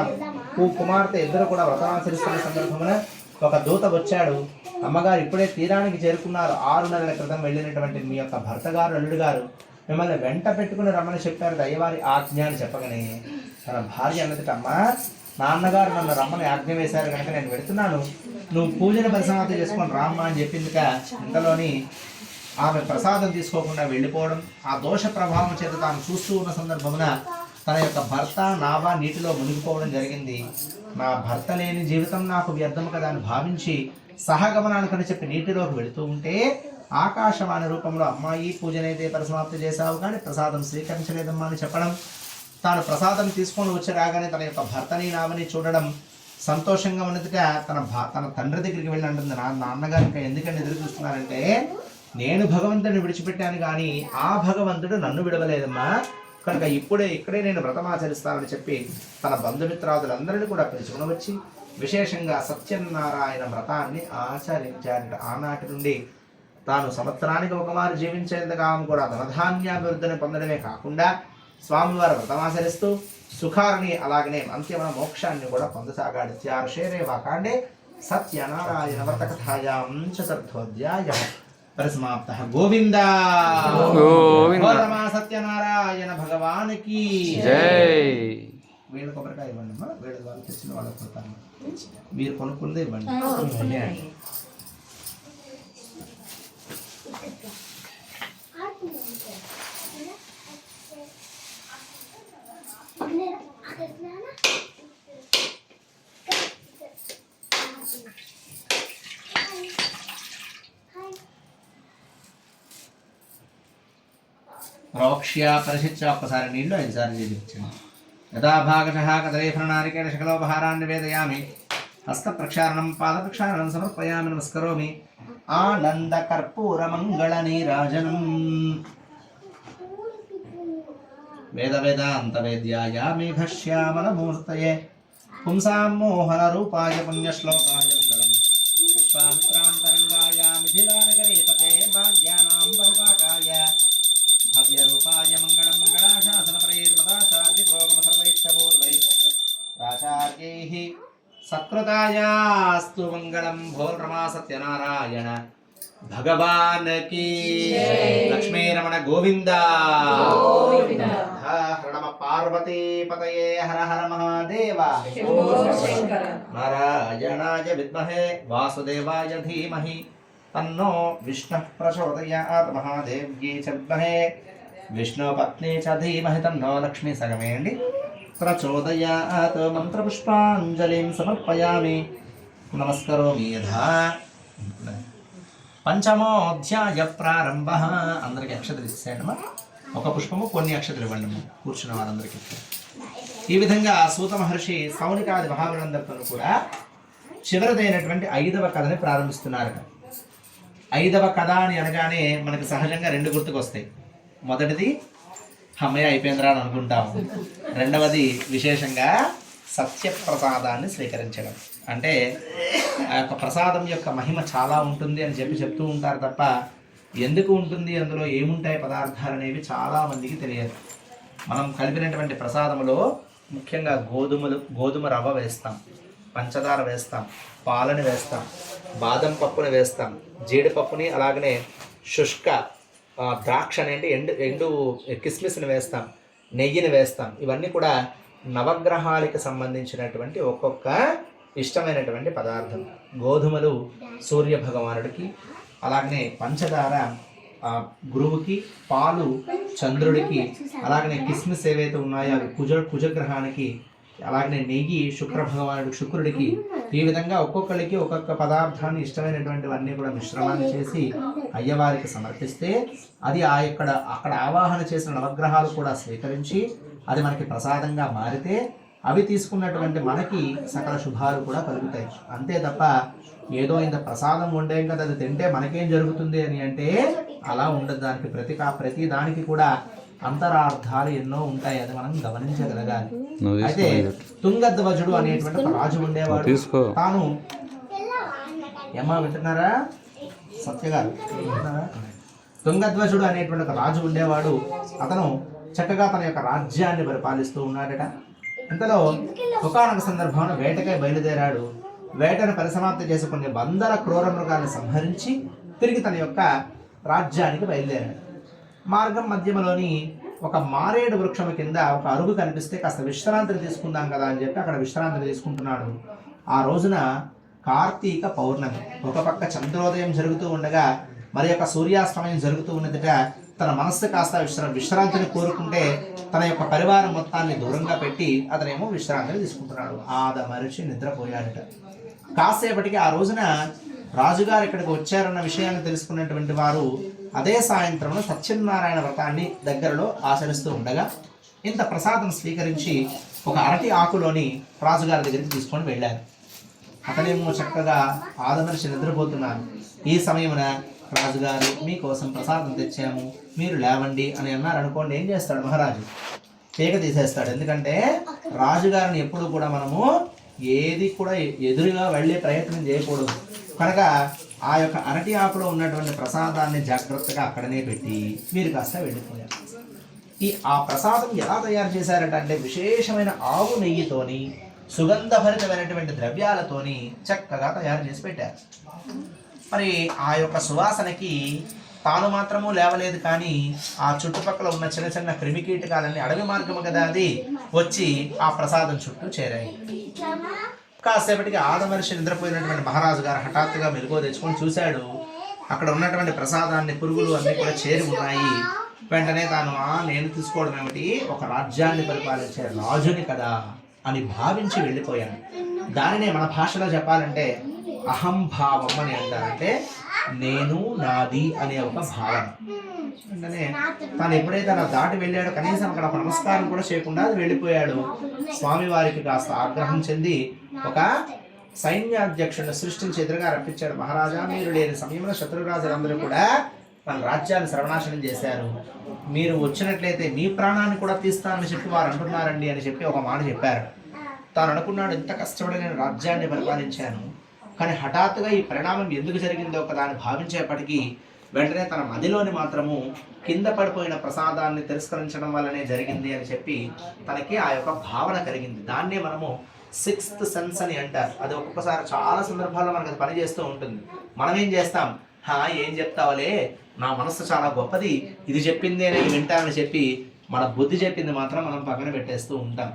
కుమార్తె ఇద్దరు కూడా వ్రతాచరిస్తున్న సందర్భంలో ఒక దూత వచ్చాడు. అమ్మగారు ఇప్పుడే తీరానికి చేరుకున్నారు, 6 నెలల క్రితం వెళ్ళినటువంటి మీ యొక్క భర్త గారు అల్లుడు గారు మిమ్మల్ని వెంట పెట్టుకుని రమ్మని చెప్పారు, దయ్యవారి ఆజ్ఞ అని చెప్పగానే తన భార్య అన్నది, అమ్మా నాన్నగారు నన్ను రమ్మని ఆజ్ఞ వేశారు కనుక నేను వెళుతున్నాను, నువ్వు పూజను పరిసమాప్తి చేసుకొని రామ్మా అని చెప్పిందిక. ఇంతలోని ఆమె ప్రసాదం తీసుకోకుండా వెళ్ళిపోవడం, ఆ దోష ప్రభావం చేత తాను చూస్తూ ఉన్న సందర్భమున తన యొక్క భర్త నావా నీటిలో మునిగిపోవడం జరిగింది. నా భర్త లేని జీవితం నాకు వ్యర్థం కదా అని భావించి సహగమనానికని చెప్పి నీటిలోకి వెళుతూ ఉంటే ఆకాశవాణి రూపంలో అమ్మాయి పూజనైతే పరిసమాప్తి చేశావు కానీ ప్రసాదం స్వీకరించలేదమ్మా అని చెప్పడం, తాను ప్రసాదం తీసుకొని వచ్చి రాగానే తన యొక్క భర్తని నామని చూడడం, సంతోషంగా ఉన్నదిగా తన తండ్రి దగ్గరికి వెళ్ళి అంటుంది, నాన్నగారు ఇంకా ఎందుకని ఎదురు చూస్తున్నారంటే నేను భగవంతుడిని విడిచిపెట్టాను కానీ ఆ భగవంతుడు నన్ను విడవలేదమ్మా, కనుక ఇక్కడే నేను వ్రతమాచరిస్తానని చెప్పి తన బంధుమిత్రాదులందరినీ కూడా పిలుచుకుని వచ్చి విశేషంగా సత్యనారాయణ వ్రతాన్ని ఆచరించారు. ఆనాటి నుండి తాను సంవత్సరానికి ఒకమారు జీవించేందుకు ఆమె కూడా ధనధాన్యాభివృద్ధిని పొందడమే కాకుండా స్వామివారి వ్రతమాచరిస్తూ సుఖాన్ని అలాగనే అంత్యమైన మోక్షాన్ని కూడా పొందసాగాడు. త్యార్షేరే వాకాండే సత్యనారాయణ వ్రతకథాయాం చతుర్థోధ్యాయః పరిసమాప్తః. గోవింద గోవింద సత్యనారాయణ భగవానికి జై. వీళ్ళ కొబ్బరికాయ ఇవ్వండి అమ్మా, వీళ్ళ వాళ్ళు తెచ్చిన వాళ్ళకి కొడతాను, మీరు కొనుక్కుందే ఇవ్వండి. ప్రోక్ష్య పరిశిత్య ఒక్కసారి నీళ్ళు 5 సార్లు చేసి ఇచ్చాను. యథా భాగశః కదలీఫలనారికేణ శకలోపహారాన్ని వేదయామి, హస్త ప్రక్షాళనం పాద ప్రక్షాళనం సమర్పయామి, నమస్కరోమి. ఆనంద కర్పూర మంగళ నీరాజనం వేద వేదాంత వేద్యాయ మేఘశ్యామల మూర్తయే పుంసాం మోహన రూపాయ పుణ్యశ్లోకాయ మంగళం విశ్వామిత్రాంతరంగాయ మిథిలానగరీపతే భాగ్యానాం పరిపాకాయ భవ్యరూపాయ మంగళం మంగళాశాసన ప్రేర్మదాచార్య ప్రోగమ సర్వైచ్చపూర్వై రాచార్యైః సత్కృతాయాస్తు మంగళం. భోల్ రమా సత్యనారాయణ భగవాన్ కీ. లక్ష్మీరమణ గోవింద. హర పార్వతీ పతయే హర హర మహాదేవ. నారాయణాయ విద్మహే వాసుదేవాయ ధీమహి తన్నో విష్ణుః ప్రచోదయాత్. మహాదేవ్యై చ విద్మహే విష్ణుపత్ని చ ధీమహి తన్నో లక్ష్మీ సగమేయండి ప్రచోదయాత్. మంత్రపుష్పాంజలిం సమర్పయామి, నమస్కరోమి. యథా పంచమోధ్యాయ ప్రారంభ. అందరికి అక్షతలు ఇచ్చేయండి, ఒక పుష్పము కొన్ని అక్షతలు ఇవ్వండి కూర్చున్న వారందరికీ. ఈ విధంగా సూత మహర్షి సౌనికాది మహాములందరితో కూడా చివరిదైనటువంటి 5వ కథని ప్రారంభిస్తున్నారు. 5వ కథ అని అనగానే మనకు సహజంగా 2 గుర్తుకొస్తాయి. మొదటిది అమ్మయ్య అయిపోయిందిరా అని అనుకుంటాము, రెండవది విశేషంగా సత్యప్రసాదాన్ని స్వీకరించడం. అంటే ఆ యొక్క ప్రసాదం యొక్క మహిమ చాలా ఉంటుంది అని చెప్తూ ఉంటారు తప్ప ఎందుకు ఉంటుంది, అందులో ఏముంటాయి పదార్థాలు అనేవి చాలామందికి తెలియదు. మనం కలిపినటువంటి ప్రసాదములో ముఖ్యంగా గోధుమ రవ్వ వేస్తాం, పంచదార వేస్తాం, పాలని వేస్తాం, బాదం పప్పుని వేస్తాం, జీడిపప్పుని, అలాగనే శుష్క ద్రాక్ష అనేది ఎండు కిస్మిస్ని వేస్తాం, నెయ్యిని వేస్తాం. ఇవన్నీ కూడా నవగ్రహాలకు సంబంధించినటువంటి ఒక్కొక్క ఇష్టమైనటువంటి పదార్థం. గోధుమలు సూర్య భగవానుడికి, అలాగనే పంచదార గురువుకి, పాలు చంద్రుడికి, అలాగనే కిస్మిస్ ఏవైతే ఉన్నాయో అవి కుజగ్రహానికి, అలాగనే నెయ్యి శుక్రుడికి. ఈ విధంగా ఒక్కొక్కరికి ఒక్కొక్క పదార్థాన్ని ఇష్టమైనటువంటివన్నీ కూడా మిశ్రమాన్ని చేసి అయ్యవారికి సమర్పిస్తే అది అక్కడ ఆవాహన చేసిన నవగ్రహాలు కూడా స్వీకరించి అది మనకి ప్రసాదంగా మారితే అవి తీసుకున్నటువంటి మనకి సకల శుభాలు కూడా కలుగుతాయి. అంతే తప్ప ఏదో ఇంత ప్రసాదం ఉండేం కదా అది తింటే మనకేం జరుగుతుంది అని అంటే అలా ఉండదు. దానికి ప్రతి దానికి కూడా అంతరార్థాలు ఎన్నో ఉంటాయి, అది మనం గమనించగలగాలి. అయితే తుంగధ్వజుడు అనేటువంటి ఒక రాజు ఉండేవాడు. తాను ఏమా వింటున్నారా సత్యగారు? తుంగధ్వజుడు అనేటువంటి ఒక రాజు ఉండేవాడు. అతను చక్కగా తన యొక్క రాజ్యాన్ని పరిపాలిస్తూ ఉన్నాడట. ఇంతలో ఒకానొక సందర్భంలో వేటకై బయలుదేరాడు. వేటను పరిసమాప్తి చేసి కొన్ని 100 క్రూర మృగాన్ని సంహరించి తిరిగి తన యొక్క రాజ్యానికి బయలుదేరాడు. మార్గం మధ్యమలోని ఒక మారేడు వృక్షం కింద ఒక అరుగు కనిపిస్తే కాస్త విశ్రాంతిని తీసుకుందాం కదా అని చెప్పి అక్కడ విశ్రాంతిని తీసుకుంటున్నాడు. ఆ రోజున కార్తీక పౌర్ణమి, ఒక పక్క చంద్రోదయం జరుగుతూ ఉండగా మరి యొక్క సూర్యాస్తమయం జరుగుతూ ఉన్నదిట. తన మనస్సు కాస్త విశ్రాంతిని కోరుకుంటే తన యొక్క పరివారం మొత్తాన్ని దూరంగా పెట్టి అతనేమో విశ్రాంతిని తీసుకుంటున్నాడు. ఆదమరిచి నిద్రపోయాడట. కాసేపటికి ఆ రోజున రాజుగారు ఇక్కడికి వచ్చారన్న విషయాన్ని తెలుసుకున్నటువంటి వారు అదే సాయంత్రం సత్యనారాయణ వ్రతాన్ని దగ్గరలో ఆచరిస్తూ ఉండగా ఇంత ప్రసాదం స్వీకరించి ఒక అరటి ఆకులోని రాజుగారి దగ్గరికి తీసుకొని వెళ్ళారు. అతనేమో చక్కగా ఆదమరిచి నిద్రపోతున్నారు. ఈ సమయమున రాజుగారు మీకోసం ప్రసాదం తెచ్చాము, మీరు లేవండి అని అన్నారు అనుకోండి. ఏం చేస్తాడు మహారాజు? పీక తీసేస్తాడు. ఎందుకంటే రాజుగారిని ఎప్పుడు కూడా మనము ఏది కూడా ఎదురుగా వెళ్ళే ప్రయత్నం చేయకూడదు. కనుక ఆ యొక్క అరటి ఆకులో ఉన్నటువంటి ప్రసాదాన్ని జాగ్రత్తగా అక్కడనే పెట్టి మీరు కాస్త వెళ్ళిపోయారు. ఆ ప్రసాదం ఎలా తయారు చేశారట అంటే విశేషమైన ఆవు నెయ్యితోని సుగంధభరితమైనటువంటి ద్రవ్యాలతోని చక్కగా తయారు చేసి పెట్టారు. మరి ఆ యొక్క సువాసనకి తాను మాత్రము లేవలేదు, కానీ ఆ చుట్టుపక్కల ఉన్న చిన్న చిన్న క్రిమికీటకాలన్నీ, అడవి మార్గము కదా అది, వచ్చి ఆ ప్రసాదం చుట్టూ చేరాయి. కాసేపటికి ఆదమరిచి నిద్రపోయినటువంటి మహారాజు గారు హఠాత్తుగా మెలకువ తెచ్చుకొని చూశాడు. అక్కడ ఉన్నటువంటి ప్రసాదాన్ని పురుగులు అన్నీ కూడా చేరి ఉన్నాయి. వెంటనే తాను నేను తీసుకోవడం ఏమిటి, ఒక రాజ్యాన్ని పరిపాలించే రాజుని కదా అని భావించి వెళ్ళిపోయాడు. దానినే మన భాషలో చెప్పాలంటే అహంభావం అని అంటారంటే నేను నాది అనే ఒక భావన. వెంటనే తాను ఎప్పుడైతే అలా దాటి వెళ్ళాడో కనీసం అక్కడ నమస్కారం కూడా చేయకుండా వెళ్ళిపోయాడు. స్వామివారికి కాస్త ఆగ్రహం చెంది ఒక సైన్యాధ్యక్షుడిని సృష్టించి ఎదురుగా రప్పించాడు. మహారాజా, మీరు లేని సమయంలో శత్రురాజులందరూ కూడా మన రాజ్యాన్ని సర్వనాశనం చేశారు. మీరు వచ్చినట్లయితే మీ ప్రాణాన్ని కూడా తీస్తానని చెప్పి వారు అంటున్నారండి అని చెప్పి ఒక మాట చెప్పారు. తాను అనుకున్నాడు, ఇంత కష్టపడి నేను రాజ్యాన్ని పరిపాలించాను, కానీ హఠాత్తుగా ఈ పరిణామం ఎందుకు జరిగిందో కదా అని భావించేప్పటికీ వెంటనే తన మదిలోని మాత్రము కింద పడిపోయిన ప్రసాదాన్ని తిరస్కరించడం వల్లనే జరిగింది అని చెప్పి తనకి ఆ యొక్క భావన కలిగింది. దాన్నే మనము సిక్స్త్ సెన్స్ అని అంటారు. అది ఒక్కొక్కసారి చాలా సందర్భాల్లో మనకు అది పనిచేస్తూ ఉంటుంది. మనం ఏం చేస్తాం, ఏం చెప్తావలే, నా మనస్సు చాలా గొప్పది, ఇది చెప్పిందే నేను వింటానని చెప్పి మన బుద్ధి చెప్పింది మాత్రం మనం పక్కన పెట్టేస్తూ ఉంటాం.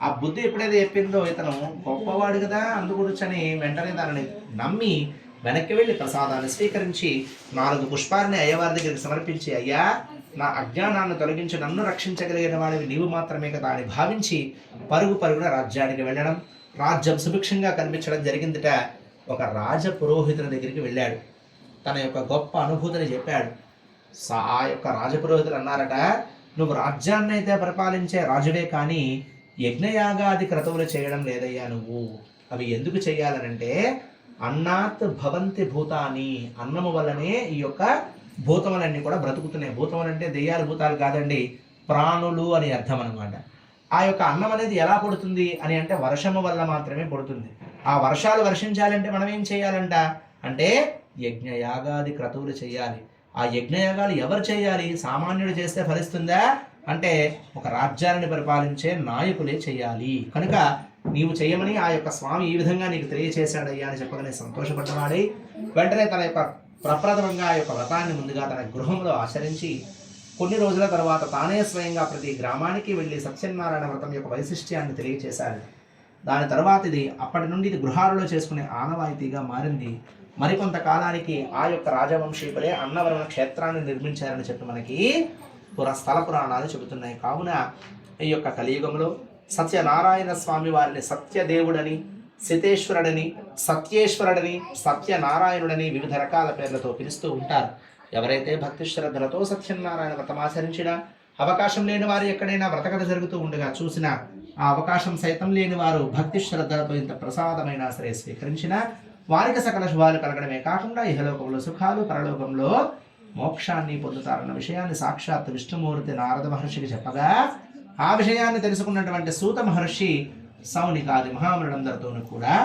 ఆ బుద్ధి ఎప్పుడైతే చెప్పిందో ఇతను గొప్పవాడు కదా అందుగురించని వెంటనే దానిని నమ్మి వెనక్కి వెళ్ళి ప్రసాదాన్ని స్వీకరించి 4 పుష్పాలని అయ్యవారి దగ్గరికి సమర్పించి, అయ్యా నా అజ్ఞానాన్ని తొలగించి నన్ను రక్షించగలిగిన వాడివి నీవు మాత్రమే కదా అని భావించి పరుగున రాజ్యానికి వెళ్ళడం, రాజ్యం సుభిక్షంగా కనిపించడం జరిగిందిట. ఒక రాజ పురోహితుని దగ్గరికి వెళ్ళాడు. తన యొక్క గొప్ప అనుభూతిని చెప్పాడు. ఆ యొక్క రాజపురోహితులు అన్నారట, నువ్వు రాజ్యాన్ని అయితే పరిపాలించే రాజువే కానీ యజ్ఞయాగాది క్రతువులు చేయడం లేదయ్యా నువ్వు. అవి ఎందుకు చేయాలనంటే అన్నాత్ భవంతి భూతాని, అన్నము వల్లనే ఈ యొక్క భూతములన్నీ కూడా బ్రతుకుతున్నాయి. భూతములు అంటే దెయ్యాలు భూతాలు కాదండి, ప్రాణులు అని అర్థం అనమాట. ఆ యొక్క అన్నం అనేది ఎలా పడుతుంది అని అంటే వర్షము వల్ల మాత్రమే పడుతుంది. ఆ వర్షాలు వర్షించాలంటే మనం ఏం చేయాలంట అంటే యజ్ఞయాగాది క్రతువులు చేయాలి. ఆ యజ్ఞయాగాలు ఎవరు చేయాలి? సామాన్యుడు చేస్తే ఫలిస్తుందా అంటే ఒక రాజ్యాన్ని పరిపాలించే నాయకులే చేయాలి. కనుక నీవు చేయమని ఆ యొక్క స్వామి ఈ విధంగా నీకు తెలియచేశాడయ్యా అని చెప్పగానే సంతోషపడ్డవాడై వెంటనే తన యొక్క ప్రప్రథమంగా ఆ యొక్క వ్రతాన్ని ముందుగా తన గృహంలో ఆచరించి కొన్ని రోజుల తర్వాత తానే స్వయంగా ప్రతి గ్రామానికి వెళ్ళి సత్యనారాయణ వ్రతం యొక్క వైశిష్ట్యాన్ని తెలియచేశాడు. దాని తర్వాత ఇది అప్పటి నుండి ఇది గృహాలలో చేసుకునే ఆనవాయితీగా మారింది. మరికొంతకాలానికి ఆ యొక్క రాజవంశీకులే అన్నవరణ క్షేత్రాన్ని నిర్మించారని చెప్పి మనకి స్థల పురాణాలు చెబుతున్నాయి. కావున ఈ యొక్క కలియుగంలో సత్యనారాయణ స్వామి వారిని సత్యదేవుడని, సితేశ్వరుడని, సత్యేశ్వరుడని, సత్యనారాయణుడని వివిధ రకాల పేర్లతో పిలుస్తూ ఉంటారు. ఎవరైతే భక్తి శ్రద్ధలతో సత్యనారాయణ వ్రతం ఆచరించినా, అవకాశం లేని వారు ఎక్కడైనా వ్రతకథ జరుగుతూ ఉండగా చూసినా, ఆ అవకాశం సైతం లేని వారు భక్తి శ్రద్ధలతో ఇంత ప్రసాదమైన సరే స్వీకరించిన వారికి సకల శుభాలు కలగడమే కాకుండా ఇహలోకంలో సుఖాలు, పరలోకంలో మోక్షాన్ని పొందుతారన్న విషయాన్ని సాక్షాత్ విష్ణుమూర్తి నారద మహర్షికి చెప్పగా ఆ విషయాన్ని తెలుసుకున్నటువంటి సూత మహర్షి సౌనికాది మహామునులందరితోనూ కూడా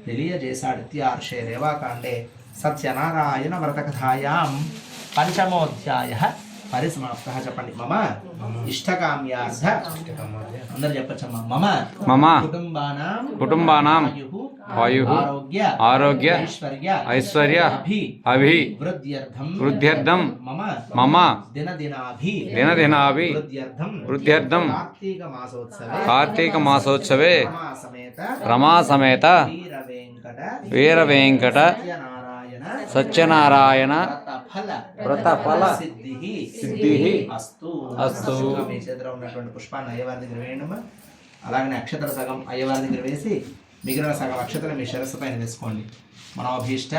తెలియజేశాడు. ఇత్యార్షే రేవాకాండే సత్యనారాయణ వ్రతకథాయాం పంచమోధ్యాయ పరిసమాప్త. చెప్పండి. మమ ఇష్టకామ్యార్థ, అందరు చెప్పచ్చమ్మా, మమ కుటుంబానాం ఆయు ఆరోగ్య ఐశ్వర్య అభి వృద్ధ్యర్థం మమ దినదినాభి వృద్ధ్యర్థం కార్తీక మాసోత్సవే రమా సమేత వీర వెంకట సత్యనారాయణ వ్రతఫల సిద్ధిః అస్తు అస్తు. మీ చేతిలో ఉన్నటువంటి పుష్పాన్ని అయ్యవారి దగ్గర వేయండి. అలాగనే అక్షతల సగం అయ్యవారి దగ్గర వేసి మిగిలిన సగం అక్షతలు మీ శిరస్సు పైన వేసుకోండి. మనోభీష్ట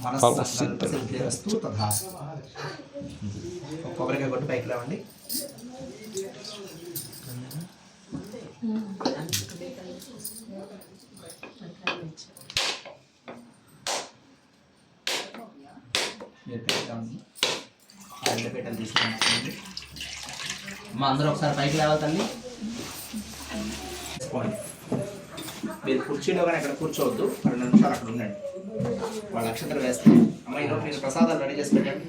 మనస్సంకల్ప సిద్ధిరస్తు తథాస్తు. కొబ్బరికాయ కొట్టి పైకి లేవండి. మీరు పెట్టండి. ఆయిల్ పెట్టలు తీసుకుంటుంది. అమ్మ అందరూ ఒకసారి పైకి లేవాలి తల్లి. తీసుకోండి. మీరు కుర్చీలో కానీ అక్కడ కూర్చోవద్దు. 2 నిమిషాలు అక్కడ ఉండండి. వాళ్ళ అక్షతలు వేస్తారు. అమ్మ ఈరోజు మీరు ప్రసాదాలు రెడీ చేసి పెట్టండి.